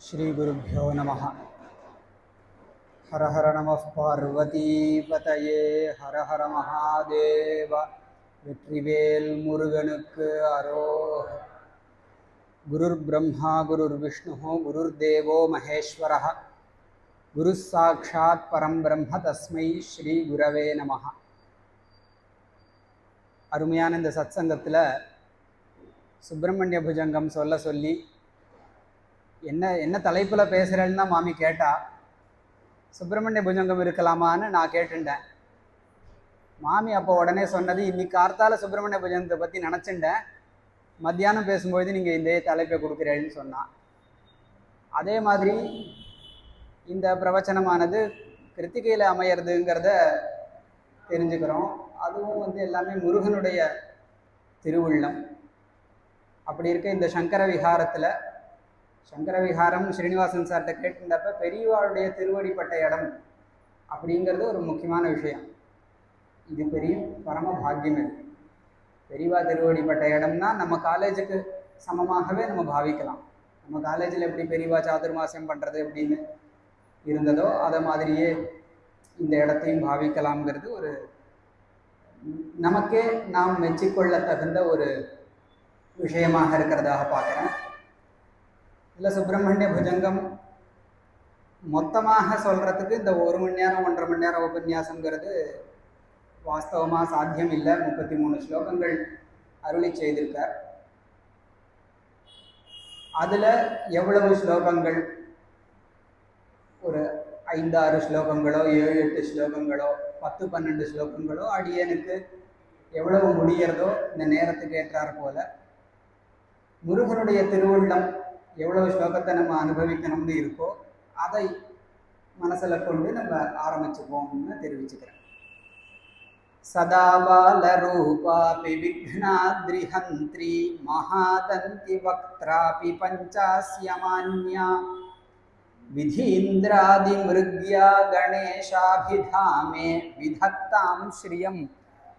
श्रीगुरुभ्यो नमः। हर हर नमः पार्वतीपतये हर हर महादेव வெற்றிவேல் முருகனுக்கு அரோஹ. குருர்பிரம்மா குருர்விஷ்ணு குருர்தேவோ மகேஸ்வரः குருः சாட்சாத் பரம் பிரம்ம தஸ்மை ஸ்ரீ குரவே நமः. அருமையான இந்த சத்சங்கத்தில் சுப்பிரமணிய புஜங்கம் சொல்லி என்ன என்ன தலைப்பில் பேசுகிறேன்னு தான் மாமி கேட்டா. சுப்பிரமணிய புஜங்கம் இருக்கலாமான்னு நான் கேட்டுட்டேன். மாமி அப்போ உடனே சொன்னது, இன்னைக்கு கார்த்தால சுப்பிரமணிய புஜங்கத்தை பற்றி நினச்சிட்டேன், மத்தியானம் பேசும்போது நீங்கள் இந்த தலைப்பை கொடுக்குறேன்னு சொன்னான். அதே மாதிரி இந்த பிரவச்சனமானது கிருத்திகையில் அமையிறதுங்கிறத தெரிஞ்சுக்கிறோம். அதுவும் எல்லாமே முருகனுடைய திருவுள்ளம். அப்படி இருக்க இந்த சங்கர விஹாரத்தில், சங்கர விஹாரம் ஸ்ரீனிவாசன் சார்கிட்ட கேட்டுட்டப்ப பெரியவாளுடைய திருவடிப்பட்ட இடம் அப்படிங்கிறது ஒரு முக்கியமான விஷயம். இது பெரிய பரம பாக்கியம். இது பெரியவா திருவடிப்பட்ட இடம்னா நம்ம காலேஜுக்கு சமமாகவே நம்ம பாவிக்கலாம். நம்ம காலேஜில் எப்படி பெரியவா சாதுர்மாசியம் பண்ணுறது அப்படின்னு இருந்ததோ அதை மாதிரியே இந்த இடத்தையும் பாவிக்கலாம்ங்கிறது ஒரு நமக்கே நாம் மெச்சிக்கொள்ள தகுந்த ஒரு விஷயமாக இருக்கிறதாக பார்க்குறேன். இல்லை சுப்பிரமணிய புஜங்கம் மொத்தமாக சொல்கிறதுக்கு இந்த 1 மணி நேரம் 1.5 மணி நேரம் உபன்யாசங்கிறது வாஸ்தவமாக சாத்தியம் இல்லை. 33 ஸ்லோகங்கள் அருளி செய்திருக்கார். அதில் எவ்வளவு ஸ்லோகங்கள், ஒரு 5-6 ஸ்லோகங்களோ 7-8 ஸ்லோகங்களோ 10-12 ஸ்லோகங்களோ அடியனுக்கு எவ்வளவு முடியறதோ இந்த நேரத்துக்கு ஏற்றார் போல முருகனுடைய திருவுள்ளம் எவ்வளவு ஸ்லோகத்தை நம்ம அனுபவிக்கணும்னு இருக்கோ அதை மனசில் கொண்டு நம்ம ஆரம்பிச்சுப்போம்னு தெரிவிச்சுக்கிறேன். சதாபால ரூபாபி விக்னாத்ரிஹந்த்ரி மகாதந்தி வக்த்ராபி பஞ்சாஸ்யமான்யா விதீந்திராதி மிருக்யா கணேஷாபிதாமே விதத்தாம் ஸ்ரீயம்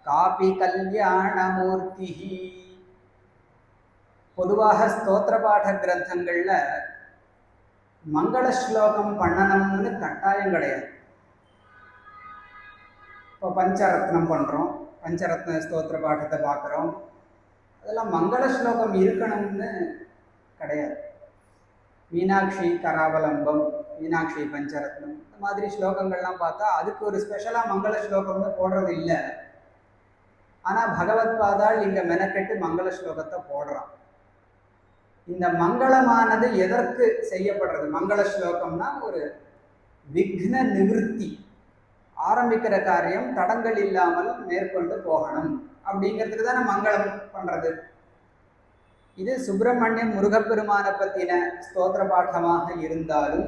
காபி கல்யாணமூர்த்தி. பொதுவாக ஸ்தோத்திர பாட கிரந்தங்களில் மங்கள ஸ்லோகம் பண்ணணும்னு கட்டாயம் கிடையாது. இப்போ பஞ்சரத்னம் பண்ணுறோம், பஞ்சரத்ன ஸ்தோத்திர பாடத்தை பார்க்குறோம், அதெல்லாம் மங்கள ஸ்லோகம் இருக்கணும்னு கிடையாது. மீனாட்சி கராவலம்பம், மீனாட்சி பஞ்சரத்னம், இந்த மாதிரி ஸ்லோகங்கள்லாம் பார்த்தா அதுக்கு ஒரு ஸ்பெஷலாக மங்கள ஸ்லோகம்னு போடுறது இல்லை. ஆனால் பகவத் பாதாள் இங்கே மெனக்கெட்டு மங்கள ஸ்லோகத்தை போடுறான். இந்த மங்களமானது எதற்கு செய்யப்படுறது? மங்கள ஸ்லோகம்னா ஒரு விக்ன நிவர்த்தி, ஆரம்பிக்கிற காரியம் தடங்கள் இல்லாமல் மேற்கொண்டு போகணும் அப்படிங்கிறதுக்கு தானே மங்களம் பண்ணுறது. இது சுப்பிரமணியம் முருகப்பெருமானை பற்றின ஸ்தோத்திர பாடமாக இருந்தாலும்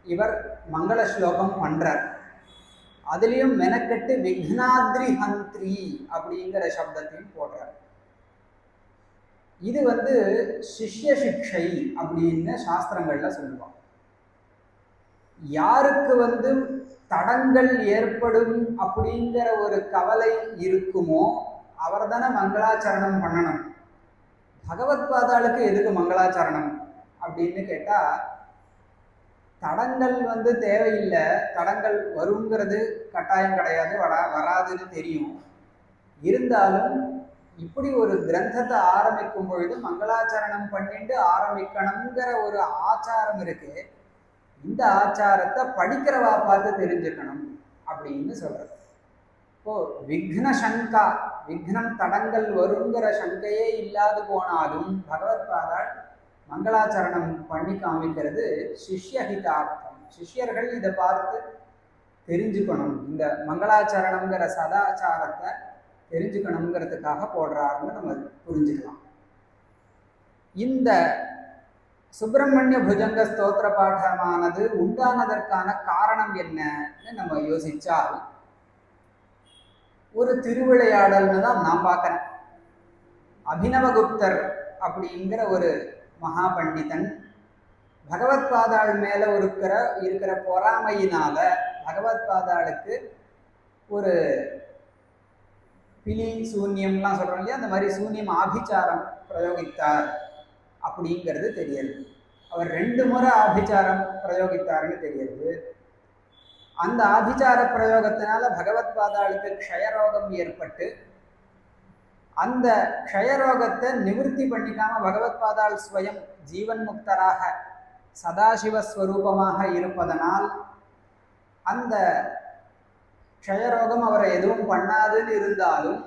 இவர் மங்கள ஸ்லோகம் பண்ணுறார். அதுலேயும் மெனக்கெட்டு விக்னாத்ரி ஹந்த்ரி அப்படிங்கிற சப்தத்தையும் போடுறார். இது சிஷ்ய சிக்ஷை அப்படின்னு சாஸ்திரங்கள்ல சொல்லுவாங்க. யாருக்கு தடங்கள் ஏற்படும் அப்படிங்கிற ஒரு கவலை இருக்குமோ அவர் தானே மங்களாச்சரணம் பண்ணணும். பகவத் பாதாளுக்கு எதுக்கு மங்களாச்சரணம் அப்படின்னு கேட்டா, தடங்கள் தேவையில்லை. தடங்கள் வருங்கிறது கட்டாயம் கிடையாது, வராதுன்னு தெரியும். இருந்தாலும் இப்படி ஒரு கிரந்தத்தை ஆரம்பிக்கும் பொழுது மங்களாச்சரணம் பண்ணிட்டு ஆரம்பிக்கணுங்கிற ஒரு ஆச்சாரம் இருக்கு. இந்த ஆச்சாரத்தை படிக்கிறவா பார்த்து தெரிஞ்சுக்கணும் அப்படின்னு சொல்றது. இப்போ விக்ன சங்கா, விக்னம் தடங்கள் வருங்கிற சங்கையே இல்லாது போனாலும் பகவத் பாதாள் மங்களாச்சரணம் பண்ணி காமிக்கிறது சிஷ்யஹிதார்த்தம். சிஷ்யர்கள் இதை பார்த்து தெரிஞ்சுக்கணும், இந்த மங்களாச்சரணம்ங்கிற சதாச்சாரத்தை தெரிஞ்சுக்கணுங்கிறதுக்காக போடுறாருன்னு நம்ம புரிஞ்சுக்கலாம். இந்த சுப்பிரமணிய புஜங்க ஸ்தோத்திர பாடமானது உண்டானதற்கான காரணம் என்னன்னு நம்ம யோசிச்சால் ஒரு திருவிளையாடல்னு தான் நான் பார்க்குறேன். அபினவகுப்தர் அப்படிங்கிற ஒரு மகா பண்டிதன் பகவத் பாதாள் மேலே இருக்கிற பொறாமையினால பகவத் பாதாளுக்கு ஒரு பிலி சூன்யம்லாம் சொல்கிறோம் இல்லையா, அந்த மாதிரி சூன்யம் ஆபிச்சாரம் பிரயோகித்தார் அப்படிங்கிறது தெரியல. அவர் 2 முறை ஆபிச்சாரம் பிரயோகித்தாருன்னு தெரியுது. அந்த ஆபிச்சார பிரயோகத்தினால பகவத் பாதாளுக்கு க்ஷயரோகம் ஏற்பட்டு அந்த க்ஷயரோகத்தை நிவர்த்தி பண்ணிக்காம பகவத் பாதாள் ஸ்வயம் ஜீவன் முக்தராக சதாசிவஸ்வரூபமாக இருப்பதனால் அந்த க்ஷயரோகம் அவரை எதுவும் பண்ணாதுன்னு இருந்தாலும்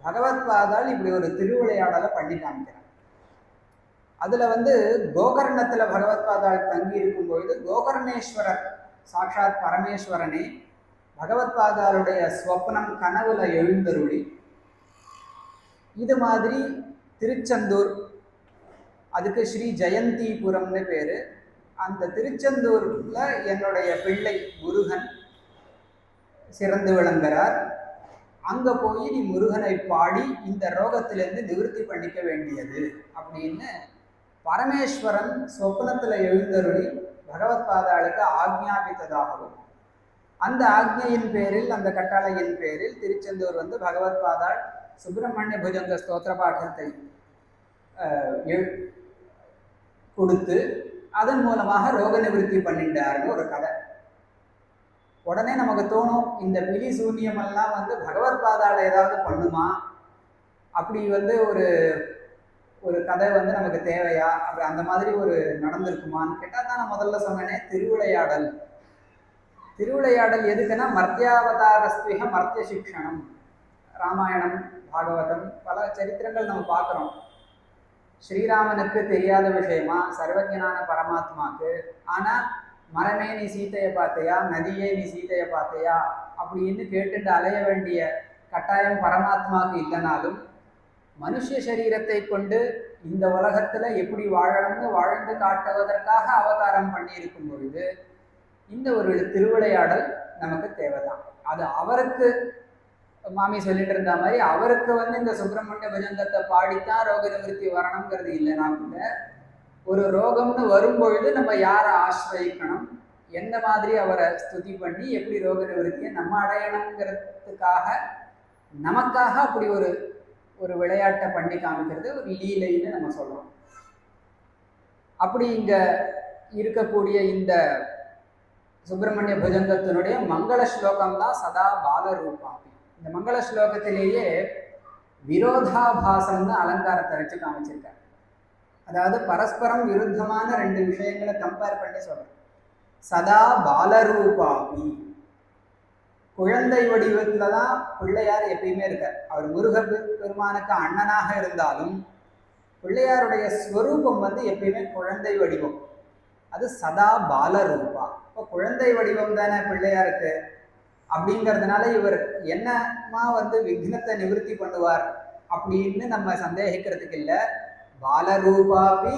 பகவத் பாதாள் இப்படி ஒரு திருவிளையாடலை பண்ணி காமிக்கிறார். அதில் கோகர்ணத்தில் பகவத் பாதாள் தங்கி இருக்கும் பொழுது கோகர்ணேஸ்வரர் சாட்சாத் பரமேஸ்வரனே பகவத் பாதாளுடைய ஸ்வப்னம் கனவுல எழுந்தருளி இது மாதிரி திருச்செந்தூர், அதுக்கு ஸ்ரீ ஜெயந்திபுரம்னு பேர், அந்த திருச்செந்தூரில் என்னுடைய பிள்ளை முருகன் சிறந்து விளங்குகிறார், அங்கே போய் நீ முருகனை பாடி இந்த ரோகத்திலேருந்து நிவர்த்தி பண்ணிக்க வேண்டியது அப்படின்னு பரமேஸ்வரன் சொப்னத்தில் எழுந்தருளி பகவத் பாதாளுக்கு ஆக்ஞாபித்ததாகவும் அந்த ஆக்ஞையின் பேரில் அந்த கட்டளையின் பேரில் திருச்செந்தூர் பகவத் பாதாள் சுப்பிரமணிய புஜங்க ஸ்தோத்திர பாட்டத்தை கொடுத்து அதன் மூலமாக ரோக நிவர்த்தி பண்ணிட்டாருன்னு ஒரு கதை. உடனே நமக்கு தோணும், இந்த பிலி சூன்யமெல்லாம் பகவத் பாதாள ஏதாவது பண்ணுமா, அப்படி ஒரு ஒரு கதை நமக்கு தேவையா, அப்படி அந்த மாதிரி ஒரு நடந்திருக்குமான்னு கேட்டால் தான் நான் முதல்ல சொன்னேனே, திருவிளையாடல். திருவிளையாடல் எதுக்குன்னா மர்த்தியாவதாரஸ்திக மர்த்திய சிக்ஷணம். ராமாயணம் பாகவதம் பல சரித்திரங்கள் நம்ம பார்க்குறோம். ஸ்ரீராமனுக்கு தெரியாத விஷயமா சர்வஜனான பரமாத்மாக்கு, ஆனால் மரமே நீ சீத்தையை பார்த்தையா, நதியே நீ சீத்தையை பார்த்தையா அப்படின்னு கேட்டுட்டு அலைய வேண்டிய கட்டாயம் பரமாத்மாவுக்கு இல்லைனாலும் மனுஷ சரீரத்தை கொண்டு இந்த உலகத்தில் எப்படி வாழணும்னு வாழ்ந்து காட்டுவதற்காக அவதாரம் பண்ணியிருக்கும் பொழுது இந்த ஒரு திருவிளையாடல் நமக்கு தேவைதான். அது அவருக்கு மாமி சொல்லிட்டு இருந்த மாதிரி அவருக்கு இந்த சுப்பிரமணிய பஜங்கத்தை பாடித்தான் ரோக நிவர்த்தி வரணுங்கிறது இல்லைனா கூட ஒரு ரோகம்னு வரும்பொழுது நம்ம யாரை ஆசிரயிக்கணும், எந்த மாதிரி அவரை ஸ்துதி பண்ணி எப்படி ரோக நிவர்த்தியை நம்ம அடையணுங்கிறதுக்காக நமக்காக அப்படி ஒரு ஒரு விளையாட்டை பண்ணி காமிக்கிறது ஒரு லீலைன்னு நம்ம சொல்கிறோம். அப்படி இங்கே இருக்கக்கூடிய இந்த சுப்பிரமணிய புஜங்கத்தினுடைய மங்கள ஸ்லோகம் தான் சதா பாலரூபாபி. இந்த மங்கள ஸ்லோகத்திலேயே விரோதாபாசம்னு அலங்காரத்தை வச்சு காமிச்சிருக்காரு. அதாவது பரஸ்பரம் விருத்தமான 2 விஷயங்களை கம்பேர் பண்ணி சொல்கிறேன். சதா பாலரூபாபி, குழந்தை வடிவத்தில் தான் பிள்ளையார் எப்பயுமே இருக்கார். அவர் முருக பெருமானுக்கு அண்ணனாக இருந்தாலும் பிள்ளையாருடைய ஸ்வரூபம் எப்பயுமே குழந்தை வடிவம். அது சதா பாலரூபா. இப்போ குழந்தை வடிவம் தானே பிள்ளையாருக்கு, அப்படிங்கிறதுனால இவர் என்னமா விக்னத்தை நிவர்த்தி பண்ணுவார் அப்படின்னு நம்ம சந்தேகிக்கிறதுக்கு இல்லை. பாலரூபாபி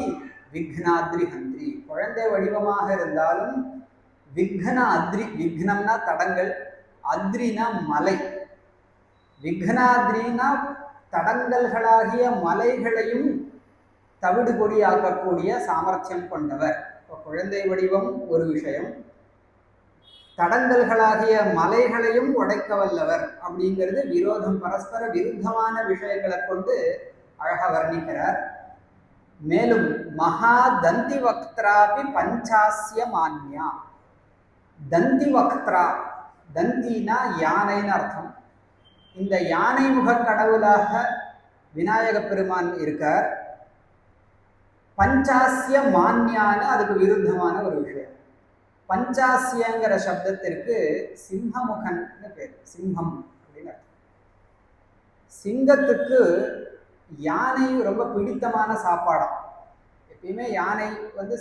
விக்னாத்ரி ஹந்திரி, குழந்தை வடிவமாக இருந்தாலும் விக்ன அத்ரி, விக்னம்னா தடங்கள், அத்ரினா மலை, விக்னாத்ரினா தடங்கல்களாகிய மலைகளையும் தவிடு பொடியாக்கக்கூடிய சாமர்த்தியம் கொண்டவர். இப்போ குழந்தை வடிவம் ஒரு விஷயம், தடங்கல்களாகிய மலைகளையும் உடைக்க வல்லவர் அப்படிங்கிறது விரோதம், பரஸ்பர விருத்தமான விஷயங்களை கொண்டு அழகாக வர்ணிக்கிறார். மேலும் மகா தந்தி வக்திராபி பஞ்சாஸ்ய மான்யா. தந்தி வக்திரா, தந்தினா யானைன்னு அர்த்தம். இந்த யானை முக கடவுளாக விநாயக பெருமான் இருக்கார். பஞ்சாஸ்ய மான்யான்னு அதுக்கு விருத்தமான ஒரு விஷயம். பஞ்சாஸ்யங்கிற சப்தத்திற்கு சிம்மமுகன்னு பேர், சிம்மம் அப்படின்னு அர்த்தம். சிங்கத்துக்கு யானை ரொம்ப பிடித்தமான சாப்பாடாம். எப்பயுமே யானை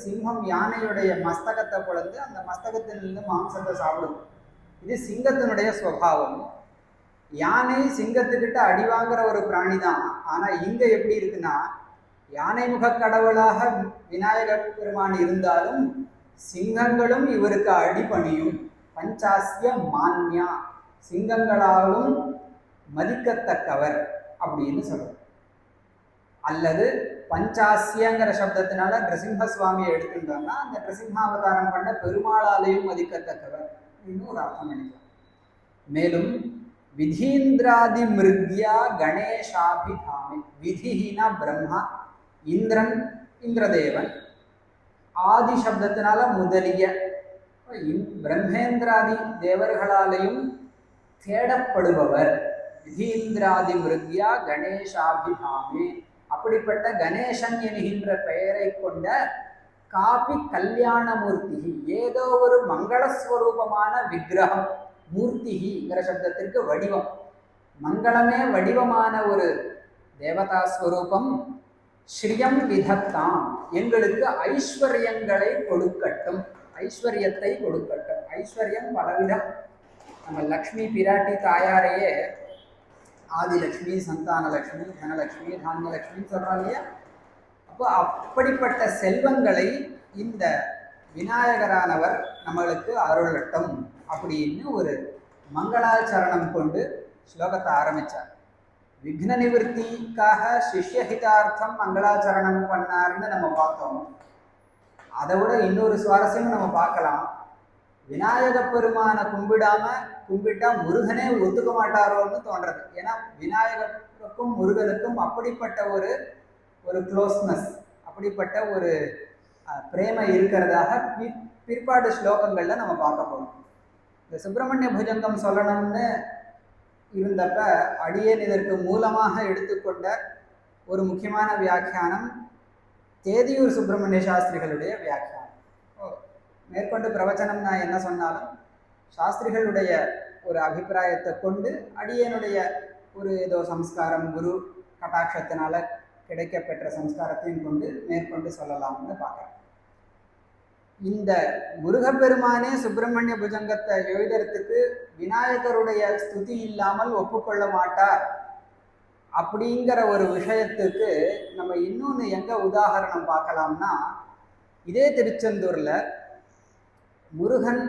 சிம்மம் யானையுடைய மஸ்தகத்தை பொழுது அந்த மஸ்தகத்திலிருந்து மாம்சத்தை சாப்பிடும். இது சிங்கத்தினுடைய ஸ்வபாவம். யானை சிங்கத்துக்கிட்ட அடி வாங்குற ஒரு பிராணி தான். ஆனால் இங்கே எப்படி இருக்குன்னா, யானை முக கடவுளாக விநாயக பெருமான் இருந்தாலும் சிங்கங்களும் இவருக்கு அடிபணியும். பஞ்சாஸ்ய மான்யா, சிங்கங்களாலும் மதிக்கத்தக்கவர் அப்படின்னு சொல்றார். அல்லது பஞ்சாஸ்யங்கிற சப்தத்தினால நிருசிம்ம சுவாமியை எடுத்துட்டோம்னா அந்த நிருசிம்மாவதாரம் பண்ண பெருமாளாலேயும் மதிக்கத்தக்கவர் இன்னும் ஒரு அர்த்தம் நினைக்கலாம். மேலும் விதீந்திராதி மிருத்யா கணேஷாபிதாமி. விதிஹினா பிரம்மா, இந்திரன் இந்திரதேவன், ஆதி சப்தத்தினால முதலிய பிரம்மேந்திராதி தேவர்களாலையும் தேடப்படுபவர். விதீந்திராதி மிருத்யா கணேசாபிதாமே, அப்படிப்பட்ட கணேசன் என்கின்ற பெயரை கொண்ட காபி கல்யாணமூர்த்தி, ஏதோ ஒரு மங்களஸ்வரூபமான விக்கிரகம். மூர்த்திங்கிற சப்தத்திற்கு வடிவம், மங்களமே வடிவமான ஒரு தேவதா ஸ்வரூபம். ஸ்ரீயம் விதத்தாம், எங்களுக்கு ஐஸ்வர்யங்களை கொடுக்கட்டும், ஐஸ்வர்யத்தை கொடுக்கட்டும். ஐஸ்வர்யம் பலவிதம். நம்ம லக்ஷ்மி பிராட்டி தாயாரையே ஆதிலக்ஷ்மி, சந்தானலக்ஷ்மி, தனலக்ஷ்மி, தானியலக்ஷ்மின்னு சொல்கிறாங்க இல்லையா? அப்போ அப்படிப்பட்ட செல்வங்களை இந்த விநாயகரானவர் நம்மளுக்கு அருளட்டும் அப்படின்னு ஒரு மங்களாச்சரணம் கொண்டு ஸ்லோகத்தை ஆரம்பித்தார். விக்ன நிவர்த்திக்காக சிஷ்யஹிதார்த்தம் மங்களாச்சரணம் பண்ணாருன்னு நம்ம பார்த்தோம். அதை விட இன்னொரு சுவாரஸ்யம் நம்ம பார்க்கலாம். விநாயக பெருமானை கும்பிட்டா முருகனே ஒத்துக்க மாட்டாரோன்னு தோன்றது. ஏன்னா விநாயகருக்கும் முருகனுக்கும் அப்படிப்பட்ட ஒரு க்ளோஸ்னஸ், அப்படிப்பட்ட ஒரு பிரேமை இருக்கிறதாக பிற்பாடு ஸ்லோகங்களில் நம்ம பார்க்க போகிறோம். இந்த சுப்பிரமணிய புஜங்கம் சொல்லணும்னு இருந்தப்ப அடியேன் இதற்கு மூலமாக எடுத்துக்கொண்ட ஒரு முக்கியமான வியாக்கியானம் தேதியூர் சுப்பிரமணிய சாஸ்திரிகளுடைய வியாக்கியானம். மேற்கொண்டு பிரவச்சனம் நான் என்ன சொன்னாலும் சாஸ்திரிகளுடைய ஒரு அபிப்பிராயத்தை கொண்டு அடியேனுடைய ஒரு ஏதோ சம்ஸ்காரம், குரு கட்டாட்சத்தினால கிடைக்கப்பெற்ற சம்ஸ்காரத்தையும் கொண்டு மேற்கொண்டு சொல்லலாம்னு பார்க்குறேன். இந்த முருகப்பெருமானே சுப்பிரமணிய புஜங்கத்தை எழுதுறதுக்கு விநாயகருடைய ஸ்துதி இல்லாமல் ஒப்புக்கொள்ள மாட்டார் அப்படிங்கிற ஒரு விஷயத்துக்கு நம்ம இன்னொன்று எங்கே உதாரணம் பார்க்கலாம்னா, இதே திருச்செந்தூரில் முருகன்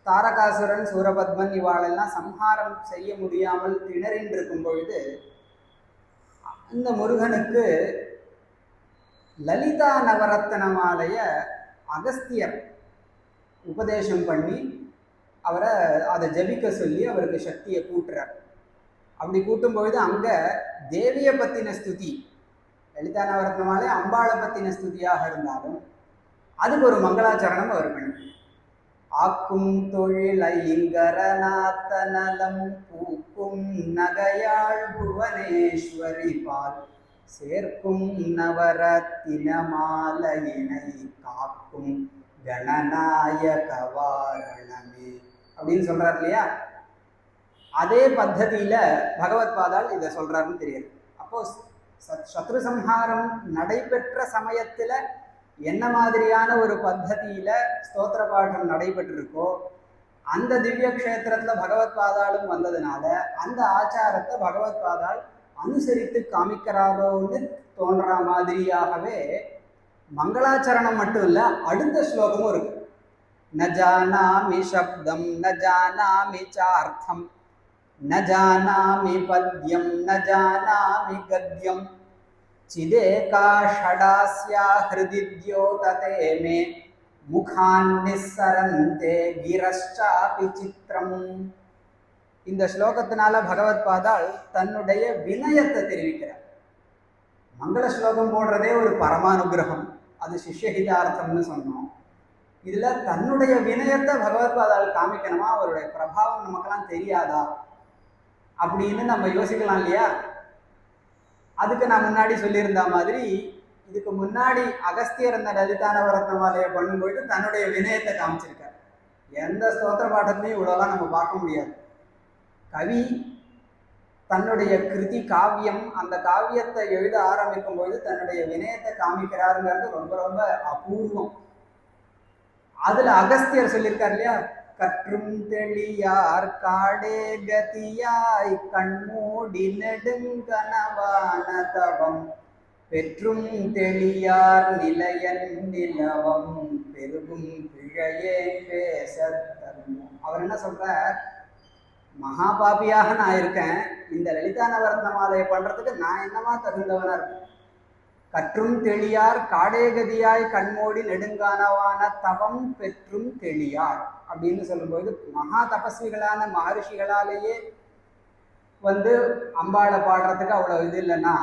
தாரகாசுரன், சூரபத்மன் இவாளெல்லாம் சம்ஹாரம் செய்ய முடியாமல் திணறின் இருக்கும் பொழுது இந்த முருகனுக்கு லலிதா நவரத்ன மாலைய அகஸ்தியர் உபதேசம் பண்ணி அவரை அதை ஜபிக்க சொல்லி அவருக்கு சக்தியை கூட்டுறார். அப்படி கூட்டும்பொழுது அங்கே தேவியை பற்றின ஸ்துதி, லலிதா நவரத்ன மாலை அம்பாளை பற்றின ஸ்துதியாக இருந்தாலும் அதுக்கு ஒரு மங்களாச்சரணம் அவர் பண்ணி, ஆக்கும் தொழிலை இங்கரநாத்த நலம் பூக்கும் நகையாள் புவனேஸ்வரி பால் சேர்க்கும் நவரத்தின மாலையினை காக்கும் கணநாயக வாரணமே அப்படின்னு சொல்றார் இல்லையா? அதே பத்ததியில பகவத் பாதால் இதை சொல்றாருன்னு தெரியுது. அப்போ சத்ரு சம்ஹாரம் நடைபெற்ற சமயத்துல என்ன மாதிரியான ஒரு பத்ததியில ஸ்தோத்திர பாடம் நடைபெற்றிருக்கோ அந்த திவ்ய கஷேத்திரத்துல பகவத் பாதாலும் வந்ததுனால அந்த ஆச்சாரத்தை பகவத் பாதால் அனுசரித்து காமிக்கிறாரோன்னு தோன்ற மாதிரியாகவே மங்களாச்சரணம் மட்டும் இல்லை, அடுத்த ஸ்லோகமும் இருக்கு. ந ஜானாமி சப்தம் ந ஜானாமி சார்த்தம் ந ஜானாமி பத்யம் ந ஜானாமி கத்யம் சிதேகா ஷடாஸ்யா ஹிருதித்யோததே மே முகான் நிஸ்ஸரந்தே கிரஷ்சாபி சித்ரம். இந்த ஸ்லோகத்தினால பகவத் பாதால் தன்னுடைய வினயத்தை தெரிவிக்கிறார். மங்கள ஸ்லோகம் போடுறதே ஒரு பரமானுகிரகம், அது சிஷ்யஹிதார்த்தம்னு சொன்னோம். இதில் தன்னுடைய வினயத்தை பகவத் பாதால் காமிக்கணுமா, அவருடைய பிரபாவம் நமக்கெல்லாம் தெரியாதா அப்படின்னு நம்ம யோசிக்கலாம் இல்லையா? அதுக்கு நான் முன்னாடி சொல்லியிருந்த மாதிரி இதுக்கு முன்னாடி அகஸ்தியர் அந்த லலிதா நவரத்ன மாலையை பண்ணும்பொழுது தன்னுடைய வினயத்தை காமிச்சிருக்கார். எந்த ஸ்தோத்திர பாடத்தையும் இவ்வளோலாம் நம்ம பார்க்க முடியாது. கவி தன்னுடைய கிருதி காவியம், அந்த காவியத்தை எழுத ஆரம்பிக்கும் பொழுது தன்னுடைய வினயத்தை காமிக்கிறாருங்கிறது ரொம்ப ரொம்ப அபூர்வம். அதுல அகஸ்தியர் சொல்லியிருக்கார் இல்லையா, கற்றும் தெளியார் காடே கதியாய் கண்மூடி நெடுங்கனவான தவம் பெற்றும் தெளியார் நிலையன் நிலவம் பெருகும் பிழையே பேச தரும். அவர் என்ன சொல்றார், மகாபாபியாக நான் இருக்கேன், இந்த லலிதா நவரத்ன மாலையை பண்றதுக்கு நான் என்னமா தகுந்தவனா இருக்கேன். கற்றும் தெளியார் காடேகதியாய் கண்மூடி நெடுங்கானவான தவம் பெற்றும் தெளியார் அப்படின்னு சொல்லும்போது மகா தபஸ்விகளான மகர்ஷிகளாலேயே அம்பாளை பாடுறதுக்கு அவ்வளோ இது இல்லைன்னா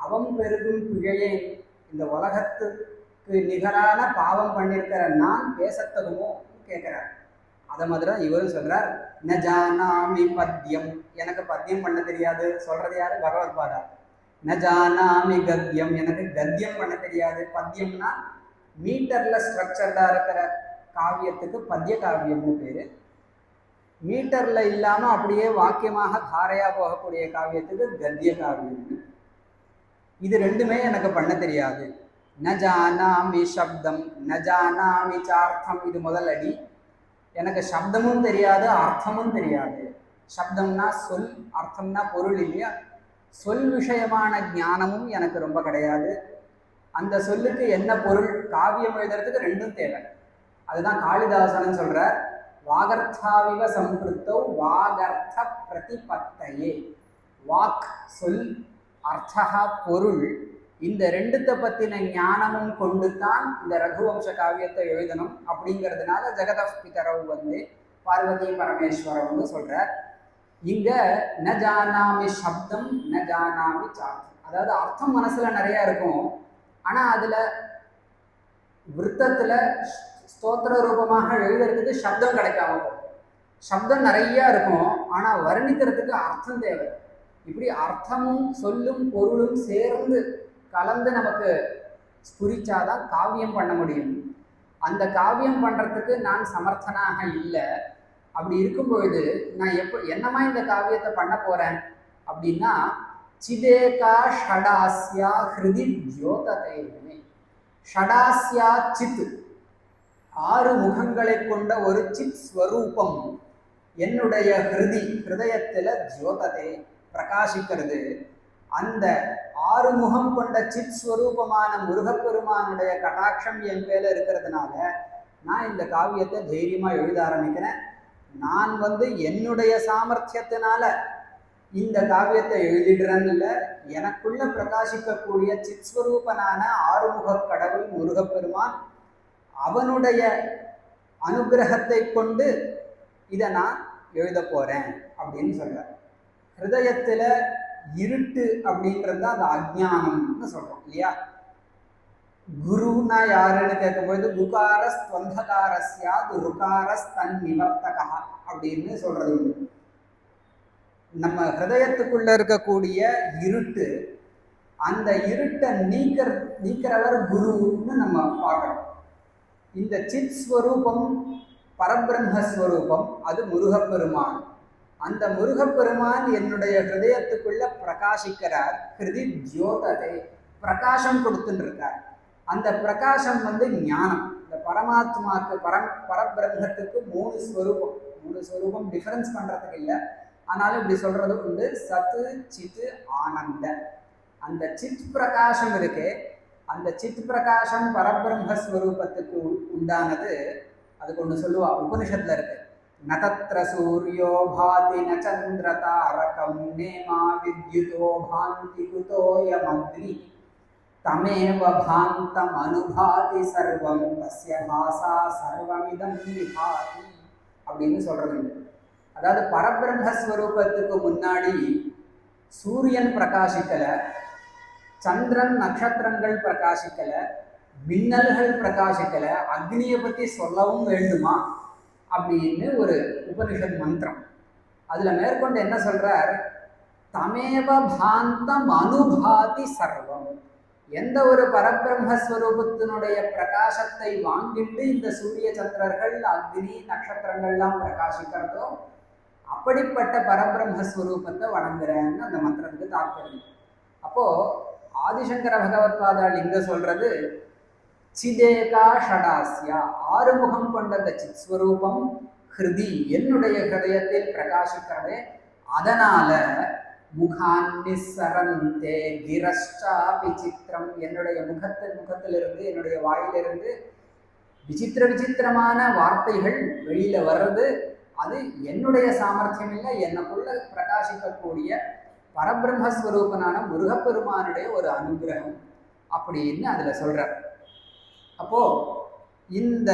அவம் பெருகும் பிழையே, இந்த உலகத்துக்கு நிகரான பாவம் பண்ணியிருக்கிற நான் பேசத்தகுமோ கேட்குறார். அதை மாதிரி தான் இவரும் சொல்றார், ந ஜானாமி பத்யம், எனக்கு பத்யம் பண்ண தெரியாது. சொல்றது யாரு? பகவத்பாதா. ந ஜானாமி கத்யம், எனக்கு கத்யம் பண்ண தெரியாது. பத்யம்னா மீட்டர்ல ஸ்ட்ரக்சர்டா இருக்கிற காவியத்துக்கு பத்ய காவியம்னு பேரு. மீட்டர்ல இல்லாம அப்படியே வாக்கியமாக தாரையா போகக்கூடிய காவியத்துக்கு கத்திய காவியம். இது ரெண்டுமே எனக்கு பண்ண தெரியாது. ந ஜானாமி சப்தம் ந ஜானாமி சார்த்தம், இது முதல் அடி. எனக்கு சப்தமும் தெரியாது, அர்த்தமும் தெரியாது. சப்தம்னா சொல், அர்த்தம்னா பொருள் இல்லையா? சொல் விஷயமான ஞானமும் எனக்கு ரொம்ப கிடையாது. அந்த சொல்லுக்கு என்ன பொருள், காவியம் எழுதுறதுக்கு ரெண்டும் தேவை. அதுதான் காளிதாசன் சொல்ற, வாகர்த்தாவிவ சம்பிருத்தோ வாகர்த்த பிரதிபத்தையே. வாக் சொல், அர்த்தா பொருள், இந்த ரெண்டுத்தை பற்றின ஞானமும் கொண்டு தான் இந்த ரகுவம்ச காவியத்தை எழுதணும். அப்படிங்கிறதுனால ஜெகத பிதரவு பார்வதி பரமேஸ்வரம்னு சொல்கிறார். இங்கே ந ஜானாமி சப்தம் ந ஜானாமி சார்த்தம், அதாவது அர்த்தம் மனசில் நிறையா இருக்கும், ஆனால் அதில் விருத்தத்தில் ஸ்தோத்திர ரூபமாக எழுதுறதுக்கு சப்தம் கிடைக்காம போகும். சப்தம் நிறையா இருக்கும், ஆனால் வர்ணிக்கிறதுக்கு அர்த்தம் தேவை. இப்படி அர்த்தமும் சொல்லும் பொருளும் சேர்ந்து கலந்து நமக்கு ஸ்புரிச்சாதான் காவியம் பண்ண முடியும். அந்த காவியம் பண்ணுறதுக்கு நான் சமர்த்தனாக இல்லை. அப்படி இருக்கும் பொழுது நான் என்னமா இந்த காவியத்தை பண்ண போகிறேன் அப்படின்னா, சிதேகா ஷடாஸ்யா ஹிருதி ஜோததேமே. ஷடாஸ்யா சித், 6 முகங்களை கொண்ட ஒரு சித் ஸ்வரூபம் என்னுடைய ஹிருதயத்தில் ஜோததே பிரகாசிக்கிறது. அந்த 6 முகம் கொண்ட சித் ஸ்வரூபமான முருகப்பெருமானுடைய கடாட்சம் என் மேல இருக்கிறதுனால நான் இந்த காவியத்தை தைரியமா எழுத ஆரம்பிக்கிறேன். நான் என்னுடைய சாமர்த்தியத்தினால இந்த காவியத்தை எழுதிடுறேன்னு இல்லை, எனக்குள்ள பிரகாசிக்கக்கூடிய சித் ஸ்வரூபனான 6 முக கடவுள் முருகப்பெருமான், அவனுடைய அனுகிரகத்தை கொண்டு இதை நான் எழுத போறேன் அப்படின்னு சொல்றார். ஹிருதயத்துல இருட்டு அப்படின்றது தான் அந்த அஜ்ஞானம்னு சொல்றோம் இல்லையா? குருன்னா யாருன்னு கேட்கும்போது குகாரஸ் துவந்தகாரஸ்யாது ருகாரஸ் தன் நிவர்த்தகா அப்படின்னு சொல்றது உண்டு. நம்ம ஹிருதயத்துக்குள்ள இருக்கக்கூடிய இருட்டு, அந்த இருட்டை நீக்கிறவர் குருன்னு நம்ம பார்க்கறோம். இந்த சித் ஸ்வரூபம் பரபிரம்மஸ்வரூபம், அது முருகப்பெருமான். அந்த முருகப்பெருமான் என்னுடைய ஹிருதயத்துக்குள்ள பிரகாசிக்கிறார். ஹிருதி ஜோததை, பிரகாசம் கொடுத்துட்டு இருக்கார். அந்த பிரகாசம் ஞானம். இந்த பரமாத்மாக்கு பரபிரம்மத்துக்கு 3 ஸ்வரூபம். 3 ஸ்வரூபம் டிஃபரன்ஸ் பண்றதுக்கு இல்லை, ஆனாலும் இப்படி சொல்றது உண்டு. சத்து சித்து ஆனந்த. அந்த சித் பிரகாசம் இருக்கே, அந்த சித் பிரகாசம் பரபிரம்மஸ்வரூபத்துக்கு உண்டானது. அதுக்கு ஒன்று சொல்லுவா, உபனிஷத்துல இருக்கு, நதத்ர சூரியோ பாதி ந சந்திர தாரகம் நேமா வித்யுதோ பாந்தி குதோயமக்னி தமேவ பாந்தம் அனுபாதி சர்வம் தஸ்ய பாசா சர்வமிதம் விபாதி அப்படின்னு சொல்றது. அதாவது பரபிரம்மஸ்வரூபத்துக்கு முன்னாடி சூரியன் பிரகாசிக்கல, சந்திரன் நட்சத்திரங்கள் பிரகாசிக்கல, மின்னல்கள் பிரகாசிக்கல, அக்னியை பற்றி சொல்லவும் வேண்டுமா அப்படின்னு ஒரு உபனிஷத் மந்திரம். அதுல மேற்கொண்டு என்ன சொல்றார், தமேவ பாந்தம் அனுபாதி சர்வம். எந்த ஒரு பரபிரம்மஸ்வரூபத்தினுடைய பிரகாசத்தை வாங்கிட்டு இந்த சூரிய சந்திரர்கள் அக்னி நட்சத்திரங்கள்லாம் பிரகாசிக்கிறதோ அப்படிப்பட்ட பரபிரம்மஸ்வரூபத்தை வணங்குறேன்னு அந்த மந்திரத்துக்கு தாற்பயம். அப்போ ஆதிசங்கர பகவத்பாதாள் இங்க சொல்றது, சிதேகா ஷடாஸ்யா, 6 முகம் கொண்ட அந்த சித் ஸ்வரூபம் ஹிருதி என்னுடைய ஹிருதயத்தில் பிரகாசிக்கிறதே, அதனால முகான்னி சரந்தே கிரஷ்டா விசித்திரம், என்னுடைய முகத்திலிருந்து என்னுடைய வாயிலிருந்து விசித்திர விசித்திரமான வார்த்தைகள் வெளியில வர்றது. அது என்னுடைய சாமர்த்தியம் இல்லை, எனக்குள்ள பிரகாசிக்கக்கூடிய பரபிரம்மஸ்வரூபனான முருகப்பெருமானுடைய ஒரு அனுகிரகம் அப்படின்னு அதுல சொல்றார். அப்போ இந்த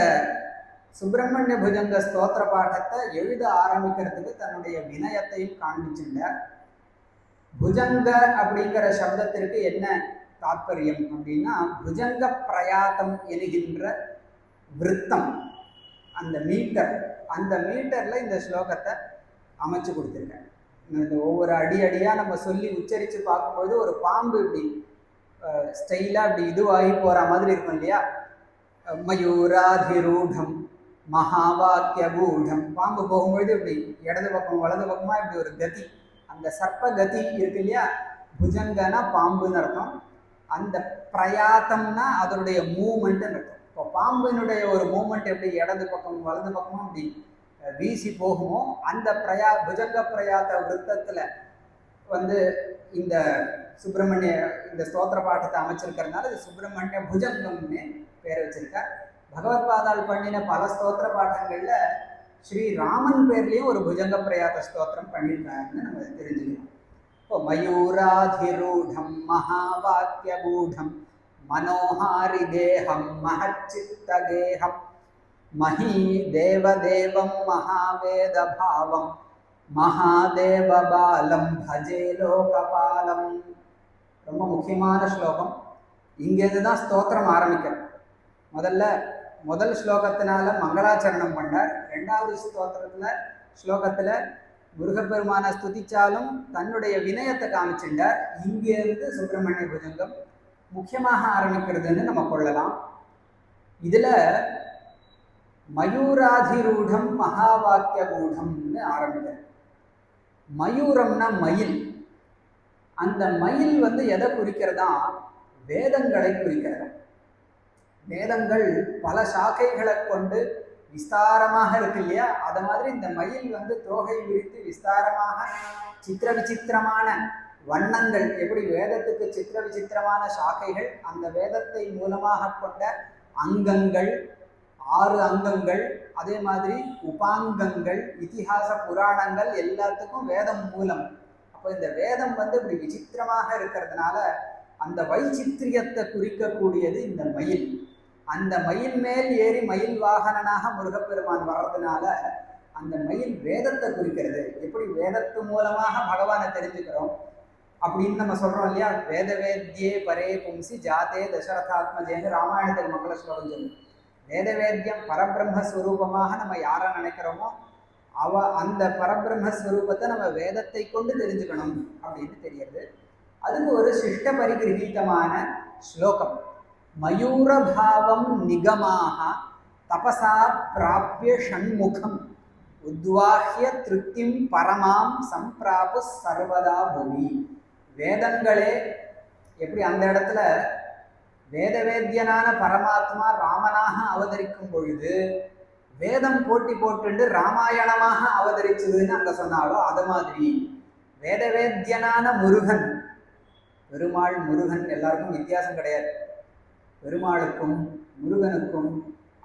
சுப்பிரமணிய புஜங்க ஸ்தோத்திர பாட்டத்தை எழுத ஆரம்பிக்கிறதுக்கு தன்னுடைய வினயத்தையும் காண்பிச்சுட்டார். புஜங்க அப்படிங்கிற சப்தத்திற்கு என்ன தாத்பரியம் அப்படின்னா புஜங்க பிரயாத்தம் என்கின்ற விருத்தம், அந்த மீட்டரில் இந்த ஸ்லோகத்தை அமைச்சு கொடுத்துருக்கேன். இந்த ஒவ்வொரு அடியாக நம்ம சொல்லி உச்சரித்து பார்க்கும்போது ஒரு பாம்பு இப்படி ஸ்டைலாக இப்படி இதுவாகி போகிற மாதிரி இருக்கும் இல்லையா. மயூராதிரூடம் மகாவாக்கியகூடம், பாம்பு போகும்பொழுது இப்படி இடது பக்கம் வலது பக்கமாக இப்படி ஒரு கதி, அந்த சர்ப்ப கதி இருக்கு இல்லையா. புஜங்கன்னா பாம்புன்னு அர்த்தம், அந்த பிரயாத்தம்னா அதனுடைய மூமெண்ட்டுன்னு அர்த்தம். இப்போ பாம்பினுடைய ஒரு மூமெண்ட் எப்படி இடது பக்கம் வலது பக்கமும் அப்படி வீசி போகுமோ, அந்த புஜங்க பிரயாத்த விருத்தத்தில் வந்து இந்த சுப்பிரமணிய இந்த ஸ்தோத்திர பாட்டத்தை அமைச்சிருக்கிறதுனால இது சுப்பிரமணிய புஜங்கம்னு பேர் வச்சிருக்கார். பகவத்பாதால் பண்ணின பல ஸ்தோத்திர பாடங்களில் ஸ்ரீராமன் பேர்லேயும் ஒரு புஜங்க பிரயாத்த ஸ்தோத்திரம் பண்ணியிருக்காருன்னு நம்ம தெரிஞ்சுக்கணும். இப்போ மயூராதிரூடம் மகாவாக்கியகூடம் மனோஹாரி தேகம் மஹச்சித்தகேகம் மஹி தேவதேவம் மகாவேத பாவம் மகாதேவபாலம் பஜே லோகபாலம். ரொம்ப முக்கியமான ஸ்லோகம். இங்கேருந்து தான் ஸ்தோத்திரம் ஆரம்பிக்கிறோம். முதல் ஸ்லோகத்தினால மங்களாச்சரணம் பண்ணார். ரெண்டாவது ஸ்லோகத்தில் முருகப்பெருமான ஸ்துதிச்சாலும் தன்னுடைய வினயத்தை காமிச்சுட்டார். இங்கேருந்து சுப்பிரமணிய புஜங்கம் முக்கியமாக ஆரம்பிக்கிறதுன்னு நம்ம கொள்ளலாம். இதில் மயூராதிரூடம் மகாவாக்கியகூடம்னு ஆரம்பிக்கிறார். மயூரம்னா மயில். அந்த மயில் வந்து எதை குறிக்கிறதா? வேதங்களை குறிக்கிறதா. வேதங்கள் பல சாக்கைகளை கொண்டு விஸ்தாரமாக இருக்கு இல்லையா. அதை மாதிரி இந்த மயில் வந்து தோகை விரித்து விஸ்தாரமாக சித்திர விசித்திரமான வண்ணங்கள், எப்படி வேதத்துக்கு சித்திர விசித்திரமான சாக்கைகள், அந்த வேதத்தை மூலமாக கொண்ட அங்கங்கள் 6 அங்கங்கள், அதே மாதிரி உபாங்கங்கள், இதிகாச புராணங்கள் எல்லாத்துக்கும் வேதம் மூலம். அப்போ இந்த வேதம் வந்து இப்படி விசித்திரமாக இருக்கிறதுனால அந்த வைச்சித்திரியத்தை குறிக்கக்கூடியது இந்த மயில். அந்த மயில் மேல் ஏறி மயில் வாகனனாக முருகப்பெருமான் வர்றதுனால அந்த மயில் வேதத்தை குறிக்கிறது. எப்படி வேதத்து மூலமாக பகவானை தெரிஞ்சுக்கிறோம் அப்படின்னு நம்ம சொல்றோம் இல்லையா. வேத வேத்யே பரே பும்சி ஜாதே தசரதாத்மஜேன்னு ராமாயணத்துக்கு மங்கள ஸ்லோகம் சொல்லு. வேதவேத்தியம் பரபிரம்மஸ்வரூபமாக நம்ம யாரை நினைக்கிறோமோ அந்த பரபிரம்மஸ்வரூபத்தை நம்ம வேதத்தை கொண்டு தெரிஞ்சுக்கணும் அப்படின்னு தெரியுது. அதுக்கு ஒரு சிஷ்ட பரிகிரகீதமான ஸ்லோகம். மயூரபாவம் நிகமாக தபசா பிராபிய ஷண்முகம் உத்வாஹ்ய திருப்திம் பரமாம் சம்பிராபு சர்வதா பூமி. வேதங்களே எப்படி அந்த இடத்துல வேதவேத்தியனான பரமாத்மா ராமனாக அவதரிக்கும் பொழுது வேதம் போட்டி போட்டு ராமாயணமாக அவதரிச்சதுன்னு அங்கே சொன்னாலோ அது மாதிரி வேதவேத்தியனான முருகன், பெருமாள் முருகன் எல்லாருக்கும் வித்தியாசம் கிடையாது. பெருமாளுக்கும் முருகனுக்கும்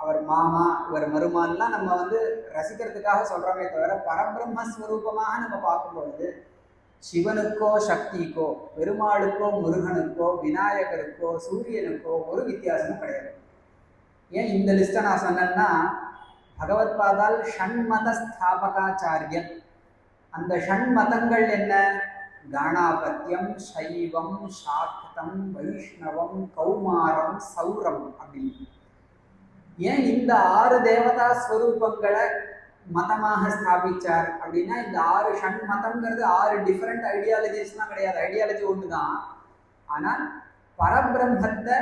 அவர் மாமா இவர் மருமான்லாம் நம்ம வந்து ரசிக்கிறதுக்காக சொல்கிறோமே தவிர பரபிரம்மஸ்வரூபமாக நம்ம பார்க்கும்பொழுது சிவனுக்கோ சக்திக்கோ பெருமாளுக்கோ முருகனுக்கோ விநாயகருக்கோ சூரியனுக்கோ ஒரு வித்தியாசமும் கிடையாது. ஏன் இந்த லிஸ்ட்டை நான் சொன்னேன்னா, பகவத்பாதால் ஷண்மத ஸ்தாபகாச்சாரியன். அந்த ஷண்மதங்கள் என்ன? கணாபத்தியம், சைவம், சாக்தம், வைஷ்ணவம், கௌமாரம், சௌரம் அப்படின்னு. ஏன் இந்த 6 தேவதா ஸ்வரூபங்களை மதமாக ஸ்தாபிச்சார் அப்படின்னா, இந்த 6 ஷண்மதம்ங்கிறது 6 டிஃப்ரெண்ட் ஐடியாலஜிஸ்லாம் கிடையாது. ஐடியாலஜி ஒன்று தான். ஆனால் பரபிரம்மத்தை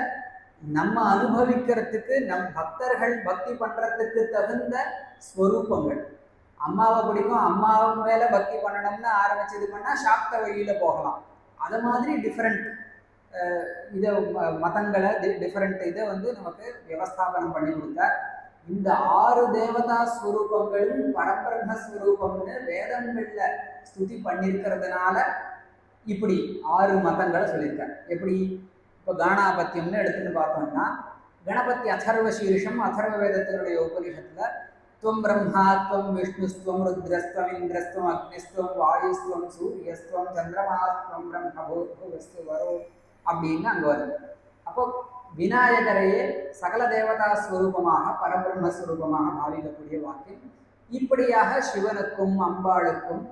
நம்ம அனுபவிக்கிறதுக்கு நம் பக்தர்கள் பக்தி பண்ணுறதுக்கு தகுந்த ஸ்வரூபங்கள். அம்மாவை பிடிக்கும், அம்மாவை மேலே பக்தி பண்ணணும்னு ஆரம்பிச்சது பண்ணால் சாக்த வழியில் போகலாம். அது மாதிரி டிஃப்ரெண்ட் இதை மதங்களை டிஃப்ரெண்ட் இதை வந்து நமக்கு வியவஸ்தாபனம் பண்ணி கொடுத்தார். இந்த 6 தேவதா ஸ்வரூபங்களும் பரபிரம்மஸ்வரூபம்னு வேதங்களில் ஸ்துதி பண்ணியிருக்கிறதுனால இப்படி 6 மதங்களை சொல்லியிருக்கார். எப்படி இப்போ காணாபத்தியம்னு எடுத்துன்னு பார்த்தோம்னா, கணபதி அதர்வ சீர்ஷம் அதர்வ வேதத்தினுடைய உபனிஷத்தில் துவம் பிரம்மா துவம் விஷ்ணுஸ்துவம் ருத்ரஸ்துவம் இந்திரஸ்துவம் அக்னிஸ்துவம் வாயுஸ்துவம் சூரியஸ்துவம் சந்திரமாஸ்துவம் பிரம்மபூர்வஸ்து வரோ அப்படின்னு அங்கே வருது. அப்போ விநாயகரையே சகல தேவதா ஸ்வரூபமாக பரபிரம்மஸ்வரூபமாக பாவிக்கக்கூடிய வாக்கியம். இப்படியாக சிவனுக்கும் அம்பாளுக்கும்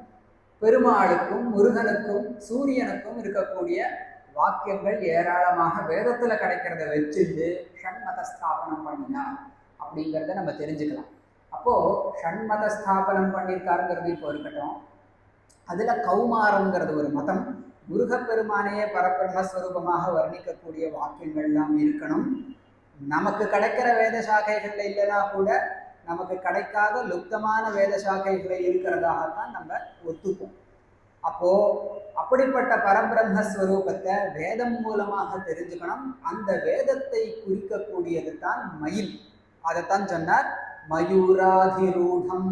பெருமாளுக்கும் முருகனுக்கும் சூரியனுக்கும் இருக்கக்கூடிய வாக்கியங்கள் ஏராளமாக வேதத்துல கிடைக்கிறத வச்சுட்டு ஷண்மத ஸ்தாபனம் பண்ணினார் அப்படிங்கிறத நம்ம தெரிஞ்சுக்கலாம். அப்போ ஷண்மத ஸ்தாபனம் பண்ணியிருக்காருங்கிறது இப்போ இருக்கட்டும். அதுல கௌமாரங்கிறது ஒரு மதம், முருகப்பெருமானையே பரபிரம்மஸ்வரூபமாக வர்ணிக்கக்கூடிய வாக்கியங்கள்லாம் இருக்கணும். நமக்கு கிடைக்கிற வேத சாக்கைகள்ல இல்லைன்னா கூட நமக்கு கிடைக்காத லுப்தமான வேத சாக்கைகளை இருக்கிறதாகத்தான் நம்ம ஒத்துப்போம். அப்போ அப்படிப்பட்ட பரபிரம்மஸ்வரூபத்தை வேதம் மூலமாக தெரிஞ்சுக்கணும். அந்த வேதத்தை குறிக்கக்கூடியது தான் மயில். அதைத்தான் சொன்னார் மயூராதிரூடம்.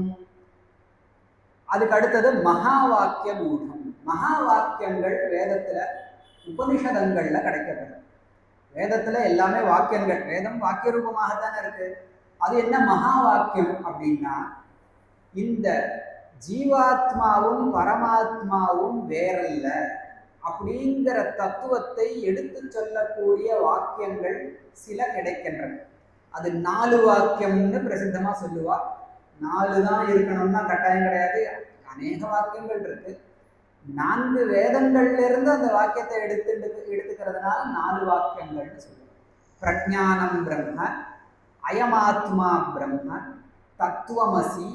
அதுக்கு அடுத்தது மகா வாக்கிய மூடம். மகா வாக்கியங்கள் வேதத்துல உபனிஷதங்கள்ல கிடைக்கப்படும். வேதத்துல எல்லாமே வாக்கியங்கள், வேதம் வாக்கிய ரூபமாகத்தானே இருக்கு. அது என்ன மகா வாக்கியம் அப்படின்னா, இந்த ஜீவாத்மாவும் பரமாத்மாவும் வேறல்ல அப்படிங்கிற தத்துவத்தை எடுத்து சொல்லக்கூடிய வாக்கியங்கள் சில கிடைக்கின்றன. அது 4 வாக்கியம்னு பிரசித்தமா சொல்லுவா. 4 தான் இருக்கணும்னா கட்டாயம் கிடையாது, அநேக வாக்கியங்கள் இருக்கு. 4 வேதங்கள்ல இருந்து அந்த வாக்கியத்தை எடுத்துக்கிறதுனால 4 வாக்கியங்கள்னு சொல்லுவோம். பிரஜானம் பிரம்ம, அயமாத்மா பிரம்ம, தத்துவமசி,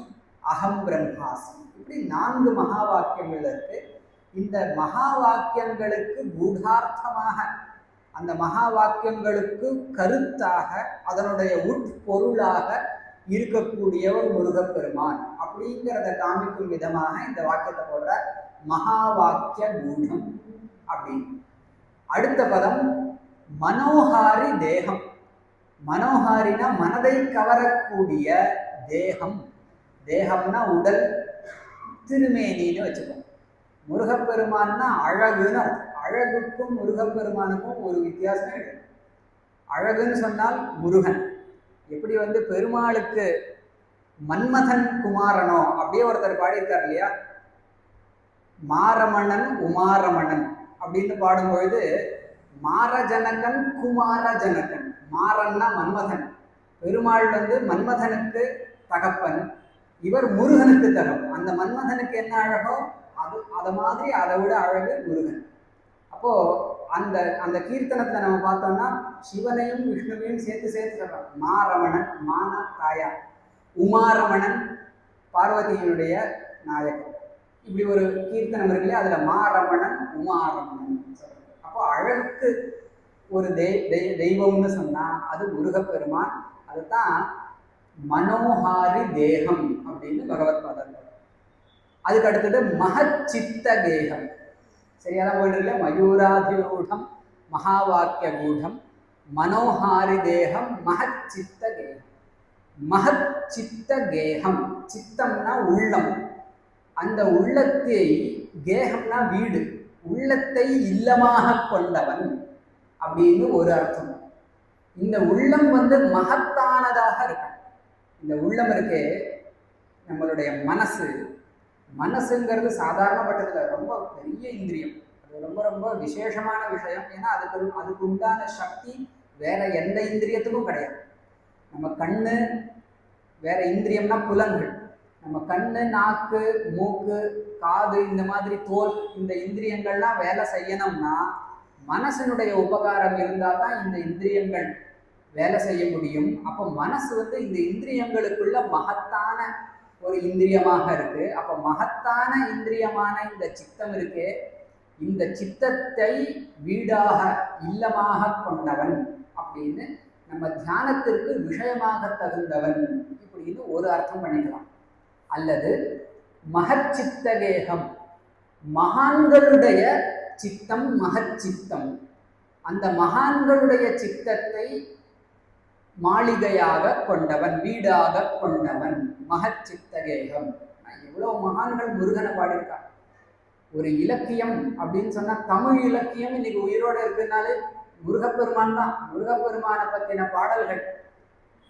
அகம் பிரம்மாசி, இப்படி 4 மகா வாக்கியங்கள் இருக்கு. இந்த மகா வாக்கியங்களுக்கு கூடார்த்தமாக, அந்த மகா வாக்கியங்களுக்கு கருத்தாக, அதனுடைய உட்பொருளாக இருக்கக்கூடியவர் முருகப்பெருமான் அப்படிங்கிறத காமிக்கும் விதமாக இந்த வாக்கியத்தை போடுற மகா வாக்கிய கூடம் அப்படின்னு. அடுத்த பதம் மனோஹாரி தேகம். மனோஹாரினா மனதை கவரக்கூடிய தேகம். தேகம்னா உடல், திருமேனின்னு வச்சுக்கோங்க. முருகப்பெருமான்னா அழகுன்னு அர்த்தம். அழகுக்கும் முருகப்பெருமானுக்கும் ஒரு வித்தியாசமே இல்லை. அழகுன்னு சொன்னால் முருகன். எப்படி பெருமாளுக்கு மன்மதன் குமாரனோ அப்படியே ஒருத்தர் பாடியிருக்கார் இல்லையா, மாரமணன் உமாரமணன் அப்படின்னு பாடும்பொழுது மாரஜனகன் குமாரஜனகன். மாறன்னா மன்மதன், பெருமாள் மன்மதனுக்கு தகப்பன், இவர் முருகனுக்கு தகப்பன். அந்த மன்மதனுக்கு என்ன அழகோ அதை மாதிரி அதை விட அழகு முருகன். அப்போ அந்த அந்த கீர்த்தனத்துல நம்ம பார்த்தோம்னா சிவனையும் விஷ்ணுவையும் சேர்த்து சொல்றான். மாரமணன், மான தாயா, உமாரமணன் பார்வதியினுடைய நாயகன். இப்படி ஒரு கீர்த்தனம் இருக்கு இல்லையா, அதுல மாரமணன் உமாரமணன் சொல்றாங்க. அப்போ அழகுக்கு ஒரு தெய்வம்னு சொன்னா அது முருகப்பெருமான். அதுதான் மனோஹாரி தேகம் அப்படின்னு பகவத் பாதர். அதுக்கு அடுத்தது மகச்சித்த தேகம். சரியாதான் போயிட்டு இல்லை. மயூராதிரூடம், மகா வாக்கிய கூடம், மனோஹாரி தேகம், மகச்சித்த கேகம். மகச்சித்த கேகம், சித்தம்னா உள்ளம். அந்த உள்ளத்தை, கேகம்னா வீடு, உள்ளத்தை இல்லமாக கொண்டவன் அப்படின்னு ஒரு அர்த்தம். இந்த உள்ளம் மகத்தானதாக இருக்கும். இந்த உள்ளம் இருக்கே, நம்மளுடைய மனசு. மனசுங்கிறது சாதாரணப்பட்டதில்லை, ரொம்ப பெரிய இந்திரியம். அது ரொம்ப ரொம்ப விசேஷமான விஷயம். ஏன்னா அதுக்கு உண்டான சக்தி வேற எந்த இந்திரியத்துக்கும் கிடையாது. நம்ம கண்ணு வேற, இந்திரியம்னா புலன்கள். நம்ம கண்ணு, நாக்கு, மூக்கு, காது, இந்த மாதிரி தோல், இந்த இந்திரியங்கள்லாம் வேலை செய்யணும்னா மனசனுடைய உபகாரம் இருந்தால் தான் இந்த இந்திரியங்கள் வேலை செய்ய முடியும். அப்போ மனசு இந்த இந்திரியங்களுக்குள்ள மகத்தான ஒரு இந்திரியமாக இருக்கு. அப்போ மகத்தான இந்திரியமான இந்த சித்தம் இருக்கே, இந்த சித்தத்தை வீடாக இல்லமாக கொண்டவன் அப்படின்னு, நம்ம தியானத்திற்கு விஷயமாக தகுந்தவன் இப்படின்னு ஒரு அர்த்தம் பண்ணிக்கலாம். அல்லது மகச்சித்தகேகம், மகான்களுடைய சித்தம் மகச்சித்தம். அந்த மகான்களுடைய சித்தத்தை மாளிகையாக கொண்டவன், வீடாக கொண்டவன், மகச்சித்தகேகம். எவ்வளவு மகான்கள் முருகனை பாடியிருக்காங்க. ஒரு இலக்கியம் அப்படின்னு சொன்னா, தமிழ் இலக்கியம் இன்னைக்கு உயிரோடு இருக்குனாலே முருகப்பெருமான் தான். முருகப்பெருமானை பற்றின பாடல்கள்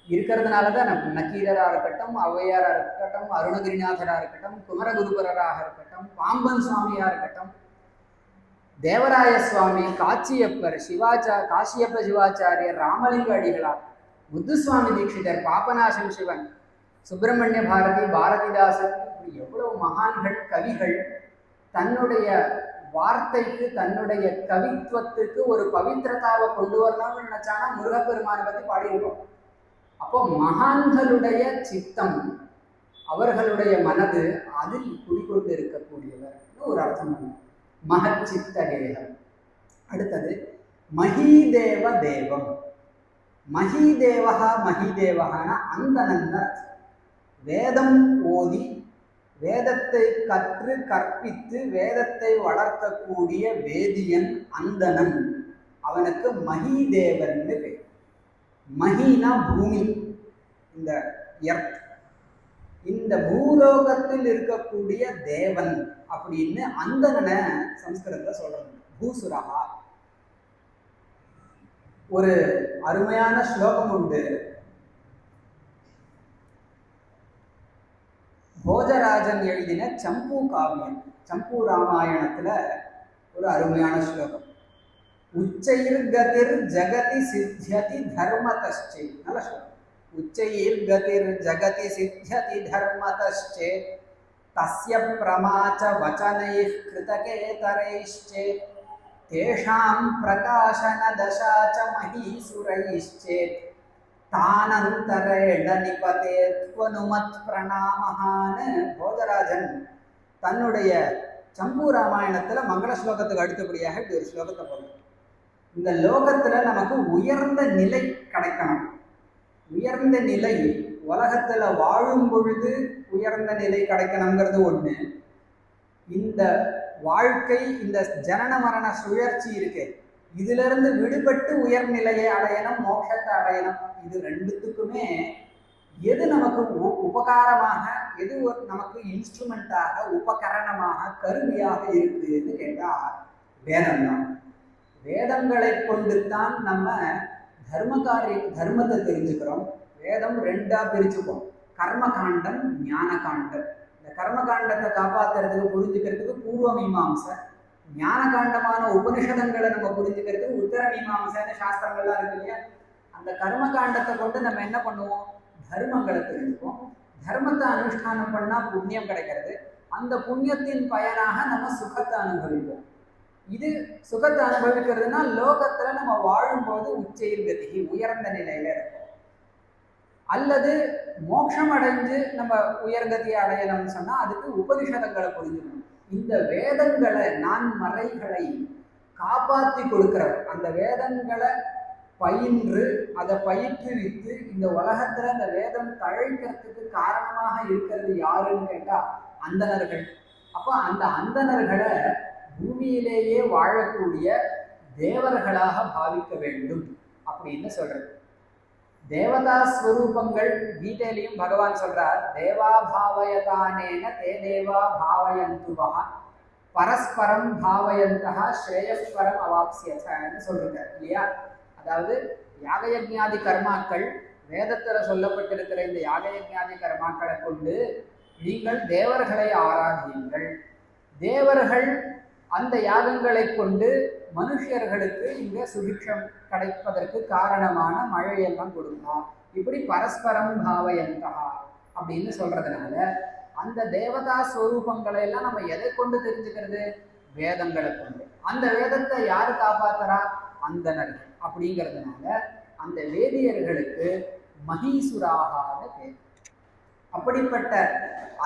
இருக்கிறதுனாலதான் நக்கீரரா இருக்கட்டும், ஔவையாரா இருக்கட்டும், அருணகிரிநாதரா இருக்கட்டும், குமரகுருபரராக இருக்கட்டும், பாம்பன் சுவாமியா இருக்கட்டும், தேவராய சுவாமி, காட்சியப்பர், காசியப்ப சிவாச்சாரியர், ராமலிங்க அடிகளார், முத்துசுவாமி தீட்சிதர், பாபநாசம் சிவன், சுப்பிரமணிய பாரதி, பாரதிதாசன், இப்படி எவ்வளவு மகான்கள், கவிகள் தன்னுடைய வார்த்தைக்கு தன்னுடைய கவித்துவத்துக்கு ஒரு பவித்திரதாவை கொண்டு வரணும்னு நினைச்சானா முருகப்பெருமானை பத்தி பாடியிருக்கோம். அப்போ மகான்களுடைய சித்தம், அவர்களுடைய மனது அதில் குடிக்கொண்டு இருக்கக்கூடியவர் ஒரு அர்த்தம். மகச்சித்த தேகம். அடுத்தது மஹீதேவ தேவம். மஹீதேவகா மஹீதேவகான அந்தணன் வேதம் ஓதி வேதத்தை கற்று கற்பித்து வேதத்தை வளர்க்கக்கூடிய வேதியன் அந்தணன், அவனுக்கு மஹீதேவன் பேர். மஹீனா பூமி, இந்த எர்த், இந்த பூலோகத்தில் இருக்கக்கூடிய தேவன் அப்படின்னு அந்தணனை சம்ஸ்கிருதத்துல சொல்றது பூசுரஹா. ஒரு அருமையான ஸ்லோகம் உண்டு. போஜராஜன் எழுதின சம்பு காவியம், சம்பு ராமாயணத்துல ஒரு அருமையான ஸ்லோகம். உச்சைர்கதிர் ஜகதி சித்தியதி தர்மதஸ்சே. நல்ல ஸ்லோகம். உச்சைர்கதிர் ஜகதி சித்தியதி தர்மதஸ்சே தஸ்ய பிரமாச்ச வச்சனைः கிருதகேதரைश्चे தேஷாம் பிரகாசன தசாச்ச மஹீசுரைश्चेत् தானந்தரேண நிபதேத்வனுமத் பிரணாமஹான்னு போஜராஜன் தன்னுடைய சம்பு ராமாயணத்துல மங்கள ஸ்லோகத்துக்கு அடுத்தபடியாக இப்படி ஒரு ஸ்லோகத்தை போடுறார். இந்த லோகத்துல நமக்கு உயர்ந்த நிலை கிடைக்கணும். உயர்ந்த நிலை உலகத்துல வாழும் பொழுது உயர்ந்த நிலை கிடைக்கணுங்கிறது ஒண்ணு. இந்த வாழ்க்கை, இந்த ஜனன மரண சுழற்சி இருக்கு, இதுல இருந்து விடுபட்டு உயர்நிலையை அடையணும், மோட்சத்தை அடையணும். இது ரெண்டுத்துக்குமே எது நமக்கு உபகாரமாக, எது நமக்கு இன்ஸ்ட்ருமெண்டாக, உபகரணமாக, கருவியாக இருக்குன்னு கேட்டா வேதம் தான். வேதங்களை கொண்டுத்தான் நம்ம தர்மத்தை தெரிஞ்சுக்கிறோம். வேதம் ரெண்டா பிரிச்சுப்போம், கர்ம காண்டம், ஞான காண்டம். இந்த கர்ம காண்டத்தை காப்பாத்துறதுக்கு புரிஞ்சுக்கிறதுக்கு பூர்வ மீமாம்சை, ஞான காண்டமான உபனிஷதங்களை நம்ம புரிஞ்சுக்கிறதுக்கு உத்தர மீமாம்சைன்னு சாஸ்திரங்கள்லாம் இருக்கு இல்லையா. அந்த கர்ம காண்டத்தை கொண்டு நம்ம என்ன பண்ணுவோம், தர்மங்களை தெரிஞ்சுப்போம். தர்மத்தை அனுஷ்டானம் பண்ணா புண்ணியம் கிடைக்கிறது. அந்த புண்ணியத்தின் பயனாக நம்ம சுகத்தை அனுபவிப்போம். இது சுகத்தை அனுபவிக்கிறதுனா லோகத்துல நம்ம வாழும்போது உச்சைர்கதி, உயர்ந்த நிலையில இருக்கும். அல்லது மோட்சம் அடைஞ்சு நம்ம உயர்கதியை அடையணும்னு சொன்னா அதுக்கு உபனிஷதங்களை புரிஞ்சுக்கணும். இந்த வேதங்களை, நான்மறைகளை காப்பாற்றி கொடுக்கிறவர், அந்த வேதங்களை பயின்று அதை பயிற்றுவித்து இந்த உலகத்துல அந்த வேதம் தழைக்கிறதுக்கு காரணமாக இருக்கிறது யாருன்னு கேட்டா அந்தணர்கள். அப்போ அந்த அந்தணர்களை பூமியிலேயே வாழக்கூடிய தேவர்களாக பாவிக்க வேண்டும் அப்படின்னு சொல்றது. தேவதா ஸ்வரூபங்கள் கீதையிலையும் பகவான் சொல்றார், தேவா பாவயதானேன தே தேவா பாவயந்துவா பரஸ்பரம் பாவயந்தா ஸ்ரேயஸ்வரம் அவாப்சியன்னு சொல்றார் இல்லையா. அதாவது யாகயஜ்ஞாதி கர்மாக்கள், வேதத்துல சொல்லப்பட்டிருக்கிற இந்த யாகயஜ்ஞாதி கர்மாக்களை கொண்டு நீங்கள் தேவர்களை ஆராதியுங்கள். தேவர்கள் அந்த யாகங்களை கொண்டு மனுஷர்களுக்கு இங்க சுபிக்ஷம் கிடைப்பதற்கு காரணமான மழையெல்லாம் கொடுக்கலாம். இப்படி பரஸ்பரம் பாவயந்தா அப்படின்னு சொல்றதுனால அந்த தேவதா ஸ்வரூபங்களை எல்லாம் நம்ம எதை கொண்டு தெரிஞ்சுக்கிறது, வேதங்களை கொண்டு. அந்த வேதத்தை யாரு காப்பாத்துறா, அந்தணர்கள். அப்படிங்கிறதுனால அந்த வேதியர்களுக்கு மஹீசுராகான பேர். அப்படிப்பட்ட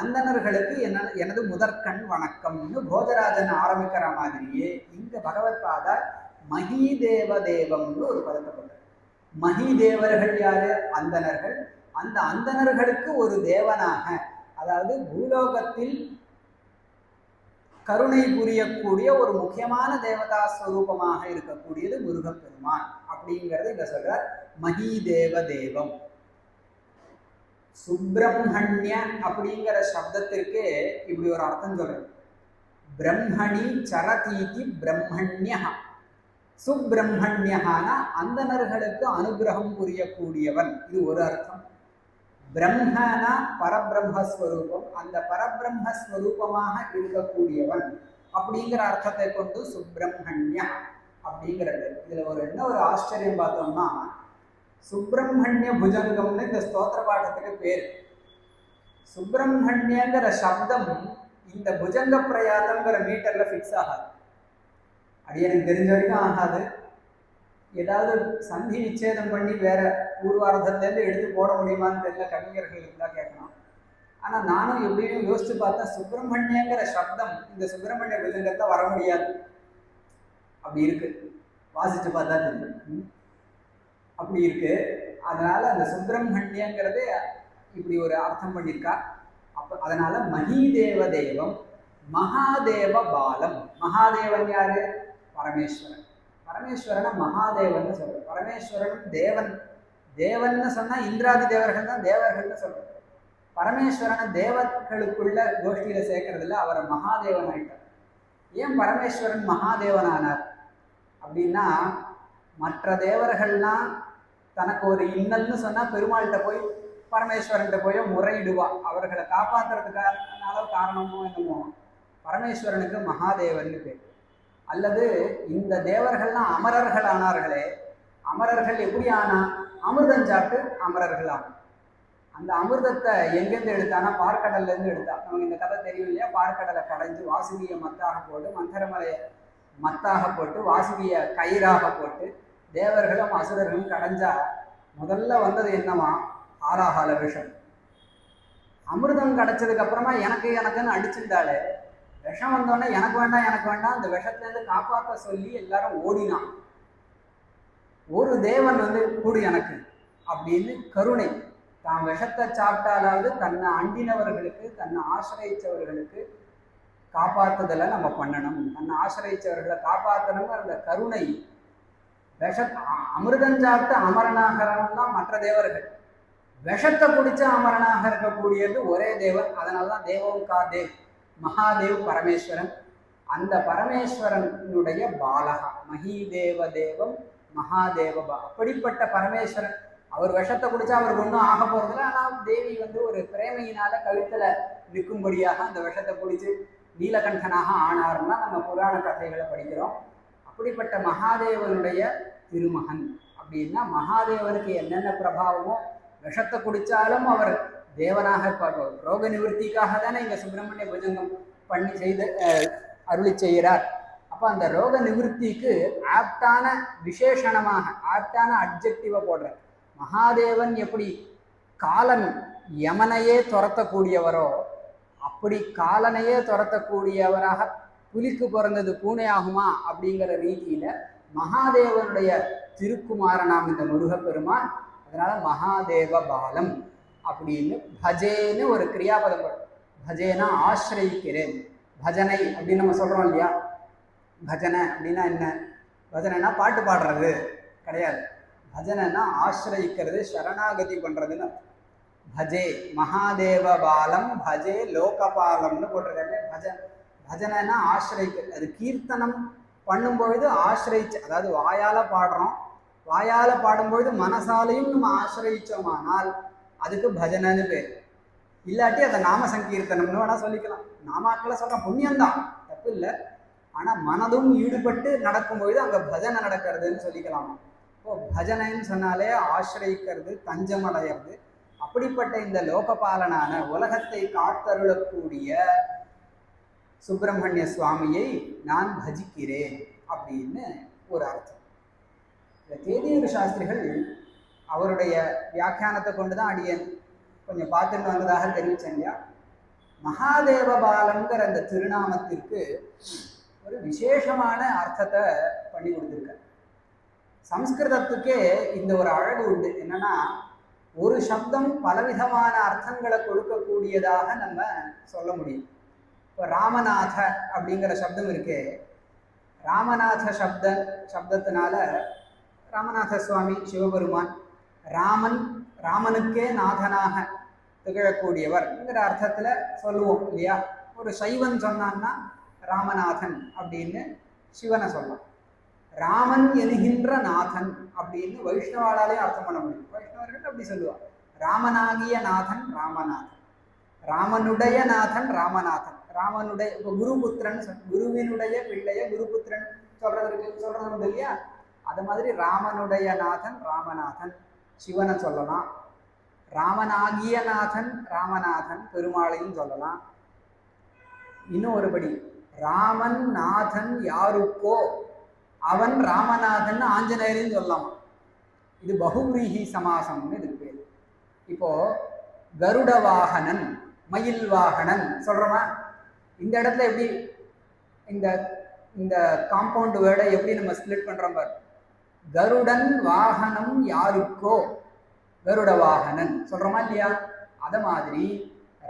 அந்தணர்களுக்கு எனது முதற்கண் வணக்கம்னு போஜராஜன் ஆரம்பிக்கிற மாதிரியே இங்க பகவத்பாதா மஹீதேவ தேவம்னு ஒரு பதத்தை கொண்டார். மஹீதேவர்கள் யாரு, அந்தணர்கள். அந்த அந்தணர்களுக்கு ஒரு தேவனாக, அதாவது பூலோகத்தில் கருணை புரியக்கூடிய ஒரு முக்கியமான தேவதா ஸ்வரூபமாக இருக்கக்கூடியது முருகப்பெருமான் அப்படிங்கிறது இங்க சொல்றார். மஹீதேவ தேவம். சுப்பிரமணிய அப்படிங்கிற சப்தத்திற்கு இப்படி ஒரு அர்த்தம் சொல்றது. பிரம்மணி சரதீதி பிரம்மண்யா. சுப்பிரமணியகான அந்தணர்களுக்கு அனுகிரகம் புரியக்கூடியவன், இது ஒரு அர்த்தம். பிரம்மனா பரபிரம்மஸ்வரூபம், அந்த பரபிரம்மஸ்வரூபமாக இருக்கக்கூடியவன் அப்படிங்கிற அர்த்தத்தை கொண்டு சுப்பிரமணியா அப்படிங்கிறது. இதுல என்ன ஒரு ஆச்சரியம் பார்த்தோம்னா, சுப்பிரமணிய புஜங்கம்னு இந்த ஸ்தோத்திர பாடத்துக்கு பேர். சுப்பிரமணியங்கிற சப்தம் இந்த புஜங்க பிரயாதங்கிற மீட்டர்ல ஃபிக்ஸ் ஆகாது. அது எனக்கு தெரிஞ்ச வரைக்கும் ஆகாது. ஏதாவது சந்தி விச்சேதம் பண்ணி வேற பூர்வார்த்தத்துலேருந்து எடுத்து போட முடியுமான்னு தெரியல, கவிஞர்கள் இருந்தால் கேட்கணும். ஆனால் நானும் எப்படியும் யோசிச்சு பார்த்தா சுப்பிரமணியங்கிற சப்தம் இந்த சுப்பிரமணிய புஜங்கத்தில் வர முடியாது. அப்படி இருக்கு, வாசிச்சு பார்த்தா தெரியும். அப்படி இருக்கு. அதனால அந்த சுப்பிரமணியங்கிறது இப்படி ஒரு அர்த்தம் பண்ணியிருக்கா. அப்போ அதனால மகிதேவ தேவம் மகாதேவ பாலம். மகாதேவன் யாரு? பரமேஸ்வரன். பரமேஸ்வரனை மகாதேவன் சொல்றோம். பரமேஸ்வரன் தேவன். தேவன்னு சொன்னா இந்திராதி தேவர்கள் தான் தேவர்கள்னு சொல்றோம். பரமேஸ்வரனை தேவர்களுக்குள்ள கோஷ்டியில சேர்க்கறதில்ல, அவரை மகாதேவன் ஆயிட்டார். ஏன் பரமேஸ்வரன் மகாதேவன் ஆனார் அப்படின்னா, மற்ற தேவர்கள்லாம் தனக்கு ஒரு இன்னல்னு சொன்னா பெருமாள்கிட்ட போய் பரமேஸ்வரன்கிட்ட போய் முறையிடுவா, அவர்களை காப்பாற்றுறதுக்கான காரணமோ என்னமோ. பரமேஸ்வரனுக்கு மகாதேவன் பேர். அல்லது இந்த தேவர்கள்லாம் அமரர்கள் ஆனார்களே, அமரர்கள் எப்படி ஆனா? அமிர்தம் சாப்பிட்டு அமரர்கள் ஆனா. அந்த அமிர்தத்தை எங்கேருந்து எடுத்தானா? பார்க்கடல்ல இருந்து எடுத்தா. நமக்கு இந்த கதை தெரியும் இல்லையா? பார்க்கடலை கடைஞ்சு வாசுகியை மத்தாக போட்டு, மந்தரமலையை மத்தாக போட்டு, வாசுகியை கயிறாக போட்டு தேவர்களும் அசுரர்களும் கடைஞ்சா முதல்ல வந்தது என்னவா? ஆலாகால விஷம். அமிர்தம் கிடைச்சதுக்கு அப்புறமா எனக்குன்னு அடிச்சுட்டாலே, விஷம் வந்தோடனே எனக்கு வேண்டாம் எனக்கு வேண்டாம், அந்த விஷத்துலேருந்து காப்பாற்ற சொல்லி எல்லாரும் ஓடினான். ஒரு தேவன் கூடு எனக்கு அப்படின்னு கருணை, தான் விஷத்தை சாப்பிட்டாலாவது தன்னை அண்டினவர்களுக்கு, தன்னை ஆசிரியச்சவர்களுக்கு காப்பாற்றுதலை நம்ம பண்ணணும், தன்னை ஆசிரியச்சவர்களை காப்பாற்றணுங்கிற அந்த கருணை. அமிர்தம் சாப்பிட்டு அமரனாகிறவன் மற்ற தேவர்கள், விஷத்தை குடிச்ச அமரனாக இருக்கக்கூடியது ஒரே தேவன். அதனால்தான் தேவம் கா தேவ், மகாதேவ் பரமேஸ்வரன். அந்த பரமேஸ்வரனுடைய பாலகா மகிதேவ தேவம் மகாதேவ அப்படிப்பட்ட பரமேஸ்வரன். அவர் விஷத்தை குடிச்சா அவருக்கு ஒன்றும் ஆக போறதில்ல. ஆனால் தேவி ஒரு பிரேமையினால கழுத்துல நிற்கும்படியாக அந்த விஷத்தை குடிச்சு நீலகண்டனாக ஆனார்னா நம்ம புராண கதைகளை படிக்கிறோம். அப்படிப்பட்ட மகாதேவனுடைய திருமகன் அப்படின்னா, மகாதேவனுக்கு என்னென்ன பிரபாவமோ, விஷத்தை குடித்தாலும் அவர் தேவனாக ரோக நிவர்த்திக்காக தானே இங்கே சுப்பிரமணிய புஜங்கம் பண்ணி செய்து அருளி செய்கிறார். அப்போ அந்த ரோக நிவர்த்திக்கு ஆப்டான விசேஷணமாக ஆப்டான அட்ஜெக்டிவை போடுறார். மகாதேவன் எப்படி காலன் யமனையே துரத்தக்கூடியவரோ, அப்படி காலனையே துரத்தக்கூடியவராக புலிக்கு பிறந்தது பூனை ஆகுமா அப்படிங்கிற ரீதியில மகாதேவனுடைய திருக்குமாரனாம் இந்த முருகப்பெருமான். அதனால மகாதேவ பாலம் அப்படின்னு பஜேன்னு ஒரு கிரியாபதம். பஜேனா ஆசிரியிக்கிறேன். பஜனை அப்படின்னு நம்ம சொல்றோம் இல்லையா? பஜனை அப்படின்னா என்ன? பஜனைனா பாட்டு பாடுறது கிடையாது. பஜனைனா ஆசிரியிக்கிறது, சரணாகதி பண்றதுன்னு. பஜே மகாதேவ பாலம் பஜே லோகபாலம்னு போட்டிருக்காங்க. பஜனைனா ஆசிரியிக்கிறது. அது கீர்த்தனம் பண்ணும்பொழுது ஆசிரியிச்சு, அதாவது வாயால பாடுறோம், வாயால பாடும்பொழுது மனசாலையும் நம்ம ஆசிரியிச்சோமானால் அதுக்கு பஜனைன்னு பேர். இல்லாட்டி அதை நாம சங்கீர்த்தனம்னு வேணா சொல்லிக்கலாம். நாமாக்களை சொல்றோம், புண்ணியம்தான், தப்பு இல்லை. ஆனா மனதும் ஈடுபட்டு நடக்கும்பொழுது அங்க பஜனை நடக்கிறதுன்னு சொல்லிக்கலாம். இப்போ பஜனைன்னு சொன்னாலே ஆசிரியிக்கிறது, தஞ்சம் அடையிறது. அப்படிப்பட்ட இந்த லோகபாலனான உலகத்தை காத்தருளக்கூடிய சுப்பிரமணிய சுவாமியை நான் பஜிக்கிறேன் அப்படின்னு ஒரு அர்த்தம். இந்த தேதியூர் சாஸ்திரிகள் அவருடைய வியாக்கியானத்தை கொண்டு தான் அடியேன் கொஞ்சம் பார்த்துட்டு வந்ததாக தெரிவித்தேன் இல்லையா? மகாதேவ பாலங்கிற அந்த திருநாமத்திற்கு ஒரு விசேஷமான அர்த்தத்தை பண்ணி கொடுத்துருக்கார். சம்ஸ்கிருதத்துக்கே இந்த ஒரு அழகு உண்டு. என்னன்னா, ஒரு சப்தம் பலவிதமான அர்த்தங்களை கொடுக்கக்கூடியதாக நம்ம சொல்ல முடியும். இப்போ ராமநாத அப்படிங்கிற சப்தம் இருக்கே, ராமநாத சப்தத்தினால ராமநாத சுவாமி சிவபெருமான், ராமனுக்கே நாதனாக திகழக்கூடியவர்ங்கிற அர்த்தத்தில் சொல்லுவோம் இல்லையா? ஒரு சைவன் சொன்னான்னா ராமநாதன் அப்படின்னு சிவனை சொல்லலாம். ராமன் என்கின்ற நாதன் அப்படின்னு வைஷ்ணவாலாலையும் அர்த்தம் பண்ண முடியும். வைஷ்ணவர்கள் அப்படி சொல்லுவார், ராமனாகிய நாதன் ராமநாதன், ராமனுடைய நாதன் ராமநாதன். ராமனுடைய இப்போ குருபுத்திரன், குருவினுடைய பிள்ளைய குருபுத்திரன் சொல்றது உண்டு இல்லையா? அது மாதிரி ராமனுடைய நாதன் ராமநாதன் சிவனை சொல்லலாம். ராமனாகிய நாதன் ராமநாதன் பெருமாளையும் சொல்லலாம். இன்னும் ஒருபடி, ராமன் நாதன் யாருக்கோ அவன் ராமநாதன் ஆஞ்சநேயர்னு சொல்லலாம். இது பகுவிரீஹி சமாசம்னு இதுக்கு பேர். இப்போ கருட வாகனன், மயில் வாகனன் சொல்றோமா? இந்த இடத்துல எப்படி இந்த இந்த காம்பவுண்ட் வேர்டை எப்படி நம்ம ஸ்பிளிட் பண்றோம் பாரு. கருடன் வாகனம் யாருக்கோ கருட வாகனன் சொல்றோமா இல்லையா? அத மாதிரி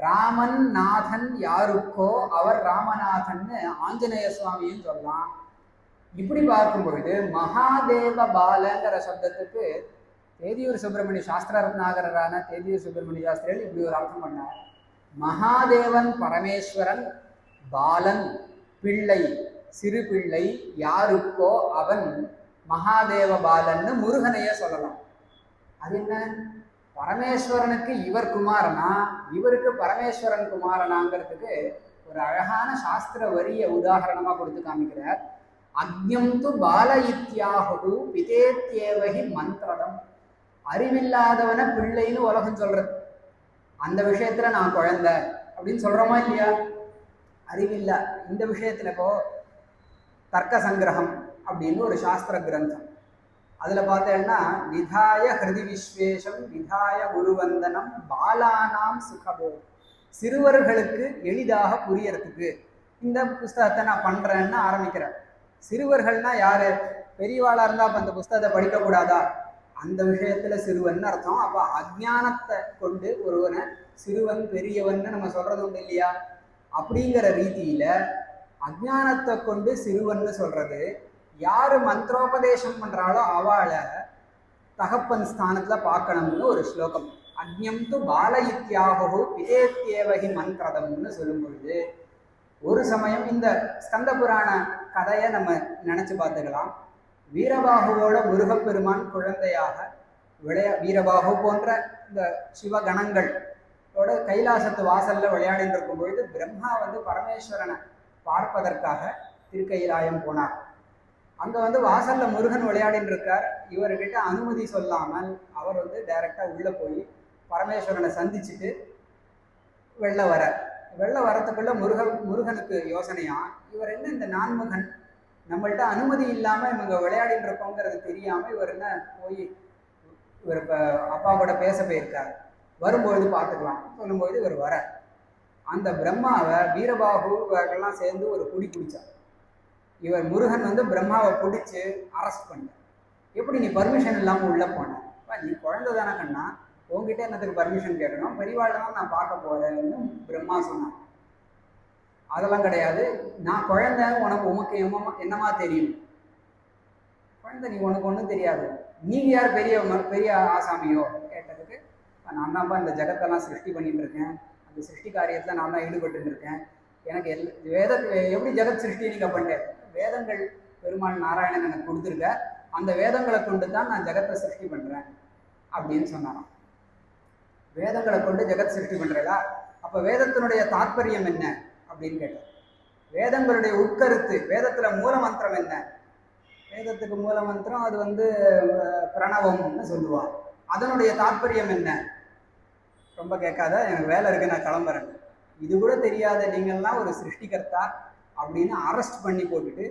ராமன் நாதன் யாருக்கோ அவர் ராமநாதன்னு ஆஞ்சநேய சுவாமின்னு சொல்லலாம். இப்படி பார்க்கும் பொழுது மகாதேவ பாலங்கிற சப்தத்துக்கு தேதியூர் சுப்பிரமணிய சாஸ்திர ரத்னாகரரான தேதியூர் சுப்பிரமணிய சாஸ்திரிகள் இப்படி ஒரு அர்த்தம் பண்ணார். மகாதேவன் பரமேஸ்வரன், பாலன் பிள்ளை, சிறு பிள்ளை யாருக்கோ அவன் மகாதேவ பாலன்னு முருகனையே சொல்லலாம். அது என்ன? பரமேஸ்வரனுக்கு இவர் குமாரனா, இவருக்கு பரமேஸ்வரன் குமாரனாங்கிறதுக்கு ஒரு அழகான சாஸ்திர வரிய உதாரணமா கொடுத்து காமிக்கிறார். அக்ஞம் து பால இத்யாஹு பிதேத்யேவஹி மந்திரதம். அறிவில்லாதவன பிள்ளைன்னு உலகம் சொல்றது. அந்த விஷயத்துல நான் குழந்தை அப்படின்னு சொல்றோமா இல்லையா? அறிவில்லை. இந்த விஷயத்துல இப்போ தர்க்க சங்கிரகம் அப்படின்னு ஒரு சாஸ்திர கிரந்தம், அதுல பார்த்தேன்னா விதாய ஹிருதி விஸ்வேஷம் விதாய குருவந்தனம் பாலானாம் சுகபோ, சிறுவர்களுக்கு எளிதாக புரியறதுக்கு இந்த புஸ்தகத்தை நான் பண்றேன்னு ஆரம்பிக்கிறேன். சிறுவர்கள்னா யாரு? பெரியவாளா இருந்தா அப்ப அந்த புஸ்தகத்தை படிக்க கூடாதா? அந்த விஷயத்துல சிறுவன் அர்த்தம். அப்ப அஜ்ஞானத்தை கொண்டு ஒருவனை சிறுவன் பெரியவன் நம்ம சொல்றது உண்டு இல்லையா? அப்படிங்கிற ரீதியில அஜ்ஞானத்தை கொண்டு சிறுவன்னு சொல்றது. யாரு மந்திரோபதேசம் பண்றாளோ அவளை தகப்பன் ஸ்தானத்துல பார்க்கணும்னு ஒரு ஸ்லோகம். அக்ஞம் து பால இத்யாஹு பிதேத்யேவஹி மந்திரதம்னு சொல்லும் பொழுது ஒரு சமயம் இந்த ஸ்கந்த புராண கதையை நம்ம நினைச்சு பார்த்துக்கலாம். வீரபாகுவோட முருகப்பெருமான் குழந்தையாக வீரபாகு போன்ற இந்த சிவகணங்களோட கைலாசத்து வாசல்ல விளையாடிட்டு இருக்கும் பொழுது பிரம்மா வந்து பரமேஸ்வரனை பார்ப்பதற்காக திருக்கைலாயம் போனார். அங்க வந்து வாசல்ல முருகன் விளையாடின்னு இருக்கார். இவர்கிட்ட அனுமதி சொல்லாமல் அவர் வந்து டைரக்டா உள்ள போய் பரமேஸ்வரனை சந்திச்சுட்டு வெளில வரத்துக்குள்ள முருகனுக்கு யோசனையா, இவர் என்ன இந்த நான்முகன் நம்மள்ட்ட அனுமதி இல்லாம இவங்க விளையாடிட்டு இருக்கோங்கிறது தெரியாம இவர் என்ன போய் இவர் அப்பா கூட பேச போயிருக்கார், வரும்பொழுது பார்த்துக்கலாம் சொல்லும்போது இவர் வர அந்த பிரம்மாவை வீரபாகு இவர்கள்லாம் சேர்ந்து ஒரு குடி குடிச்சார். இவர் முருகன் வந்து பிரம்மாவை பிடிச்சு அரெஸ்ட் பண்ணார். எப்படி நீ பர்மிஷன் இல்லாமல் உள்ள போன? நீ குழந்தை தானே கண்ணா, உங்ககிட்ட என்னத்துக்கு பர்மிஷன் கேட்கணும், பெரியவாள் தான் நான் பார்க்க போறேன்னு பிரம்மா சொன்னான். அதெல்லாம் கிடையாது, நான் குழந்தை, உனக்கு என்னமா தெரியும்? குழந்தை நீ உனக்கு ஒன்றும் தெரியாது, நீங்க யார் பெரிய ஆசாமியோ கேட்டதுக்கு, நான் தான்ப்பா இந்த ஜகத்தெல்லாம் சிருஷ்டி பண்ணிட்டு இருக்கேன், அந்த சிருஷ்டி காரியத்தில் நான் தான் ஈடுபட்டு இருக்கேன், எனக்கு எப்படி ஜெகத் சிருஷ்டி நீங்க பண்ணேன்? வேதங்கள் பெருமாள் நாராயணன் எனக்கு கொடுத்துருக்க, அந்த வேதங்களை கொண்டு தான் நான் ஜெகத்தை சிருஷ்டி பண்றேன் அப்படின்னு சொன்னாராம். வேதங்களை கொண்டு ஜெகத் சிருஷ்டி பண்றதா? அப்ப வேதத்தினுடைய தாற்பயம் என்ன அப்படின்னு கேட்டார். வேதங்களுடைய உட்கருத்து, வேதத்துல மூல மந்திரம் என்ன? வேதத்துக்கு மூல மந்திரம் அது வந்து பிரணவம்னு சொல்லுவார். அதனுடைய தாற்பயம் என்ன? ரொம்ப கேட்காத, எனக்கு வேலை இருக்கு, நான் கிளம்புறேன். இது கூட தெரியாத நீங்கள்லாம் ஒரு சிருஷ்டிகர்த்தா அப்படின்னு அரெஸ்ட் பண்ணி போட்டுட்டு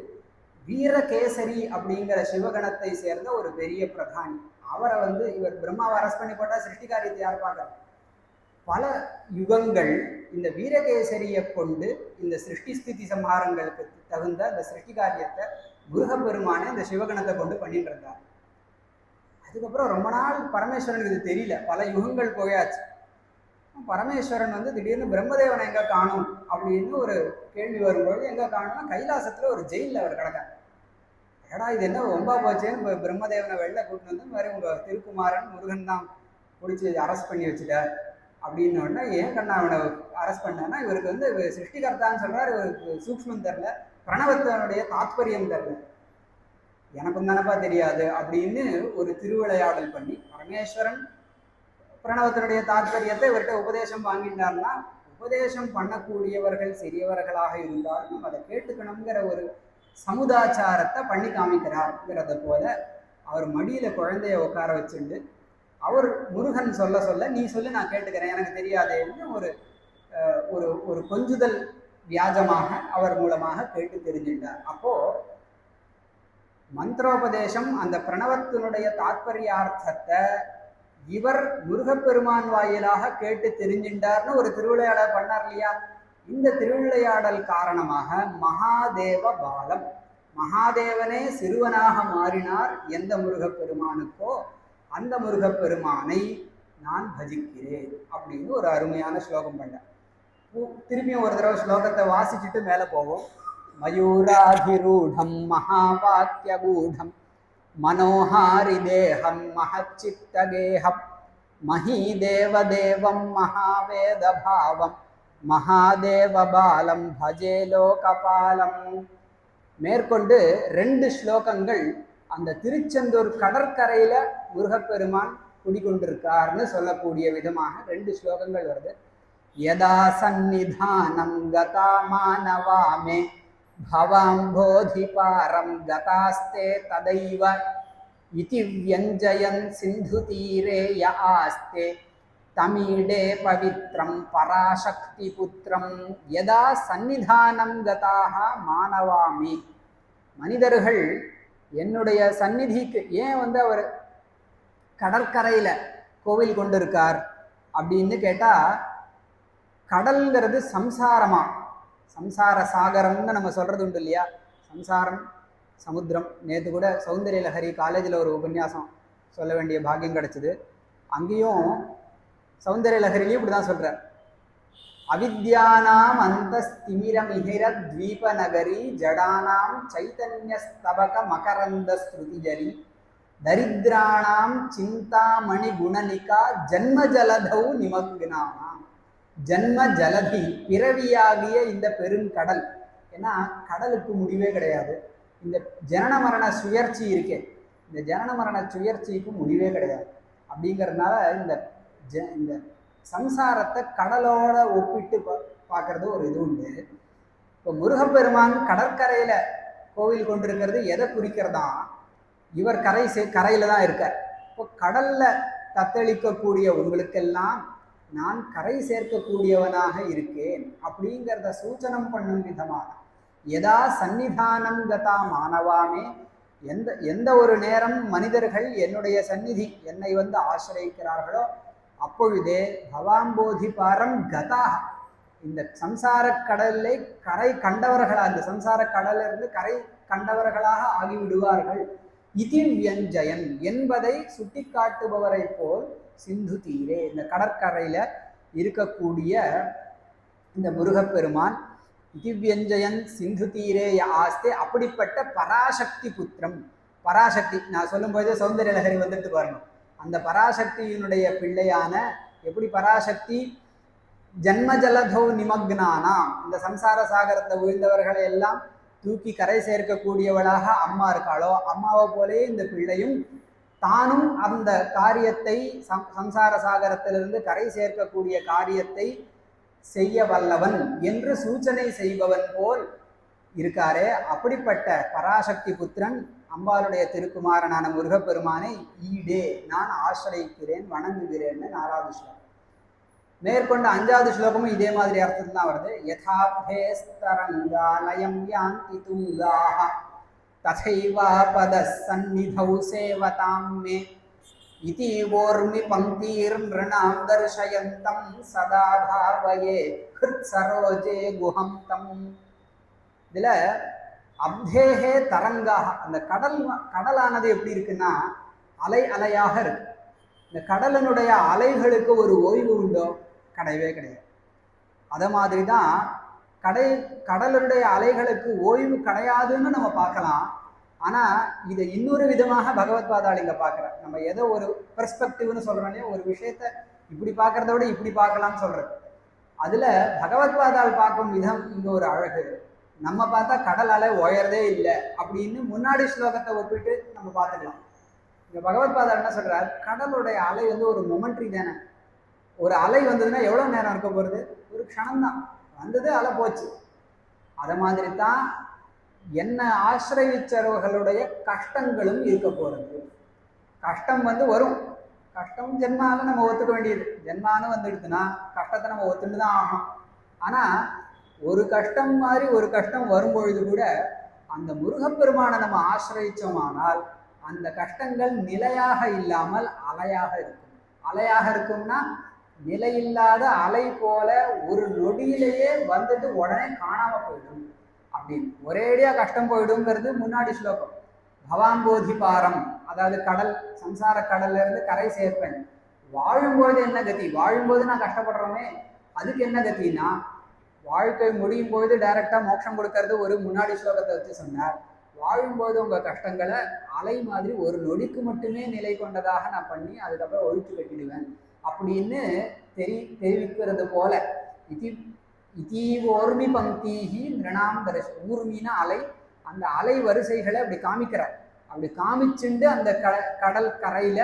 வீரகேசரி அப்படிங்கிற சிவகணத்தை சேர்ந்த ஒரு பெரிய பிரதானி, அவரை வந்து இவர் பிரம்மாவை அரெஸ்ட் பண்ணி போட்டா சிருஷ்டி காரியத்தை யார் பார்க்க? பல யுகங்கள் இந்த வீரகேசரியை கொண்டு இந்த சிருஷ்டி ஸ்திதி சம்ஹாரங்களுக்கு தகுந்த இந்த சிருஷ்டி காரியத்தை முருகப்பெருமானை இந்த சிவகணத்தை கொண்டு பண்ணிட்டு இருந்தார். அதுக்கப்புறம் ரொம்ப நாள் பரமேஸ்வரனுக்கு இது தெரியல, பல யுகங்கள் போயாச்சு. பரமேஸ்வரன் வந்து திடீர்னு பிரம்மதேவனை எங்க காணும் அப்படின்னு ஒரு கேள்வி வரும்பொழுது எங்க காணும்னா கைலாசத்துல ஒரு ஜெயிலில் அவர் கிடக்கார். ஏடா இது என்ன ரொம்ப போச்சேன்னு பிரம்மதேவனை வெளில கூட்டிட்டு வந்து இந்த மாதிரி உங்க திருக்குமாரன் முருகன் தான் பிடிச்சி அரெஸ்ட் பண்ணி வச்சுட்டார் அப்படின்னு உடனே, ஏன் கண்ணா அவனை அரெஸ்ட் பண்ணான்னா இவருக்கு வந்து சிருஷ்டிகர்த்தான்னு சொல்றாரு, இவருக்கு சூக்ஷ்மம் தெரில, பிரணவத்தினுடைய தாத்பரியம் தெரில, எனக்கும் தானப்பா தெரியாது அப்படின்னு ஒரு திருவிளையாடல் பண்ணி பரமேஸ்வரன் பிரணவத்தினுடைய தாத்பரியத்தை இவர்கிட்ட உபதேசம் வாங்கிட்டார்னா, உபதேசம் பண்ணக்கூடியவர்கள் சிறியவர்களாக இருந்தாலும் நம்ம அதை கேட்டுக்கணுங்கிற ஒரு சமுதாச்சாரத்தை பண்ணி காமிக்கிறார்ங்கிறத போல அவர் மடியில குழந்தைய உட்கார வச்சுட்டு அவர் முருகன் சொல்ல சொல்ல நீ சொல்லி நான் கேட்டுக்கிறேன், எனக்கு தெரியாதேன்னு ஒரு ஒரு ஒரு கொஞ்சுதல் வியாஜமாக அவர் மூலமாக கேட்டு தெரிஞ்சுட்டார். அப்போ மந்திரோபதேசம் அந்த பிரணவத்தினுடைய தாத்பரியார்த்தத்தை இவர் முருகப்பெருமான் வாயிலாக கேட்டு தெரிஞ்சின்றார்னு ஒரு திருவிளையாடல் பண்ணார் இல்லையா? இந்த திருவிளையாடல் காரணமாக மகாதேவ பாலம், மகாதேவனே சிறுவனாக மாறினார் எந்த முருகப்பெருமானுக்கோ அந்த முருகப்பெருமானை நான் பஜிக்கிறேன் அப்படின்னு ஒரு அருமையான ஸ்லோகம் பண்ணேன். திரும்பியும் ஒரு தடவை ஸ்லோகத்தை வாசிச்சுட்டு மேலே போவோம். மயூராதிரூடம் மகாவாக்கியகூடம் மனோஹாரி தேகம் மஹச்சித்தகேகம் மஹீதேவதேவம் மகாவேதபாவம் மகாதேவபாலம் பஜே லோகபாலம். மேற்கொண்டு 2 ஸ்லோகங்கள் அந்த திருச்செந்தூர் கடற்கரையில முருகப்பெருமான் குடிகொண்டிருக்கார்னு சொல்லக்கூடிய விதமாக 2 ஸ்லோகங்கள் வருது. யதா சந்நிதானம் கதா மானவாமே பவாம்போதிபாரம் கதாஸ்தே ததைவ இதி வியஞ்சயன் சிந்து தீரே ய ஆஸ்தே தமிழே பவித்ரம் பராசக்தி புத்திரம் யதா சந்நிதானம் கதாக மானவாமி. மனிதர்கள் என்னுடைய சந்நிதிக்கு ஏன் அவர் கடற்கரையில கோவில் கொண்டிருக்கார் அப்படின்னு கேட்டா, கடல்ங்கிறது சம்சாரமா, சம்சார சாகரம்னு நம்ம சொல்றது உண்டு இல்லையா? சம்சாரம் சமுத்திரம். நேற்று கூட சௌந்தரிய லஹரி காலேஜில் ஒரு உபன்யாசம் சொல்ல வேண்டிய பாக்கியம் கிடைச்சிது. அங்கேயும் சௌந்தரிய லஹரிலையும் இப்படி தான் சொல்கிறார். அவித்யானாம் அந்த ஸ்திமிரமிஹிர த்வீப நகரி ஜடானாம் சைதன்ய ஸ்தபக மகரந்த ஸ்ருதிஜரி தரித்ராணாம் சிந்தாமணி குணனிகா ஜன்ம ஜலதௌ நிமக்னானாம். ஜன்ம ஜலதி பிறவியாகிய இந்த பெருங்கடல். ஏன்னா கடலுக்கு முடிவே கிடையாது. இந்த ஜனன மரண சுயற்சி இருக்கே, இந்த ஜனன மரண சுயற்சிக்கு முடிவே கிடையாது. அப்படிங்கிறதுனால இந்த சம்சாரத்தை கடலோட ஒப்பிட்டு பார்க்கறது ஒரு இது உண்டு. இப்போ முருகப்பெருமான் கடற்கரையில கோவில் கொண்டிருக்கிறது எதை குறிக்கிறதா? இவர் கரையில தான் இருக்கார். இப்போ கடல்ல தத்தளிக்கக்கூடிய உங்களுக்கெல்லாம் நான் கரை சேர்க்கக்கூடியவனாக இருக்கேன் அப்படிங்கிறத சூச்சனம் பண்ணும் விதமாக எதா சந்நிதானம் கதா மானவாமே, எந்த ஒரு நேரம் மனிதர்கள் என்னுடைய சந்நிதி என்னை ஆசிரியிக்கிறார்களோ அப்பொழுதே பவாம்போதி பாரம் கதா, இந்த சம்சார கடலை கரை கண்டவர்களாக, இந்த சம்சார கடலிலிருந்து கரை கண்டவர்களாக ஆகிவிடுவார்கள். இதி வியஞ்சயன் என்பதை சுட்டி காட்டுபவரை போல் சிந்து தீரே, இந்த கடற்கரையில இருக்கக்கூடிய இந்த முருகப்பெருமான் இதி வியஞ்சயன் சிந்து தீரே ஆஸ்தே. அப்படிப்பட்ட பராசக்தி புத்திரம், பராசக்தி நான் சொல்லும்போதே சௌந்தரிய லஹரி வந்துட்டு பாருங்க. அந்த பராசக்தியினுடைய பிள்ளையான, எப்படி பராசக்தி ஜன்ம ஜலதோ நிமக்னானாம், இந்த சம்சார சாகரத்தை வீழ்ந்தவர்களை எல்லாம் தூக்கி கரை சேர்க்கக்கூடியவளாக அம்மா இருக்காளோ, அம்மாவை போலே இந்த பிள்ளையும் தானும் அந்த காரியத்தை சம்சார சாகரத்திலிருந்து கரை சேர்க்கக்கூடிய காரியத்தை செய்ய வல்லவன் என்று சூச்சனை செய்பவன் போல் இருக்காரே. அப்படிப்பட்ட பராசக்தி புத்திரன் அம்பாளுடைய திருக்குமாரனான முருகப்பெருமானை ஈடே நான் ஆசிரியிக்கிறேன், வணங்குகிறேன்னு 4வது ஸ்லோகம். மேற்கொண்ட 5வது ஸ்லோகமும் இதே மாதிரி அர்த்தம் தான் வருது. யதாபேஸ்தரங்காலயம் யாந்தி துங்காஹ ததைவா பதஸ் சந்நிதௌ சேவதாம் மே இதி ஓர்மி பங்கீர் நிருணாம் தர்ஷயந்தம் சதா பாவயே ஹிருத் சரோஜே குஹம் தம். இதுல அப்தேஹே தரங்காக, அந்த கடலானது எப்படி இருக்குன்னா அலை அலையாக இருக்கு. இந்த கடலினுடைய அலைகளுக்கு ஒரு ஓய்வு உண்டோ? கிடையவே கிடையாது. அதை மாதிரி தான் கடலுடைய அலைகளுக்கு ஓய்வு கிடையாதுன்னு நம்ம பார்க்கலாம். ஆனால் இதை இன்னொரு விதமாக பகவத்பாதாள் இங்கே பார்க்குறேன். நம்ம ஏதோ ஒரு பெர்ஸ்பெக்டிவ்னு சொல்கிறோன்னே, ஒரு விஷயத்தை இப்படி பார்க்குறத விட இப்படி பார்க்கலாம்னு சொல்கிறது. அதில் பகவத்பாதாள் பார்க்கும் விதம் இங்கே ஒரு அழகு. நம்ம பார்த்தா கடல் அலை உயர்றதே இல்லை அப்படின்னு முன்னாடி ஸ்லோகத்தை ஒப்பிட்டு நம்ம பார்த்துக்கலாம். இங்கே பகவத்பாதாள் என்ன சொல்கிறார்? கடலுடைய அலை ஒரு மொமெண்ட்ரி தானே. ஒரு அலை வந்ததுன்னா எவ்வளோ நேரம் இருக்க போகிறது? ஒரு க்ஷணம்தான். வந்தது அலை போச்சு. அதை மாதிரி தான் என்ன ஆசிரியச்சவர்களுடைய கஷ்டங்களும் இருக்க போகிறது. கஷ்டம் வரும். கஷ்டம் ஜென்மால நம்ம ஒத்துக்க வேண்டியது. ஜென்மானு வந்துடுதுன்னா கஷ்டத்தை நம்ம ஒத்துட்டு தான் ஆகும். ஆனால் ஒரு கஷ்டம் மாதிரி ஒரு கஷ்டம் வரும்பொழுது கூட அந்த முருகப்பெருமானை நம்ம ஆசிரியிச்சோமானால் அந்த கஷ்டங்கள் நிலையாக இல்லாமல் அலையாக இருக்கும். அலையாக இருக்கும்னா நிலையில்லாத அலை போல ஒரு நொடியிலேயே வந்துட்டு உடனே காணாம போயிடும் அப்படின்னு. ஒரேடியா கஷ்டம் போயிடுங்கிறது முன்னாடி ஸ்லோகம். பவாம்போதி பாரம், அதாவது கடல், சம்சார கடல்ல இருந்து கரை சேர்ப்பேன். வாழும்போது என்ன கதி? வாழும்போது நான் கஷ்டப்படுறோமே, அதுக்கு என்ன கத்தின்னா வாழ்க்கை முடியும் பொழுது டைரக்டா மோட்சம் கொடுக்கறது ஒரு முன்னாடி ஸ்லோகத்தை வச்சு சொன்னார். வாழும்போது உங்க கஷ்டங்களை அலை மாதிரி ஒரு நொடிக்கு மட்டுமே நிலை கொண்டதாக நான் பண்ணி அதுக்கப்புறம் ஒழிச்சு கட்டிடுவேன் அப்படின்னு தெரிவிக்கிறது போல. ஓர்மி பங்கீஹி நிரணாம் தரிச. ஊர்மினா அலை, அந்த அலை வரிசைகளை அப்படி காமிக்கிறார். அப்படி காமிச்சுண்டு அந்த கடல் கரையில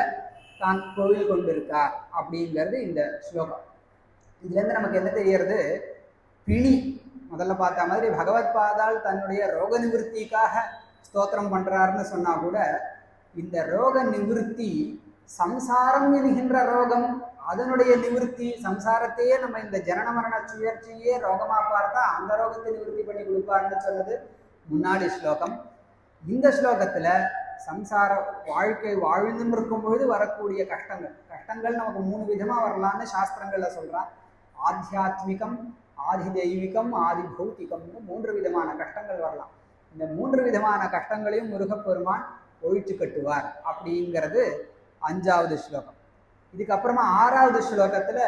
தான் கோவில் கொண்டிருக்கார் அப்படிங்கிறது இந்த ஸ்லோகம். இதுல இருந்து நமக்கு என்ன தெரியறது? பிணி முதல்ல பார்த்த மாதிரி பகவத் பாதால் தன்னுடைய ரோக நிவர்த்திக்காக ஸ்தோத்திரம் பண்றாருன்னு சொன்னா கூட இந்த ரோக நிவர்த்தி சம்சாரம் என்கின்ற ரோகம், அதனுடைய நிவர்த்தி, சம்சாரத்தையே நம்ம இந்த ஜனன மரண சுழற்சியே ரோகமா பார்த்தா அந்த ரோகத்தை நிவர்த்தி பண்ணி கொடுப்பாருன்னு சொன்னது முன்னாடி ஸ்லோகம். இந்த ஸ்லோகத்துல சம்சார வாழ்க்கை வாழ்ந்துன்னு இருக்கும்பொழுது வரக்கூடிய கஷ்டங்கள் நமக்கு 3 விதமா வரலான்னு சாஸ்திரங்கள்ல சொல்றான். ஆத்தியாத்மிகம், ஆதி தெய்வீகம், ஆதி பௌத்திகம்னு 3 விதமான கஷ்டங்கள் வரலாம். இந்த 3 விதமான கஷ்டங்களையும் முருகப்பெருமான் ஒழிச்சு கட்டுவார் அப்படிங்கிறது 5வது ஸ்லோகம். இதுக்கப்புறமா 6வது ஸ்லோகத்துல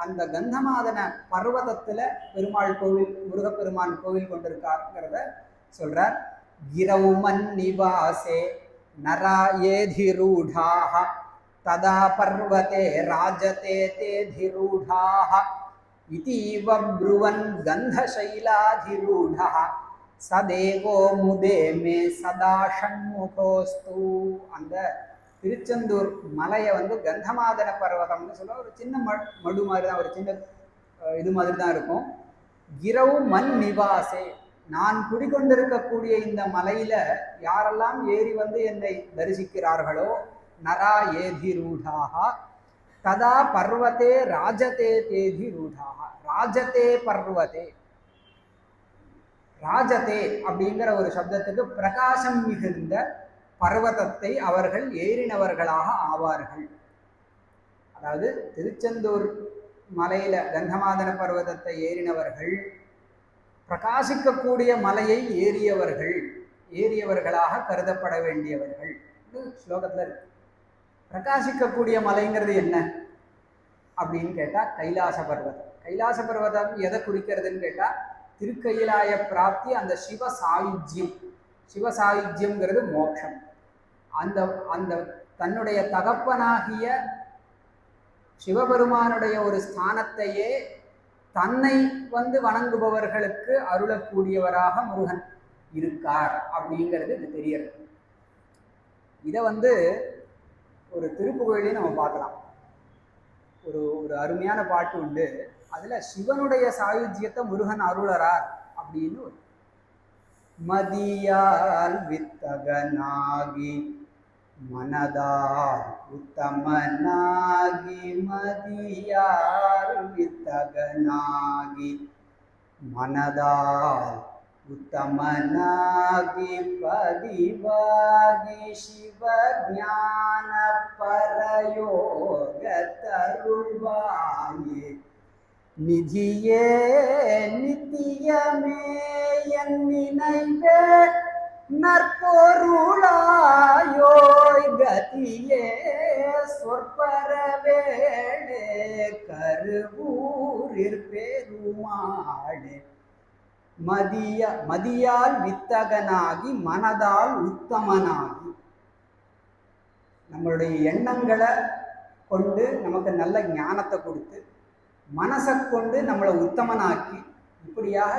அந்த கந்தமாதன பர்வதத்துல பெருமாள் கோவில், முருகப்பெருமான் கோவில் கொண்டிருக்காருங்கிறத சொல்றார். கிரௌமன் நிவாசே நராயேதிரூடாஹ ததா பர்வதே ராஜதே தேதிரூடாஹ இதீவ ப்ருவன் கந்தசைலாதிரூடஹ சதேவோ முதே மே சதா ஷண்முகோஸ்து. அந்த திருச்செந்தூர் மலையை கந்தமாதன பர்வதம்னு சொல்ல ஒரு சின்ன மடு மாதிரி தான், ஒரு சின்ன இது மாதிரி தான் இருக்கும். கிரௌ மன் நிவாசே, நான் குடிக்கொண்டிருக்கக்கூடிய இந்த மலையில யாரெல்லாம் ஏறி என்னை தரிசிக்கிறார்களோ, நரா ஏதி ரூடாக ததா பர்வதே ராஜதே தேதி ரூடாக. ராஜதே பர்வதே, ராஜதே அப்படிங்கிற ஒரு சப்தத்துக்கு பிரகாசம் மிகுந்த பர்வதத்தை அவர்கள் ஏறினவர்களாக ஆவார்கள். அதாவது திருச்செந்தூர் மலையில கந்தமாதன பர்வதத்தை ஏறினவர்கள் பிரகாசிக்கக்கூடிய மலையை ஏறியவர்களாக கருதப்பட வேண்டியவர்கள் ஸ்லோகத்துல இருக்கு. பிரகாசிக்கக்கூடிய மலைங்கிறது என்ன அப்படின்னு கேட்டா கைலாச பர்வதம். கைலாச பர்வதம் எதை குறிக்கிறதுன்னு கேட்டா திருக்கையிலாய பிராப்தி, அந்த சிவசாயுஜ்யம். சிவசாயுஜ்யம்ங்கிறது மோட்சம். அந்த அந்த தன்னுடைய தகப்பனாகிய சிவபெருமானுடைய ஒரு ஸ்தானத்தையே தன்னை வணங்குபவர்களுக்கு அருளக்கூடியவராக முருகன் இருக்கார் அப்படிங்கிறது இது தெரியறது. இதை ஒரு திருப்புகழிலையும் நம்ம பார்க்கலாம். ஒரு அருமையான பாட்டு உண்டு. அதுல சிவனுடைய சாயுஜ்யத்தை முருகன் அருளறார் அப்படின்னு. மதியால் வித்தகனாகி மனதால் உத்தமனாகி, மதியால் வித்தகனாகி மனதால் உத்தமனாகி, பதிவாகி சிவஞான பரயோக தருள்வாயே, நிதியே நித்தியமே என் நினைவே நற்பொருளாயோய், கதியே சொற்பரவேளே கருவூரிற் பெருமாளே. மதியால் வித்தகனாகி மனதால் உத்தமனாகி, நம்மளுடைய எண்ணங்களை கொண்டு நமக்கு நல்ல ஞானத்தை கொடுத்து, மனசை கொண்டு நம்மளை உத்தமனாக்கி, இப்படியாக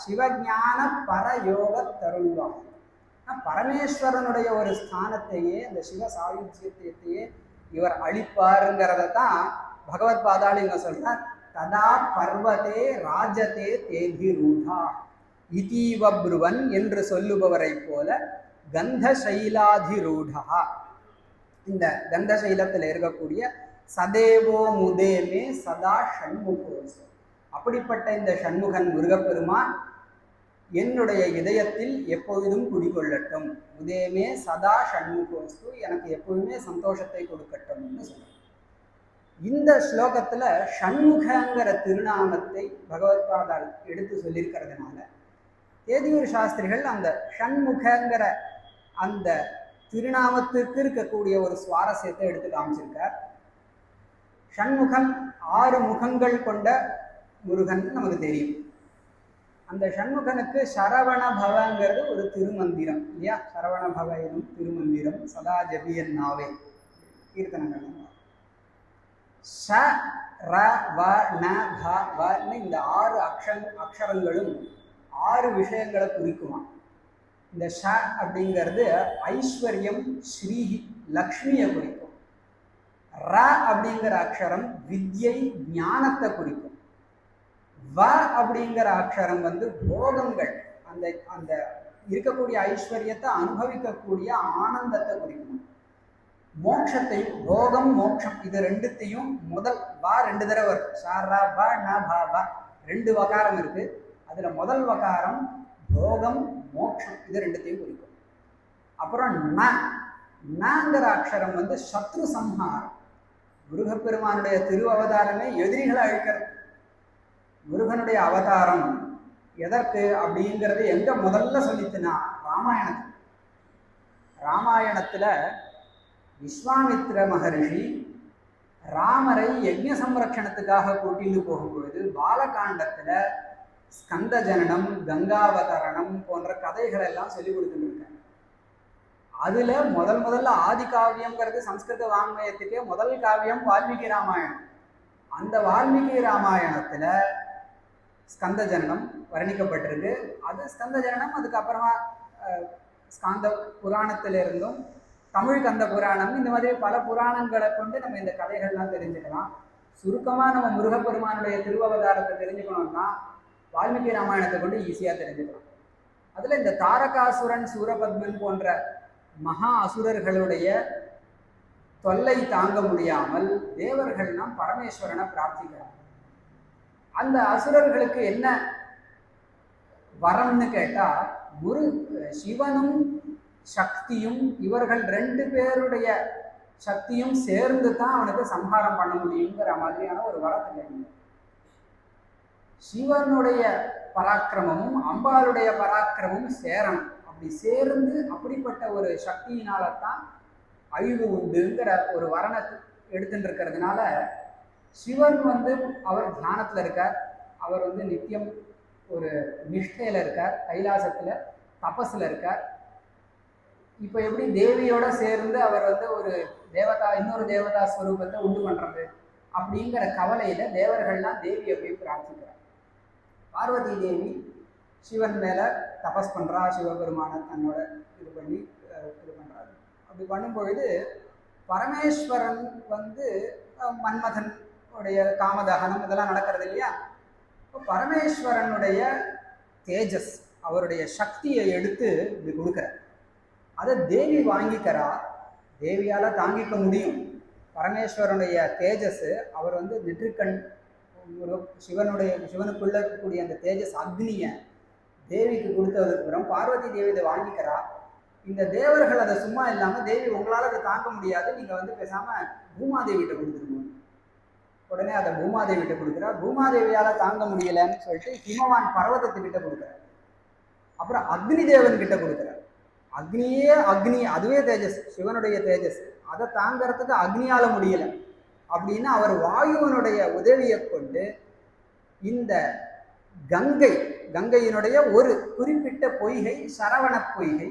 சிவஞான பரயோக தருள்வாங்க. பரமேஸ்வரனுடைய ஒரு ஸ்தானத்தையே, அந்த சிவ சாயுஜ்யத்தையே இவர் அளிப்பாருங்கிறத தான் பகவத் பாதாளி இங்க சொல்றார். ததா பர்வதே ராஜதே தேதி ரூடா இதீவ ப்ருவன் என்று சொல்லுபவரை போல கந்தசைலாதிரூடா, இந்த கந்தசைலத்தில் இருக்கக்கூடிய சதேவோ முதேமே சதா ஷண்முகோஸ், அப்படிப்பட்ட இந்த ஷண்முகன் முருகப்பெருமான் என்னுடைய இதயத்தில் எப்பொழுதும் குடிகொள்ளட்டும். உதயமே சதா ஷண்முகோஸ்து, எனக்கு எப்பொழுதுமே சந்தோஷத்தை கொடுக்கட்டும்னு சொல்றாங்க. இந்த ஸ்லோகத்துல ஷண்முகங்கிற திருநாமத்தை பகவத்பாதால் எடுத்து சொல்லியிருக்கிறதுனால தேதியூர் சாஸ்திரிகள் அந்த ஷண்முகங்கிற அந்த திருநாமத்துக்கு இருக்கக்கூடிய ஒரு சுவாரஸ்யத்தை எடுத்து காமிச்சிருக்கார். ஷண்முகம் 6 முகங்கள் கொண்ட முருகன் நமக்கு தெரியும். அந்த ஷண்முகனுக்கு சரவண பவங்கிறது ஒரு திருமந்திரம் இல்லையா? சரவண பவ எனும் திருமந்திரம் சதா ஜபியன் நாவே கீர்த்தனங்கள். ச ர வ ந ப வன்னு இந்த 6 அக்ஷரங்களும் 6 விஷயங்களை குறிக்குமா. இந்த ஷ அப்படிங்கிறது ஐஸ்வர்யம், ஸ்ரீஹி, லக்ஷ்மியை குறிக்கும். ர அப்படிங்கிற அக்ஷரம் வித்யை, ஞானத்தை குறிக்கும். வ அப்படிங்கிற அக்ஷரம் போகங்கள், அந்த அந்த இருக்கக்கூடிய ஐஸ்வர்யத்தை அனுபவிக்கக்கூடிய ஆனந்தத்தை குறிக்கும். மோட்சத்தையும், போகம் மோட்சம் இது ரெண்டுத்தையும் முதல் வா 2 தடவை வரும். ஷ ர வ ந ப வ 2 வகாரம் இருக்கு. அதுல முதல் வகாரம் போகம் மோட்சம் இது ரெண்டுத்தையும் குறிக்கும். அப்புறம் நங்கிற அக்ஷரம் சத்ரு சம்ஹாரம். முருகப்பெருமானுடைய திரு அவதாரமே எதிரிகளை அழிக்கிறது. முருகனுடைய அவதாரம் எதற்கு அப்படிங்கிறது எங்க முதல்ல சொல்லிச்சுன்னா ராமாயணத்தில். ராமாயணத்துல விஸ்வாமித்ர மகர்ஷி ராமரை யஜ்ஞ சம்ரட்சணத்துக்காக கூட்டிட்டு போகும்பொழுது பாலகாண்டத்துல ஸ்கந்த ஜனனம், கங்காவதரணம் போன்ற கதைகள் எல்லாம் சொல்லி கொடுத்துட்டு இருக்காங்க. அதுல முதல்ல ஆதி காவியம்ங்கிறது சம்ஸ்கிருத வாங்மயத்துக்கே முதல் காவியம் வால்மீகி ராமாயணம். அந்த வால்மீகி ராமாயணத்துல ஸ்கந்த ஜனனம் வர்ணிக்கப்பட்டிருக்கு. அது ஸ்கந்த ஜனனம். அதுக்கப்புறமா ஸ்காந்த புராணத்திலிருந்தும் தமிழ் கந்த புராணம், இந்த மாதிரி பல புராணங்களை கொண்டு நம்ம இந்த கதைகள்லாம் தெரிஞ்சுக்கலாம். சுருக்கமா நம்ம முருகப்பெருமானுடைய திருவவதாரத்தை தெரிஞ்சுக்கணும்னா வால்மீகி ராமாயணத்தை கொண்டு ஈஸியா தெரிஞ்சுக்கலாம். அதுல இந்த தாரகாசுரன், சூரபத்மன் போன்ற மகா அசுரர்களுடைய தொல்லை தாங்க முடியாமல் தேவர்கள்லாம் பரமேஸ்வரனை பிரார்த்திக்கிறார். அந்த அசுரர்களுக்கு என்ன வரம்னு கேட்டா, சிவனும் சக்தியும் இவர்கள் 2 பேருடைய சக்தியும் சேர்ந்து தான் அவனுக்கு சம்ஹாரம் பண்ண முடியுங்கிற மாதிரியான ஒரு வரத்தை கேட்கணும். சிவனுடைய பராக்கிரமமும் அம்பாளுடைய பராக்கிரமும் சேரணும். அப்படி சேர்ந்து அப்படிப்பட்ட ஒரு சக்தியினால்தான் அழிவு உண்டுங்கிற ஒரு வரணத்தை எடுத்துட்டு இருக்கிறதுனால சிவன் அவர் தியானத்துல இருக்கார். அவர் நித்தியம் ஒரு நிஷ்டையில இருக்கார், கைலாசத்துல தபஸ்ல இருக்கார். இப்ப எப்படி தேவியோட சேர்ந்து அவர் ஒரு தேவதா, இன்னொரு தேவதா ஸ்வரூபத்தை உண்டு பண்றது அப்படிங்கிற கவலையில தேவர்கள்லாம் தேவியை போய் பிரார்த்திக்கிறார். பார்வதி தேவி சிவன் மேல தபஸ் பண்றா, சிவபெருமான தன்னோட இது பண்ணி இது பண்றாரு. அப்படி பண்ணும்பொழுது பரமேஸ்வரன் மன்மதன் உடைய காமதகனம் இதெல்லாம் நடக்கிறது இல்லையா? பரமேஸ்வரனுடைய தேஜஸ், அவருடைய சக்தியை எடுத்து இப்படி கொடுக்குறார். அதை தேவி வாங்கிக்கிறா. தேவியால தாங்கிக்க முடியும். பரமேஸ்வரனுடைய தேஜஸ், அவர் நெற்றிக்கண் சிவனுக்குள்ள இருக்கக்கூடிய அந்த தேஜஸ் அக்னியை தேவிக்கு கொடுத்ததுக்கு அப்புறம் பார்வதி தேவி இதை வாங்கிக்கிறா. இந்த தேவர்கள் அதை சும்மா இல்லாம, தேவி உங்களால அதை தாங்க முடியாது, நீங்க பேசாம பூமாதேவிட்ட கொடுத்துருக்கணும். உடனே அதை பூமாதேவிட்ட கொடுக்குறா. பூமாதேவியால தாங்க முடியலன்னு சொல்லிட்டு ஹிமவான் பர்வதத்துக்கிட்ட கொடுக்குறார். அப்புறம் அக்னி தேவன் கிட்ட கொடுக்குறார். அக்னியே அக்னி, அதுவே தேஜஸ், சிவனுடைய தேஜஸ், அதை தாங்கிறதுக்கு அக்னியால முடியல அப்படின்னு அவர் வாயுவனுடைய உதவியை கொண்டு இந்த கங்கையினுடைய ஒரு குறிப்பிட்ட பொய்கை சரவண பொய்கை,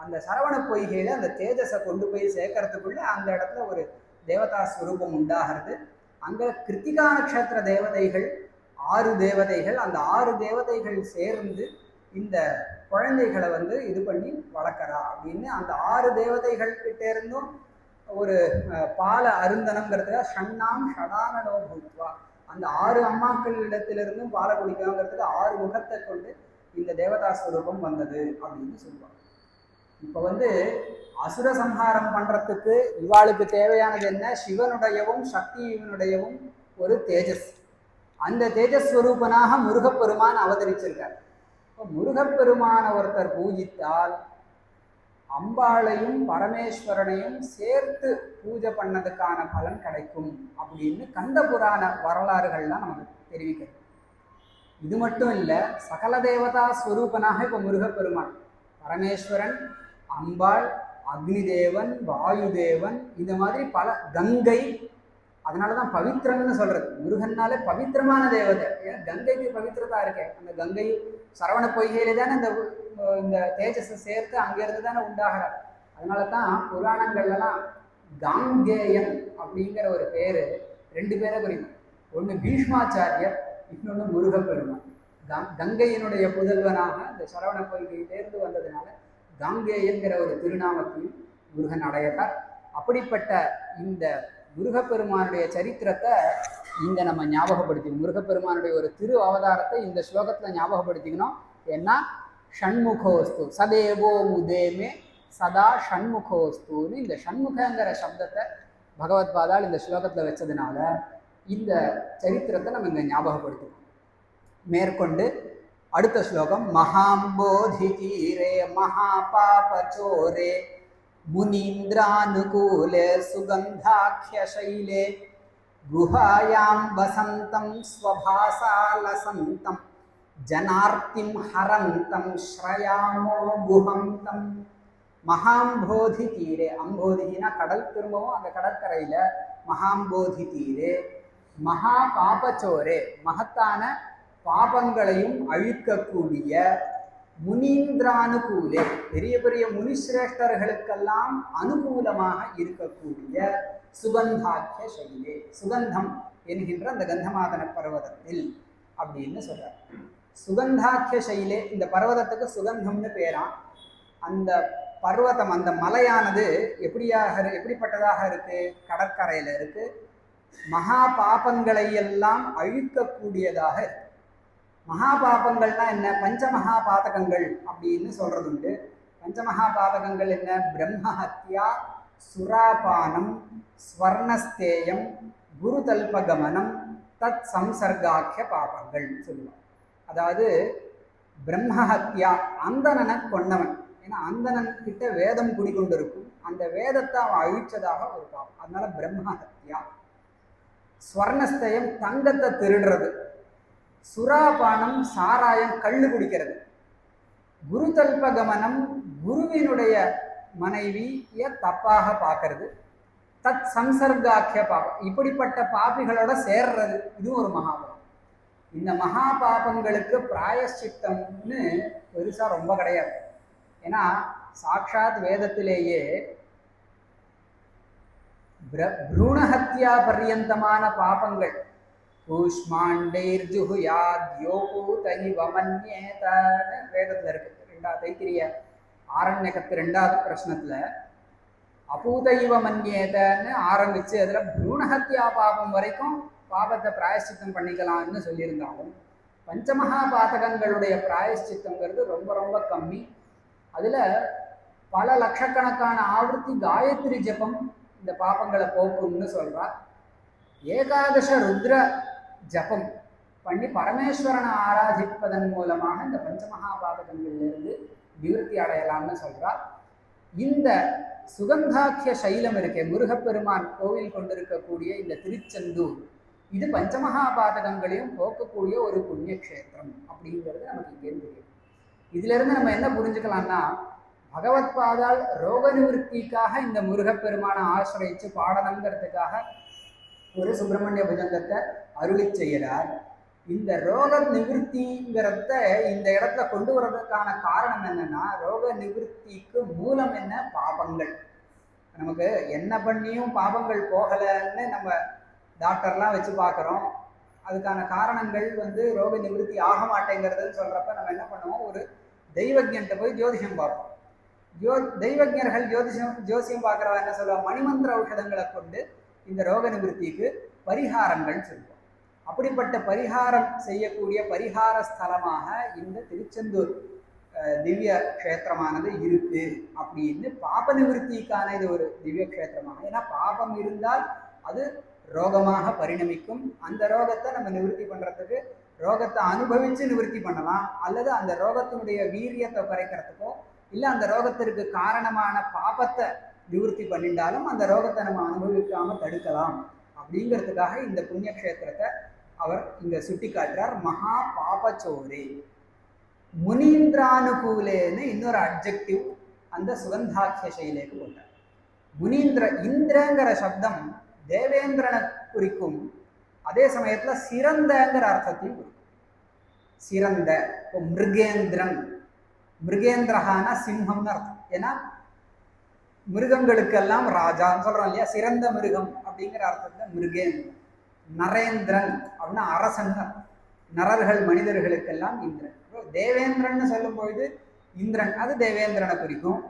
அந்த சரவண பொய்கையில அந்த தேஜஸை கொண்டு போய் சேர்க்கறதுக்குள்ள அந்த இடத்துல ஒரு தேவதா ஸ்வரூபம் உண்டாகிறது. அங்க கிருத்திகா நட்சத்திர தேவதைகள் 6 தேவதைகள், அந்த 6 தேவதைகள் சேர்ந்து இந்த குழந்தைகளை இது பண்ணி வளர்க்கறா அப்படின்னு அந்த 6 தேவதைகள் கிட்ட இருந்தும் ஒரு பால அருந்தனம்ங்கிறதுல ஷண்ணாம் ஷடானோ பூத்வா, அந்த 6 அம்மாக்கள் இடத்திலிருந்தும் பாலை குடிக்கணுங்கிறதுக்கு 6 முகத்தை கொண்டு இந்த தேவதா ஸ்வரூபம் வந்தது அப்படின்னு சொல்லுவாங்க. இப்போ அசுர சம்ஹாரம் பண்றதுக்கு இவாளுக்கு தேவையானது என்ன? சிவனுடையவும் சக்தியினுடையவும் ஒரு தேஜஸ். அந்த தேஜஸ் ஸ்வரூபனாக முருகப்பெருமான் அவதரிச்சிருக்கார். இப்போ இப்போ முருகப்பெருமான ஒருத்தர் பூஜித்தால் அம்பாளையும் பரமேஸ்வரனையும் சேர்த்து பூஜை பண்ணதுக்கான பலன் கிடைக்கும் அப்படின்னு கந்த புராண வரலாறுகள்லாம் நமக்கு தெரிவிக்கிறது. இது மட்டும் இல்லை, சகல தேவதா ஸ்வரூபனாக இப்போ முருகப்பெருமான் பரமேஸ்வரன், அம்பாள், அக்னி தேவன், வாயு தேவன், இந்த மாதிரி பல, கங்கை, அதனால தான் பவித்திரம்னு சொல்றது. முருகன்னாலே பவித்திரமான தேவதை. ஏன்னா கங்கைக்கு பவித்திரதா இருக்கே. அந்த கங்கை சரவண பொய்கையிலே தானே இந்த தேஜஸை சேர்த்து அங்கிருந்து தானே உண்டாகிறார். அதனால தான் புராணங்கள்லாம் காங்கேயன் அப்படிங்கிற ஒரு பேரு, 2 பேரை குறிக்கும். ஒன்று பீஷ்மாச்சாரியர், இன்னொன்று முருகப்பெருமான். கங்கையினுடைய புதல்வனாக இந்த சரவண பொய்கையிலிருந்து வந்ததுனால காங்கேயன்கிற ஒரு திருநாமத்தையும் முருகன் அடையத்தார். அப்படிப்பட்ட இந்த முருகப்பெருமானுடைய சரித்திரத்தை இங்க நம்ம ஞாபகப்படுத்திக்கணும். முருகப்பெருமானுடைய ஒரு திரு அவதாரத்தை இந்த ஸ்லோகத்துல ஞாபகப்படுத்திக்கணும். ஏன்னா ஷண்முகோஸ்து சதேவோ முதேமே சதா ஷண்முகோஸ்துன்னு இந்த ஷண்முகங்கிற சப்தத்தை பகவத்பாதால் இந்த ஸ்லோகத்துல வச்சதுனால இந்த சரித்திரத்தை நம்ம இங்க ஞாபகப்படுத்திக்கணும். மேற்கொண்டு அடுத்த ஸ்லோகம், மகாம்போதி தீரே மகாபாபச்சோரே முனீந்திரானுகூலே சுகந்தாख्य शैले गुहायां वसन्तं स्वभासालसन्तं जनार्तिं हरन्तं श्रयामो गुहन्तं. மகாம்போதி தீரே, அம்போதினா கடல், திரும்பவும் அந்த கடற்கரையில மகாம்போதி தீரே மகா பாபச்சோரே, மகத்தான பாபங்களையும் அழிக்கக்கூடிய, முனீந்திரானுகூலே, பெரிய பெரிய முனிசிரேஷ்டர்களுக்கெல்லாம் அனுகூலமாக இருக்கக்கூடிய, சுகந்தாக்கிய சைலே, சுகந்தம் என்கின்ற அந்த கந்தமாதன பர்வதத்தில் அப்படின்னு சொல்றார். சுகந்தாக்கிய சைலே, இந்த பர்வதத்துக்கு சுகந்தம்னு பேராம். அந்த பர்வதம், அந்த மலையானது எப்படிப்பட்டதாக இருக்கு? கடற்கரையில இருக்கு. மகா பாபங்களை எல்லாம் அழிக்கக்கூடியதாக இருக்கு. மகாபாபங்கள்னா என்ன? பஞ்சமகா பாதகங்கள் அப்படின்னு சொல்றது உண்டு. பஞ்சமகா பாதகங்கள் என்ன? பிரம்மஹத்யா, சுராபானம், ஸ்வர்ணஸ்தேயம், குருதல்பகமனம், தத் சம்சர்காக்கிய பாபங்கள் சொல்லுவோம். அதாவது பிரம்மஹத்யா, அந்தணனை கொண்டவன். ஏன்னா அந்தணன் கிட்ட வேதம் குடிக்கொண்டிருக்கும், அந்த வேதத்தை அவன் அழிச்சதாக ஒரு பாவம், அதனால பிரம்மஹத்யா. ஸ்வர்ணஸ்தேயம், தங்கத்தை திருடுறது. சுராபானம், சாராயம், கள்ளு குடிக்கிறது. குருதல்பகமனம், குருவினுடைய மனைவியை தப்பாக பார்க்கறது. தத் சம்சர்காக்கிய பாபம், இப்படிப்பட்ட பாபிகளோட சேர்றது, இதுவும் ஒரு மகாபாபம். இந்த மகா பாபங்களுக்கு பிராயஷ்சித்தம்னு பெருசா ரொம்ப கிடையாது. ஏன்னா சாட்சாத் வேதத்திலேயே ப்ரூணஹத்யா பர்யந்தமான பாபங்கள், வேதத்துல இருக்கு. தைத்திரிய ஆரண்யகத்து 2வது பிரஷ்னத்துல அபூதைவ மன்யேதன்னு ஆரம்பிச்சு அதுல ப்ரூணஹத்யா பாபம் வரைக்கும் பாபத்தை பிராயஷ்சித்தம் பண்ணிக்கலாம்னு சொல்லியிருந்தாலும் பஞ்சமகா பாதகங்களுடைய பிராயஷ்சித்தங்கிறது ரொம்ப ரொம்ப கம்மி. அதுல பல லட்சக்கணக்கான ஆவர்த்தி காயத்ரி ஜபம் இந்த பாபங்களை போக்கும்னு சொல்றா. ஏகாதச ருத்ர ஜபம் பண்ணி பரமேஸ்வரனை ஆராதிப்பதன் மூலமாக இந்த பஞ்சமகாபாதகங்களிலிருந்து நிவர்த்தி அடையலாம்னு சொல்றார். இந்த சுகந்தாக்கிய சைலம் இருக்கே, முருகப்பெருமான் கோவில் கொண்டிருக்கக்கூடிய இந்த திருச்செந்தூர், இது பஞ்சமகாபாதகங்களையும் போக்கக்கூடிய ஒரு புண்ணிய கஷேத்திரம் அப்படிங்கிறது நமக்கு இங்கே தெரியும். இதுல இருந்து நம்ம என்ன புரிஞ்சுக்கலாம்னா, பகவத்பாதால் ரோக நிவர்த்திக்காக இந்த முருகப்பெருமானை ஆசிரியிச்சு பாடணுங்கிறதுக்காக ஒரு சுப்பிரமணிய புஜங்கத்தை அருளி செய்கிறார். இந்த ரோக நிவர்த்திங்கிறத இந்த இடத்துல கொண்டு வர்றதுக்கான காரணம் என்னன்னா, ரோக நிவர்த்திக்கு மூலம் என்ன? பாபங்கள். நமக்கு என்ன பண்ணியும் பாபங்கள் போகலைன்னு நம்ம டாக்டர்லாம் வச்சு பார்க்குறோம். அதுக்கான காரணங்கள் ரோக நிவர்த்தி ஆக மாட்டேங்கிறதுன்னு சொல்றப்ப நம்ம என்ன பண்ணுவோம்? ஒரு தெய்வஜன்ட்ட போய் ஜோதிஷம் பார்ப்போம். தெய்வஜர்கள் ஜோசியம் பார்க்குறவா என்ன சொல்லுவாங்க? மணிமந்திர ஔஷதங்களை கொண்டு இந்த ரோக நிவர்த்திக்கு பரிகாரங்கள் சொல்லுவோம். அப்படிப்பட்ட பரிகாரம் செய்யக்கூடிய பரிகார ஸ்தலமாக இந்த திருச்செந்தூர் திவ்ய கஷேத்திரமானது இருக்கு அப்படின்னு பாப நிவர்த்திக்கான இது ஒரு திவ்ய கஷேத்திரமாக. ஏன்னா பாபம் இருந்தால் அது ரோகமாக பரிணமிக்கும். அந்த ரோகத்தை நம்ம நிவர்த்தி பண்றதுக்கு ரோகத்தை அனுபவித்து நிவர்த்தி பண்ணலாம், அல்லது அந்த ரோகத்தினுடைய வீரியத்தை குறைக்கிறதுக்கோ இல்லை அந்த ரோகத்திற்கு காரணமான பாபத்தை நிவர்த்தி பண்ணிட்டாலும் அந்த ரோகத்தை நம்ம அனுபவிக்காமல் தடுக்கலாம். அப்படிங்கிறதுக்காக இந்த புண்ணிய கஷேத்திரத்தை அவர் இங்கே சுட்டி காட்டுறார். மகா பாபச்சோரே முனீந்திரானுகூலேன்னு இன்னொரு அப்ஜெக்டிவ் அந்த சுகந்தாக்கிய சைலேக்கு போட்டார். முனீந்திர, இந்திரங்கிற சப்தம் தேவேந்திரனை குறிக்கும், அதே சமயத்தில் சிறந்தங்கிற அர்த்தத்தையும் குறிக்கும். சிறந்த, இப்போ மிருகேந்திரன், மிருகேந்திரஹான சிம்மம்னு அர்த்தம். ஏன்னா மிருகங்களுக்கெல்லாம் ராஜான்னு சொல்கிறோம் இல்லையா, சிறந்த மிருகம் அப்படிங்கிற அர்த்தத்தில் மிருகேந்திரன். நரேந்திரன் அப்படின்னா அரசன், நரர்கள் மனிதர்களுக்கெல்லாம் இந்திரன். தேவேந்திரன் சொல்லும் பொழுது இந்திரன் அது தேவேந்திரனை குறிக்கும்.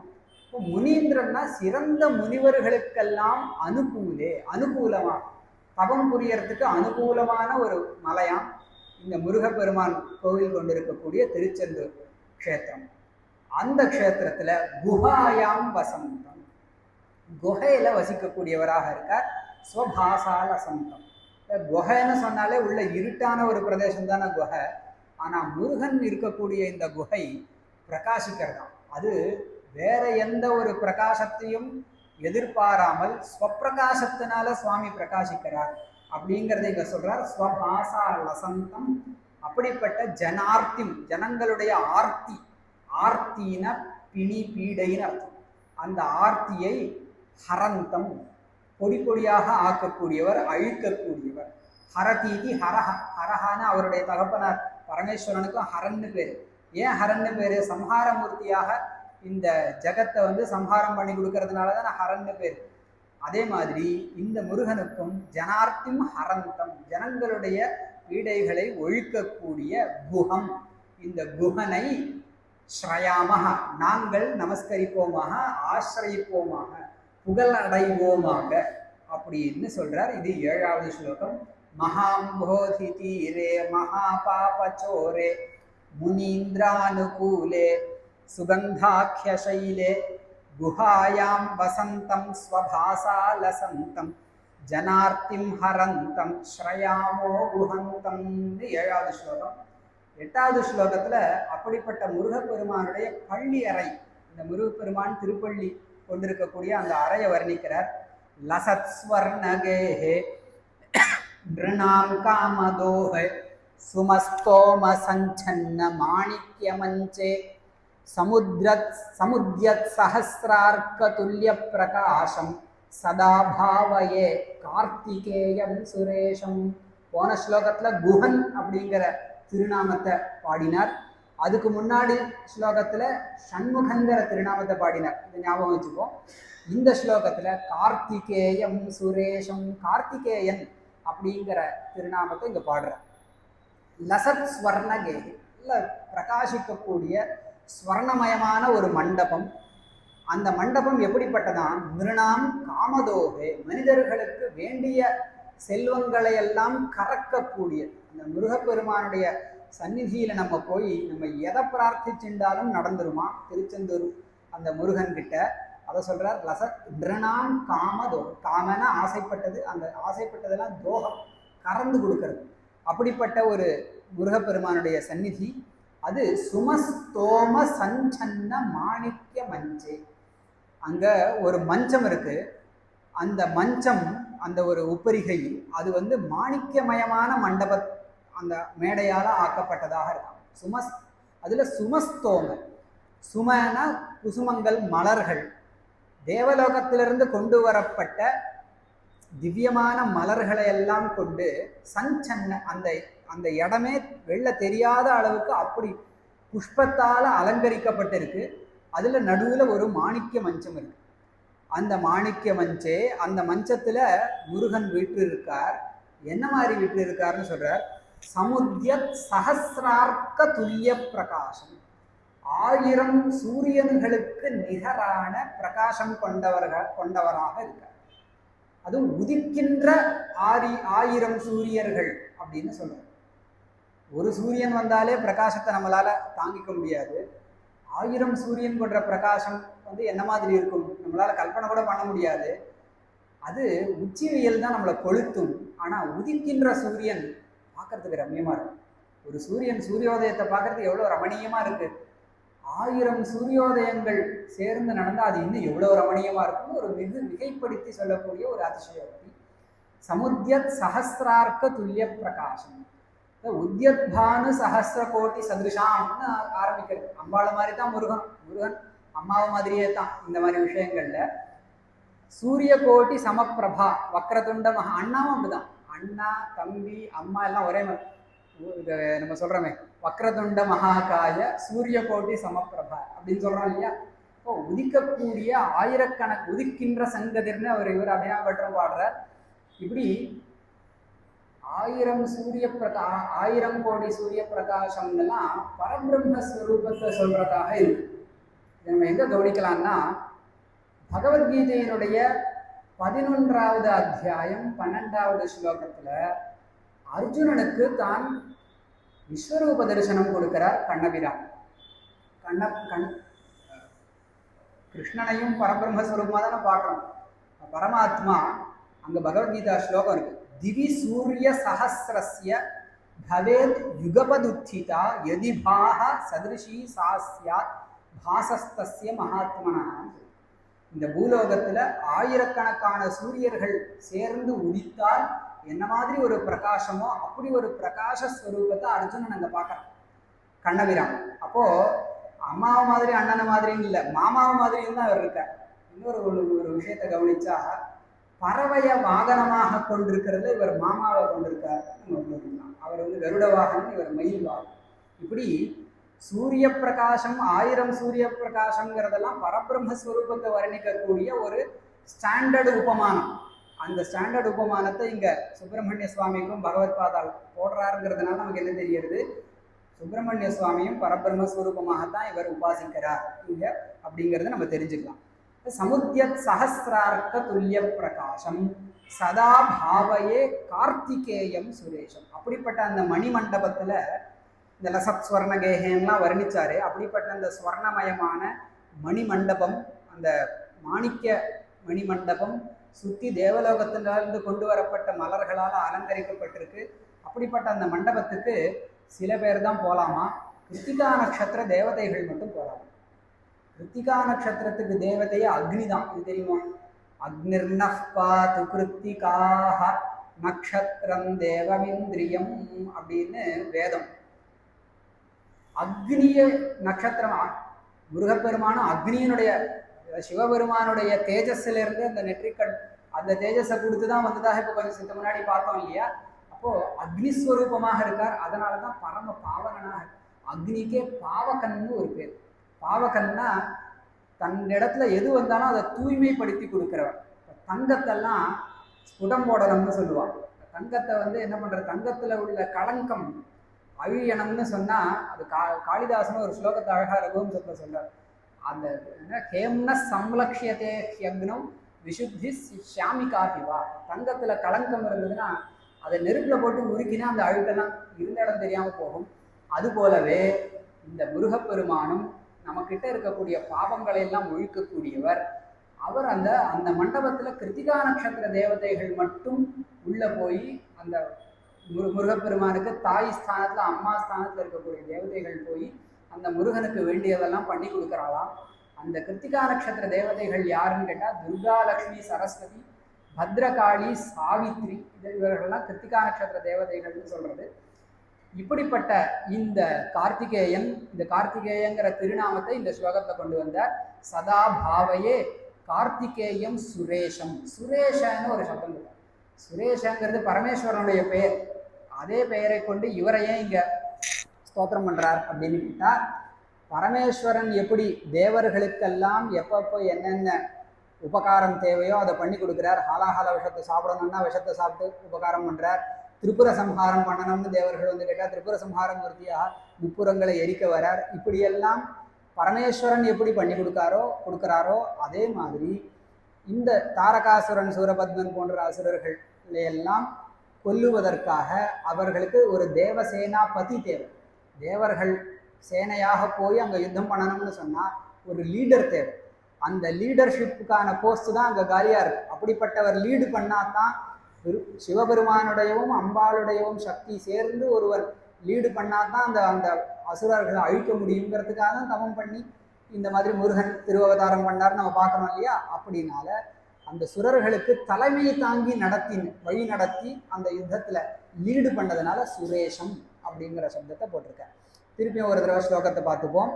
இப்போ முனீந்திரன்னா சிறந்த முனிவர்களுக்கெல்லாம் அனுகூலே, அனுகூலமா தபம் புரியறதுக்கு அனுகூலமான ஒரு மலையாம் இந்த முருகப்பெருமான் கோவில் கொண்டிருக்கக்கூடிய திருச்செந்தூர் க்ஷேத்திரம். அந்த க்ஷேத்திரத்தில் குஹாயாம் வசந்தம், குகையில வசிக்கக்கூடியவராக இருக்கார். ஸ்வபாசால சந்தம். குகைன்னு சொன்னாலே உள்ள இருட்டான ஒரு பிரதேசம் தானே குகை. ஆனால் முருகன் இருக்கக்கூடிய இந்த குகை பிரகாசிக்கிறதாம். அது வேற எந்த ஒரு பிரகாசத்தையும் எதிர்பாராமல் ஸ்வப்பிரகாசத்தினால சுவாமி பிரகாசிக்கிறார் அப்படிங்கிறத இங்க சொல்றார். ஸ்வபாசா லசந்தம். அப்படிப்பட்ட ஜனார்த்தி, ஜனங்களுடைய ஆர்த்தி, ஆர்த்தின பிணி பீடைன்னு அர்த்தம். அந்த ஆர்த்தியை ஹரந்தம், பொடி பொடியாக ஆக்கக்கூடியவர், அழிக்கக்கூடியவர். ஹரதீதி ஹரஹ, ஹரஹான அவருடைய தகப்பனார் பரமேஸ்வரனுக்கும் ஹரன்னு பேர். ஏன் ஹரன்னு பேர்? சம்ஹாரமூர்த்தியாக இந்த ஜகத்தை சம்ஹாரம் பண்ணி கொடுக்கறதுனால தான் ஹரன்னு பேர். அதே மாதிரி இந்த முருகனுக்கும் ஜனார்த்திம் ஹரந்தம், ஜனங்களுடைய பீடைகளை ஒழிக்கக்கூடிய குஹம், இந்த குஹனை ஸ்ரயாமக நாங்கள் நமஸ்கரிப்போமாக, ஆசிரயிப்போமாக, புகழ் அடைவோமாக அப்படின்னு சொல்றார். இது 7வது ஸ்லோகம். மகாம்போதி தீரே மகாபாபச்சோரே முனீந்திரானுகூலே சுகந்தாக்கிய சைலே குஹாயாம் வசந்தம் ஸ்வபாசாலசந்தம் ஜனார்த்திம் ஹரந்தம் ஸ்ரயாமோ குஹந்தம். 7வது ஸ்லோகம். 8வது ஸ்லோகத்துல அப்படிப்பட்ட முருகப்பெருமானுடைய பள்ளி அறை, இந்த முருகப்பெருமான் திருப்பள்ளி கொண்டிருக்கக்கூடிய அந்த அறையை வர்ணிக்கிறார். லசத் ஸ்வர்ணகேஹே நிருணாம் காமதோஹே சுமஸ்தோம சஞ்சன்ன மாணிக்ய மஞ்சே சமுத்யத் சஹஸ்ரார்க்க துல்லிய பிரகாசம் சதா பாவயே கார்த்திகேயம் சுரேஷம். போன ஸ்லோகத்துல குஹன் அப்படிங்கிற திருநாமத்தை பாடினார். அதுக்கு முன்னாடி ஸ்லோகத்துல ஷண்முகங்கிற திருநாமத்தை பாடினார். இது ஞாபகம் வச்சுப்போம். இந்த ஸ்லோகத்துல கார்த்திகேயம் சுரேஷம், கார்த்திகேயன் அப்படிங்கிற திருநாமத்தை இங்க பாடுறார். லசத் ஸ்வர்ணகே, இல்லை பிரகாசிக்கக்கூடிய ஸ்வர்ணமயமான ஒரு மண்டபம். அந்த மண்டபம் எப்படிப்பட்டதான்? நிருணாம் காமதோகே, மனிதர்களுக்கு வேண்டிய செல்வங்களை எல்லாம் கறக்கக்கூடிய அந்த முருகப்பெருமானுடைய சந்நிதியில் நம்ம போய் நம்ம எதை பிரார்த்திச்சுட்டாலும் நடந்துருமா திருச்செந்தூர் அந்த முருகன் கிட்ட. அதை சொல்றார். லசத் நிருணாம் காமதோ, காமன ஆசைப்பட்டது, அந்த ஆசைப்பட்டதெல்லாம் தோகம் கறந்து கொடுக்கறது. அப்படிப்பட்ட ஒரு முருகப்பெருமானுடைய சந்நிதி அது சுமஸ்தோம சஞ்சன்ன மாணிக்ய மஞ்சே. அங்க ஒரு மஞ்சம் இருக்கு. அந்த மஞ்சம், அந்த ஒரு உப்பரிகை, அது மாணிக்கமயமான மண்டப அந்த மேடையால் ஆக்கப்பட்டதாக இருக்கும். அதுல சுமஸ்தோம, சுமன குசுமங்கள், மலர்கள், தேவலோகத்திலிருந்து கொண்டு வரப்பட்ட திவ்யமான மலர்களை எல்லாம் கொண்டு சஞ்சன்ன, அந்த அந்த இடமே வெளில தெரியாத அளவுக்கு அப்படி புஷ்பத்தால் அலங்கரிக்கப்பட்டிருக்கு. அதுல நடுவில் ஒரு மாணிக்க மஞ்சம் இருக்கு. அந்த மாணிக்க மஞ்சே, அந்த மஞ்சத்துல முருகன் வீட்டு இருக்கார். என்ன மாதிரி வீட்டு இருக்காருன்னு சொல்றார். சமுத்யத் சஹஸ்ரார்க்க துல்லிய பிரகாசம், 1000 சூரியன்களுக்கு நிகரான பிரகாசம் கொண்டவராக இருக்கார். அது உதிக்கின்ற 1000 சூரியர்கள் அப்படின்னு சொல்றார். ஒரு சூரியன் வந்தாலே பிரகாசத்தை நம்மளால தாங்கிக்க முடியாது. 1000 சூரியன் கொண்ட பிரகாசம் என்ன மாதிரி இருக்கும் நம்மளால கல்பனை கூட பண்ண முடியாது. அது உச்சி வெயில் தான் நம்மளை கொளுத்தும். ஆனா உதிக்கின்ற சூரியன் பார்க்கறதுக்கு ரம்யமா இருக்கும். ஒரு சூரியோதயத்தை பார்க்கறதுக்கு எவ்வளோ ரமணீயமாக இருக்கு. 1000 சூரியோதயங்கள் சேர்ந்து நடந்தால் அது இன்னும் எவ்வளோ ரமணீயமாக இருக்குன்னு ஒரு மிகைப்படுத்தி சொல்லக்கூடிய ஒரு அதிசயோக்தி. சமுத்யத் சஹசிரார்க்க துல்லிய பிரகாசம், உத்யத்பானு சஹசிர கோட்டி சதுருஷாம்னு ஆரம்பிக்கிறது. அம்பாளை மாதிரி தான் முருகன் அம்மாவை மாதிரியே தான் இந்த மாதிரி விஷயங்கள்ல. சூரிய கோட்டி சமப்பிரபா வக்ரதுண்ட மகா, அண்ணாவும் அப்படிதான். அண்ணா தம்பி அம்மா எல்லாம் ஒரே மாதிரி. நம்ம சொல்றோமே வக்ரதுண்ட மகாகாய சூரிய கோட்டி சமப்பிரபா அப்படின்னு சொல்றோம் இல்லையா. இப்போ உதிக்கக்கூடிய ஆயிரக்கணக்கு உதிக்கின்ற சங்கதிர்னு இவர் அபியாபட்டம் பாடுறார். இப்படி 1000 கோடி சூரிய பிரகாசம்லாம் பரபிரம்மஸ்வரூபத்தை சொல்றதாக இருக்கு. நம்ம எங்க கவனிக்கலாம்னா பகவத்கீதையினுடைய 11வது அத்தியாயம் 12வது ஸ்லோகத்துல அர்ஜுனனுக்கு தான் விஸ்வரூப தரிசனம் கொடுக்கிறார் கண்ணபிரான். கிருஷ்ணனையும் பரபிரம்மஸ்வரூபமாக தானே பார்க்கணும். பரமாத்மா அங்க பகவத்கீதா ஸ்லோகம் இருக்கு. திவி சூரிய சஹஸ்ரஸ்ய பவேத் யுகபதுத்திதா யதி பாஹ சதிருஷி சாஸ்யாத் பாசஸ்தஸ்ய மகாத்மனா. இந்த பூலோகத்துல ஆயிரக்கணக்கான சூரியர்கள் சேர்ந்து உதித்தால் என்ன மாதிரி ஒரு பிரகாசமோ அப்படி ஒரு பிரகாச ஸ்வரூபத்தை அர்ஜுனன் அங்க பார்க்கறான் கண்ணபிரான். அப்போ அம்மாவை மாதிரி அண்ணனை மாதிரின்னு இல்லை, மாமாவை மாதிரியும் தான் அவர் இருக்கார். இன்னொரு ஒரு விஷயத்தை கவனிச்சா பறவைய வாகனமாக கொண்டிருக்கிறதுல இவர் மாமாவை கொண்டிருக்கார். அவர் கருட வாகனம், இவர் மயில் வாகனம். இப்படி சூரிய பிரகாசம் 1000 சூரிய பிரகாசம்ங்கிறதெல்லாம் பரபிரம்மஸ்வரூபத்தை வர்ணிக்கக்கூடிய ஒரு ஸ்டாண்டர்டு உபமானம். அந்த ஸ்டாண்டர்ட் உபமானத்தை இங்க சுப்பிரமணிய சுவாமிக்கும் பகவத் பாதால் போடுறாருங்கிறதுனால நமக்கு என்ன தெரியுது, சுப்பிரமணிய சுவாமியும் பரபிரம்மஸ்வரூபமாகத்தான் இவர் உபாசிக்கிறார் இங்க அப்படிங்கிறத நம்ம தெரிஞ்சுக்கலாம். சமுத்யத் சஹசிரார்க்க துல்லிய பிரகாசம் சதா பாவையே கார்த்திகேயம் சுரேஷம். அப்படிப்பட்ட அந்த மணிமண்டபத்துல இந்த லசத் ஸ்வர்ண கேகம்லாம் வர்ணிச்சாரு. அப்படிப்பட்ட அந்த ஸ்வர்ணமயமான மணிமண்டபம், அந்த மாணிக்க மணிமண்டபம் சுத்தி தேவலோகத்திலிருந்து கொண்டு வரப்பட்ட மலர்களால் அலங்கரிக்கப்பட்டிருக்கு. அப்படிப்பட்ட அந்த மண்டபத்துக்கு சில பேர் தான் போகலாமா, கிருத்திகா நட்சத்திர தேவதைகள் மட்டும் போகலாமா. கிருத்திகா நட்சத்திரத்துக்கு தேவதையே அக்னி தான், இது தெரியுமா? அக்னிர்னஃபாது கிருத்திகாஹ நக்ஷத்திரம் தேவமிந்திரியம் அப்படின்னு வேதம். அக்னிய நட்சத்திரம் முருகப்பெருமானும் அக்னியினுடைய சிவபெருமானுடைய தேஜஸிலிருந்து அந்த நெற்றிக்கண் அந்த தேஜஸை கொடுத்து தான் வந்ததாக இப்போ கொஞ்சம் சித்த முன்னாடி பார்த்தோம் இல்லையா. அப்போ அக்னிஸ்வரூபமாக இருக்கார். அதனால தான் பரம பாவகனாக, அக்னிக்கே பாவகன்னு ஒரு பேர். பாவகன்னா தன்னிடத்துல எது வந்தாலும் அதை தூய்மைப்படுத்தி கொடுக்கிறவர். தங்கத்தெல்லாம் ஸ்புடம் போடணும்னு சொல்லுவாள். தங்கத்தை என்ன பண்ற, தங்கத்துல உள்ள களங்கம் அழியணும்னு சொன்னா அது காளிதாசன் ஒரு ஸ்லோகத்தை அழகா ரகுவம்சத்துல சொல்றார். அந்த ஹேம்ன சம்லக்ஷியதே ஹ்யக்னம் விசுத்தி ஷாமிகாபிவா. தங்கத்துல களங்கம் இருந்ததுன்னா அதை நெருப்புல போட்டு உருக்கினா அந்த அழுக்கெல்லாம் இருந்த இடம் தெரியாம போகும். அது போலவே இந்த முருகப்பெருமானும் நமக்கிட்ட இருக்கக்கூடிய பாவங்களை எல்லாம் ஒழிக்கக்கூடியவர். அவர் அந்த மண்டபத்துல கிருத்திகா நட்சத்திர தேவதைகள் மட்டும் உள்ள போய் அந்த முருகப்பெருமானுக்கு தாய் ஸ்தானத்துல அம்மா ஸ்தானத்துல இருக்கக்கூடிய தேவதைகள் போய் அந்த முருகனுக்கு வேண்டியதெல்லாம் பண்ணி கொடுக்குறாளாம். அந்த கிருத்திகா நட்சத்திர தேவதைகள் யாருன்னு கேட்டா துர்கா, லக்ஷ்மி, சரஸ்வதி, பத்ரகாளி, சாவித்ரி, இவர்கள்லாம் கிருத்திகா நட்சத்திர தேவதைகள்னு சொல்றது. இப்படிப்பட்ட இந்த கார்த்திகேயன், இந்த கார்த்திகேயங்கிற திருநாமத்தை இந்த ஸ்லோகத்தை கொண்டு வந்தார். சதா பாவையே கார்த்திகேயம் சுரேஷம். சுரேஷன்னு ஒரு சப்தம் இருக்கு. சுரேஷங்கிறது பரமேஸ்வரனுடைய பெயர். அதே பெயரை கொண்டு இவரையே இங்க ஸ்தோத்திரம் பண்றார் அப்படின்னு கேட்டா, பரமேஸ்வரன் எப்படி தேவர்களுக்கெல்லாம் எப்பப்போ என்னென்ன உபகாரம் தேவையோ அதை பண்ணி கொடுக்குறார். ஹாலாஹால விஷத்தை சாப்பிடணும்னா விஷத்தை சாப்பிட்டு உபகாரம் பண்றார். திரிபுர சம்ஹாரம் பண்ணணும்னு தேவர்கள் கேட்டால் திரிபுர சம்ஹாரம் மூர்த்தியாக முப்புறங்களை எரிக்க வரார். இப்படியெல்லாம் பரமேஸ்வரன் எப்படி பண்ணி கொடுக்குறாரோ அதே மாதிரி இந்த தாரகாசுரன், சூரபத்மன் போன்ற அசுரர்கள் எல்லாம் கொல்லுவதற்காக அவர்களுக்கு ஒரு தேவசேனாபதி தேவை. தேவர்கள் சேனையாக போய் அங்கே யுத்தம் பண்ணணும்னு சொன்னால் ஒரு லீடர் தேவை. அந்த லீடர்ஷிப்புக்கான போஸ்ட் தான் அங்கே காலியாக இருக்கு. அப்படிப்பட்டவர் லீடு பண்ணாதான் சிவபெருமானுடையவும் அம்பாளுடையவும் சக்தி சேர்ந்து ஒருவர் லீடு பண்ணாதான் அந்த அந்த அசுரர்களை அழிக்க முடியுங்கிறதுக்காக தான் தவம் பண்ணி இந்த மாதிரி முருகன் திருவவதாரம் பண்ணார் நம்ம பார்க்கணும் இல்லையா. அப்படின்னால அந்த சுரர்களுக்கு தலைமையை தாங்கி வழி நடத்தி அந்த யுத்தத்துல லீடு பண்ணதுனால சுரேஷம் அப்படிங்கிற சப்தத்தை போட்டிருக்கேன். திருப்பியும் ஒரு தடவை ஸ்லோகத்தை பார்த்துப்போம்.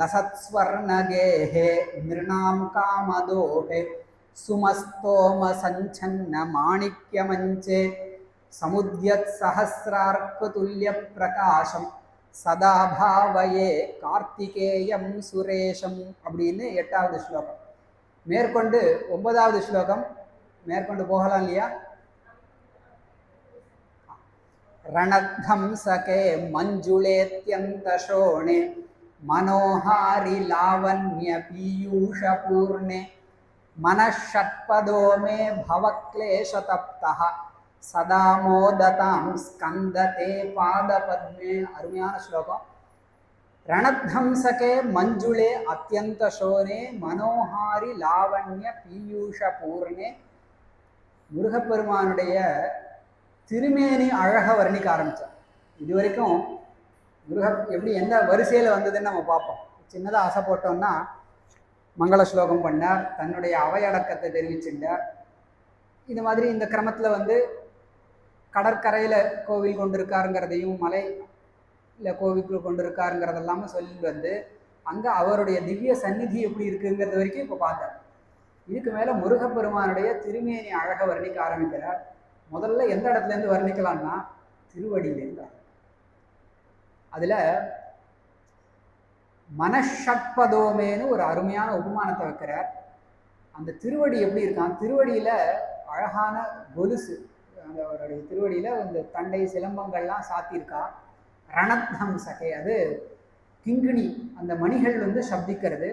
லசத்ஸ்வர்ணகேஹே நிருணாம் காமதோஹே சுமஸ்தோம சஞ்சன்ன மாணிக்யமஞ்சே சமுத்யத் சஹஸ்ரார்க்குதுல்ய பிரகாசம் சதா பாவயே கார்த்திகேயம் சுரேஷம் அப்படின்னு 8வது ஸ்லோகம். மேற்கொண்டு 9வது ஸ்லோகம் மேற்கொண்டு போகலாம் இல்லையா. ரணத்ஹம்சகே மஞ்சுளேத்யந்த சோணே மனோஹாரி லாவண்ய பீயூஷபூர்ணே மனஷட்பதோ மே பவக்லேஷதப்தஹ சதா மோததாம் ஸ்கந்ததே பாதபத்மே. அருமையான ஸ்லோகம். ரணத்ஹம்சகே மஞ்சுளே அத்தியந்த சோனே மனோஹாரி லாவண்ய பீயூஷ பூர்ணே. முருகப்பெருமானுடைய திருமேனி அழக வர்ணிக்க ஆரம்பித்தார். இது வரைக்கும் முருகன் எப்படி எந்த வரிசையில் வந்ததுன்னு நம்ம பார்ப்போம். சின்னதாக ஆசை போட்டோம்னா மங்கள ஸ்லோகம் பண்ணார், தன்னுடைய அவையடக்கத்தை தெரிவிச்சுட்டார். இது மாதிரி இந்த கிரமத்தில் கடற்கரையில் கோவில் கொண்டிருக்காருங்கிறதையும் மலை இல்லை கோவிலுக்குள் கொண்டிருக்காருங்கிறதெல்லாமல் சொல்லி அங்கே அவருடைய திவ்ய சந்நிதி எப்படி இருக்குங்கிறது வரைக்கும் இப்போ பார்த்தார். இதுக்கு மேலே முருகப்பெருமானுடைய திருமேனி அழக வர்ணிக்க ஆரம்பிக்கிறார். முதல்ல எந்த இடத்துலேருந்து வர்ணிக்கலாம்னா திருவடியிலேருந்து. அதில் மனஷட்பதோமேன்னு ஒரு அருமையான உபமானத்தை வைக்கிறார். அந்த திருவடி எப்படி இருக்கான், திருவடியில் அழகான கொலுசு, அந்த அவருடைய திருவடியில் இந்த தண்டை சிலம்பங்கள்லாம் சாத்தியிருக்கா. ரணத்ஹம்சகே அது கிங்கிணி, அந்த மணிகள் சப்திக்கிறது.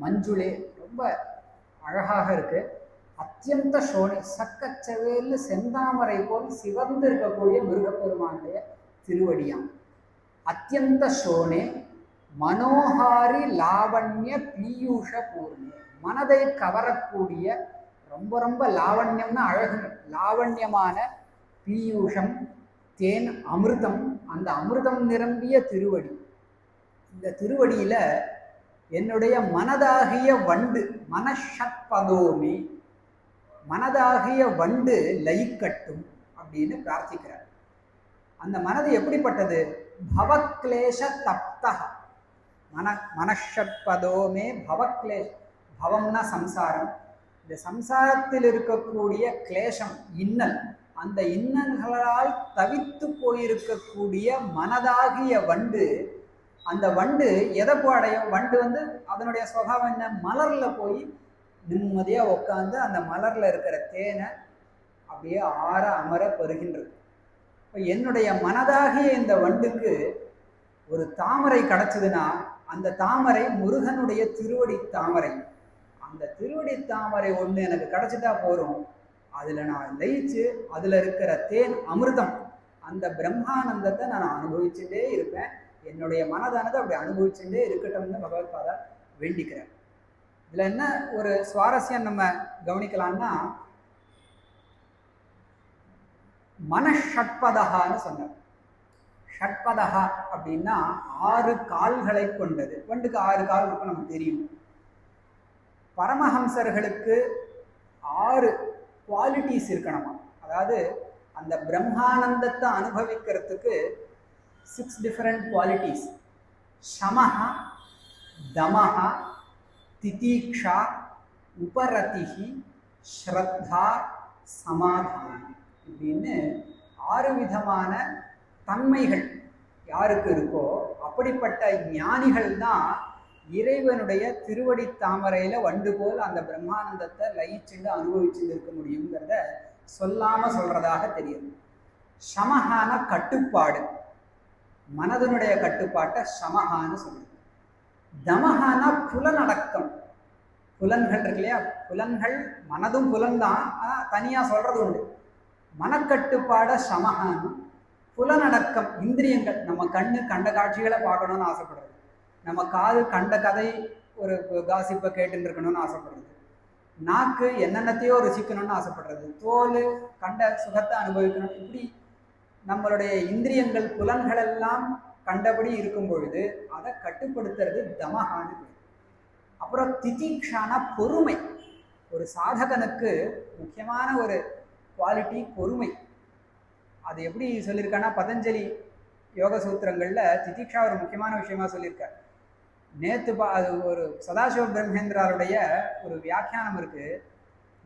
மஞ்சுளே ரொம்ப அழகாக இருக்கு. அத்தியந்த சோனி சக்கச்சவேல் செந்தாமரை போல் சிவந்து இருக்கக்கூடிய முருகப்பெருமானுடைய திருவடியாம். அத்தியந்த சோனே மனோஹாரி லாவண்ய பீயூஷ பூர்ணே. மனதை கவரக்கூடிய ரொம்ப ரொம்ப லாவண்யம்னா அழகு, லாவண்யமான பீயூஷம் தேன் அமிர்தம், அந்த அமிர்தம் நிரம்பிய திருவடி. இந்த திருவடியில என்னுடைய மனதாகிய வண்டு மனஷட்பதோமி, மனதாகிய வண்டு லயிக்கட்டும் அப்படின்னு பிரார்த்திக்கிறார். அந்த மனது எப்படிப்பட்டது? பவக்லேஷ தப்தஹ. மனஷட்பதோமே பவக்லேஷ. பவம்னா சம்சாரம். இந்த சம்சாரத்தில் இருக்கக்கூடிய கிளேஷம், இன்னல், அந்த இன்னல்களால் தவித்து போயிருக்கக்கூடிய மனதாகிய வண்டு. அந்த வண்டு எதை அடையும்? வண்டு அதனுடைய சுபாவம் என்ன? மலர்ல போய் நிம்மதியாக உட்காந்து அந்த மலர்ல இருக்கிற தேனை அப்படியே ஆற அமர பெறுகின்றது. இப்போ என்னுடைய மனதாகிய இந்த வண்டுக்கு ஒரு தாமரை கிடைச்சதுன்னா அந்த தாமரை முருகனுடைய திருவடி தாமரை. அந்த திருவடி தாமரை ஒன்று எனக்கு கிடைச்சிட்டா போதும், அதில் நான் லயிச்சு அதில் இருக்கிற தேன் அமிர்தம், அந்த பிரம்மானந்தத்தை நான் அனுபவிச்சுட்டே இருப்பேன். என்னுடைய மனதானதை அப்படி அனுபவிச்சுட்டே இருக்கட்டும்னு பகவத்பாதா வேண்டிக்கிறேன். இதில் என்ன ஒரு சுவாரஸ்யம் நம்ம கவனிக்கலாம்னா, மனஷட்பதகான்னு சொன்னார். ஷட்பதகா அப்படின்னா 6 கால்களை கொண்டது. வண்டுக்கு 6 கால் இருக்கும், நமக்கு தெரியும். பரமஹம்சர்களுக்கு 6 குவாலிட்டிஸ் இருக்கணுமா. அதாவது அந்த பிரம்மானந்தத்தை அனுபவிக்கிறதுக்கு 6 டிஃபரெண்ட் குவாலிட்டிஸ். ஷமஹ, தமஹ, திதீக்ஷா, உபரதிஹி, ஸ்ரத்தா, சமாதானம் இப்படின்னு 6 விதமான தன்மைகள் யாருக்கு இருக்கோ அப்படிப்பட்ட ஞானிகள் தான் இறைவனுடைய திருவடி தாமரையில் வண்டு போல் அந்த பிரம்மானந்தத்தை லயிச்சுண்டு அனுபவிச்சுட்டு இருக்க முடியுங்கிறத சொல்லாமல் சொல்கிறதாக தெரியுது. சமஹான கட்டுப்பாடு, மனதனுடைய கட்டுப்பாட்டை சமஹான்னு சொல்லுது. தமஹானா புலனடக்கம். புலன்கள் இருக்கு இல்லையா, புலன்கள் மனதும் புலன் தான், ஆனால் தனியாக சொல்கிறது உண்டு. மனக்கட்டுப்பாட சமஹான்னு. புலனடக்கம் இந்திரியங்கள், நம்ம கண்ணு கண்ட காட்சிகளை பார்க்கணும்னு ஆசைப்படுறது, நம்ம காது கண்ட கதை ஒரு காசிப்பை கேட்டுன்னு இருக்கணும்னு ஆசைப்படுறது, நாக்கு என்னென்னத்தையோ ருசிக்கணும்னு ஆசைப்படுறது, தோல் கண்ட சுகத்தை அனுபவிக்கணும். இப்படி நம்மளுடைய இந்திரியங்கள் புலன்கள் எல்லாம் கண்டபடி இருக்கும் பொழுது அதை கட்டுப்படுத்துறது தமஹான்னு. அப்புறம் திதிக்ஷான பொறுமை. ஒரு சாதகனுக்கு முக்கியமான ஒரு குவாலிட்டி பொறுமை. அது எப்படி சொல்லியிருக்கான்னா பதஞ்சலி யோக சூத்திரங்கள்ல திதிக்ஷா ஒரு முக்கியமான விஷயமா சொல்லியிருக்கார். நேத்து அது ஒரு சதாசிவ பிரம்மேந்திராருடைய ஒரு வியாக்கியானம் இருக்கு.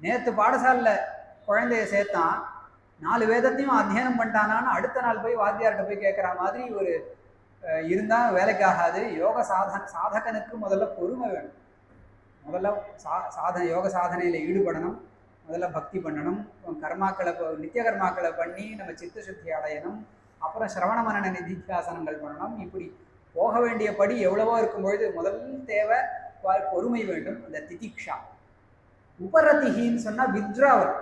நேத்து பாடசாலையில் குழந்தைய சேர்த்தான், 4 வேதத்தையும் அத்தியனம் பண்ணிட்டானான்னு அடுத்த நாள் போய் வாத்தியார்கிட்ட போய் கேட்குற மாதிரி ஒரு இருந்தால் வேலைக்கு ஆகாது. யோக சாதகனுக்கு முதல்ல பொறுமை வேணும். முதல்ல யோக சாதனையில் ஈடுபடணும். முதல்ல பக்தி பண்ணணும், கர்மாக்களை நித்திய கர்மாக்களை பண்ணி நம்ம சித்த சுத்தி அடையணும். அப்புறம் சிரவண மனன நிதித்தியாசனங்கள் பண்ணணும். இப்படி போக வேண்டிய படி எவ்வளவோ இருக்கும்பொழுது முதல் தேவை பொறுமை வேண்டும், அந்த திதிக்ஷா. உபரதிகின்னு சொன்னால் வித்ராவல்,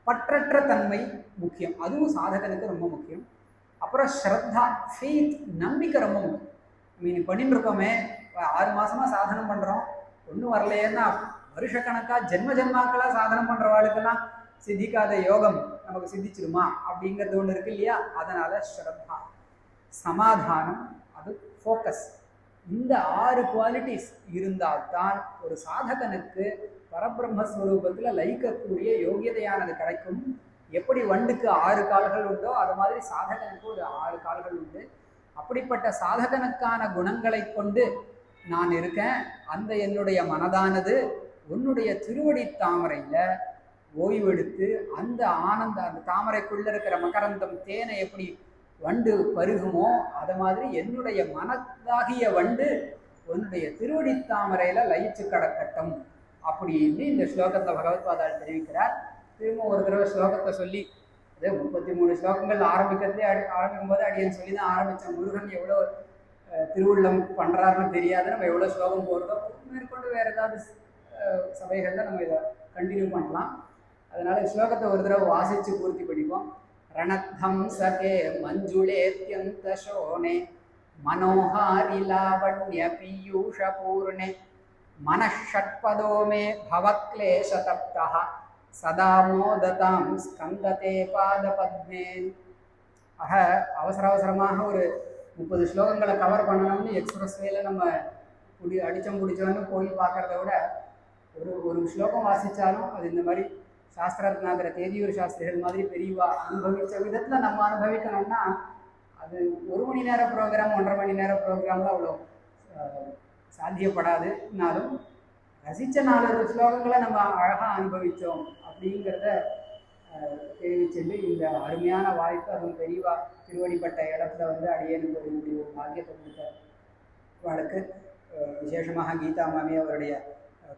பற்றற்ற தன்மை முக்கியம். அதுவும் சாதகனுக்கு ரொம்ப முக்கியம். அப்புறம் ஸ்ரத்தா, ஃபெய்த், நம்பிக்கை ரொம்ப முக்கியம். மீன் பண்ணிட்டு இருக்கோமே, 6 மாசமா சாதனம் பண்ணுறோம், ஒன்றும் வரலையேன்னா வருஷக்கணக்காக ஜென்மாக்களாக சாதனம் பண்ணுறவாளுக்கெல்லாம் சித்திக்காத யோகம் நமக்கு சித்திச்சிருமா அப்படிங்கிறது ஒன்று இருக்கு இல்லையா? அதனால ஸ்ரத்தா, சமாதானம், அது ஃபோக்கஸ். இந்த 6 குவாலிட்டிஸ் இருந்தால்தான் ஒரு சாதகனுக்கு பரபிரம்மஸ்வரூபத்தில் லயிக்கக்கூடிய யோகியதையானது கிடைக்கும். எப்படி வண்டுக்கு 6 கால்கள் உண்டோ அது மாதிரி சாதகனுக்கு ஒரு 6 கால்கள் உண்டு. அப்படிப்பட்ட சாதகனுக்கான குணங்களை கொண்டு நான் இருக்கேன். அந்த என்னுடைய மனதானது உன்னுடைய திருவடி தாமரையில் ஓய்வெடுத்து அந்த ஆனந்த, அந்த தாமரைக்குள்ள இருக்கிற மகரந்தம் தேனை எப்படி வண்டு பருகுமோ அது மாதிரி என்னுடைய மனதாகிய வண்டு உன்னுடைய திருவடி தாமரையில் லயிச்சு கிடக்கட்டும் அப்படின்னு இந்த ஸ்லோகத்தை பகவத்பாதால் தெரிவிக்கிறார். திரும்ப ஒரு தடவை ஸ்லோகத்தை சொல்லி, அது 33 ஸ்லோகங்கள் ஆரம்பிக்கும் போது அடியன் சொல்லி தான் ஆரம்பித்தேன். முருகன் எவ்வளோ திருவுள்ளம் பண்ணுறாருன்னு தெரியாது. நம்ம எவ்வளோ ஸ்லோகம் போடுறதோ மேற்கொண்டு வேறு ஏதாவது சபைகளில் நம்ம இதை கண்டினியூ பண்ணலாம். அதனால் ஸ்லோகத்தை ஒரு தடவை வாசித்து பூர்த்தி படிப்போம். ரணத்தம் சகே மஞ்சுளேத்யந்த சோனே மனோஹாரி லாவண்ய பீயூஷ பூர்ணே மனஷட்பதோ மே பவக்லேஷதப்தஹ சதா மோததாம் ஸ்கந்ததே பாதபத்மே. ஆக அவசரமாக ஒரு 30 ஸ்லோகங்களை கவர் பண்ணணும்னு எக்ஸ்பிரஸ் வேல நம்ம அடித்தம் பிடிச்சோன்னு போய் பார்க்குறத விட ஒரு ஸ்லோகம் வாசித்தாலும் அது இந்த மாதிரி சாஸ்திரத்னாகிற தேதியூர் சாஸ்திரிகள் மாதிரி பெரியவா அனுபவித்த விதத்தில் நம்ம அனுபவிக்கணும்னா அது 1 மணி நேர ப்ரோக்ராம் 1.5 மணி நேர ப்ரோக்ராமில் அவ்வளோ சாத்தியப்படாதுனாலும் ரசித்த 4 ஸ்லோகங்களை நம்ம அழகாக அனுபவித்தோம் அப்படிங்கிறத தெரிவிச்சுட்டு இந்த அருமையான வாய்ப்பு, அதுவும் பெரியவா திருவடிப்பட்ட இடத்துல வந்து அடியேனுக்கு ஒரு பாக்கியத்தை கொடுத்த வாழ்க்கு விசேஷமாக கீதா மாமி அவருடைய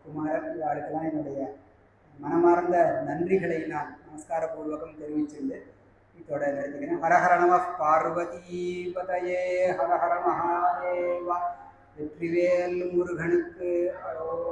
குமாரர் இவாளுக்கெல்லாம் என்னுடைய மனமார்ந்த நன்றிகளை நான் நமஸ்காரபூர்வகம் தெரிவிச்சுண்டு இதோட நிறுத்திக்கிறேன். ஹரஹர நம பார்வதி பதயே, ஹரஹர மகாதேவா, வெற்றிவேல் முருகனுக்கு அரோகரா.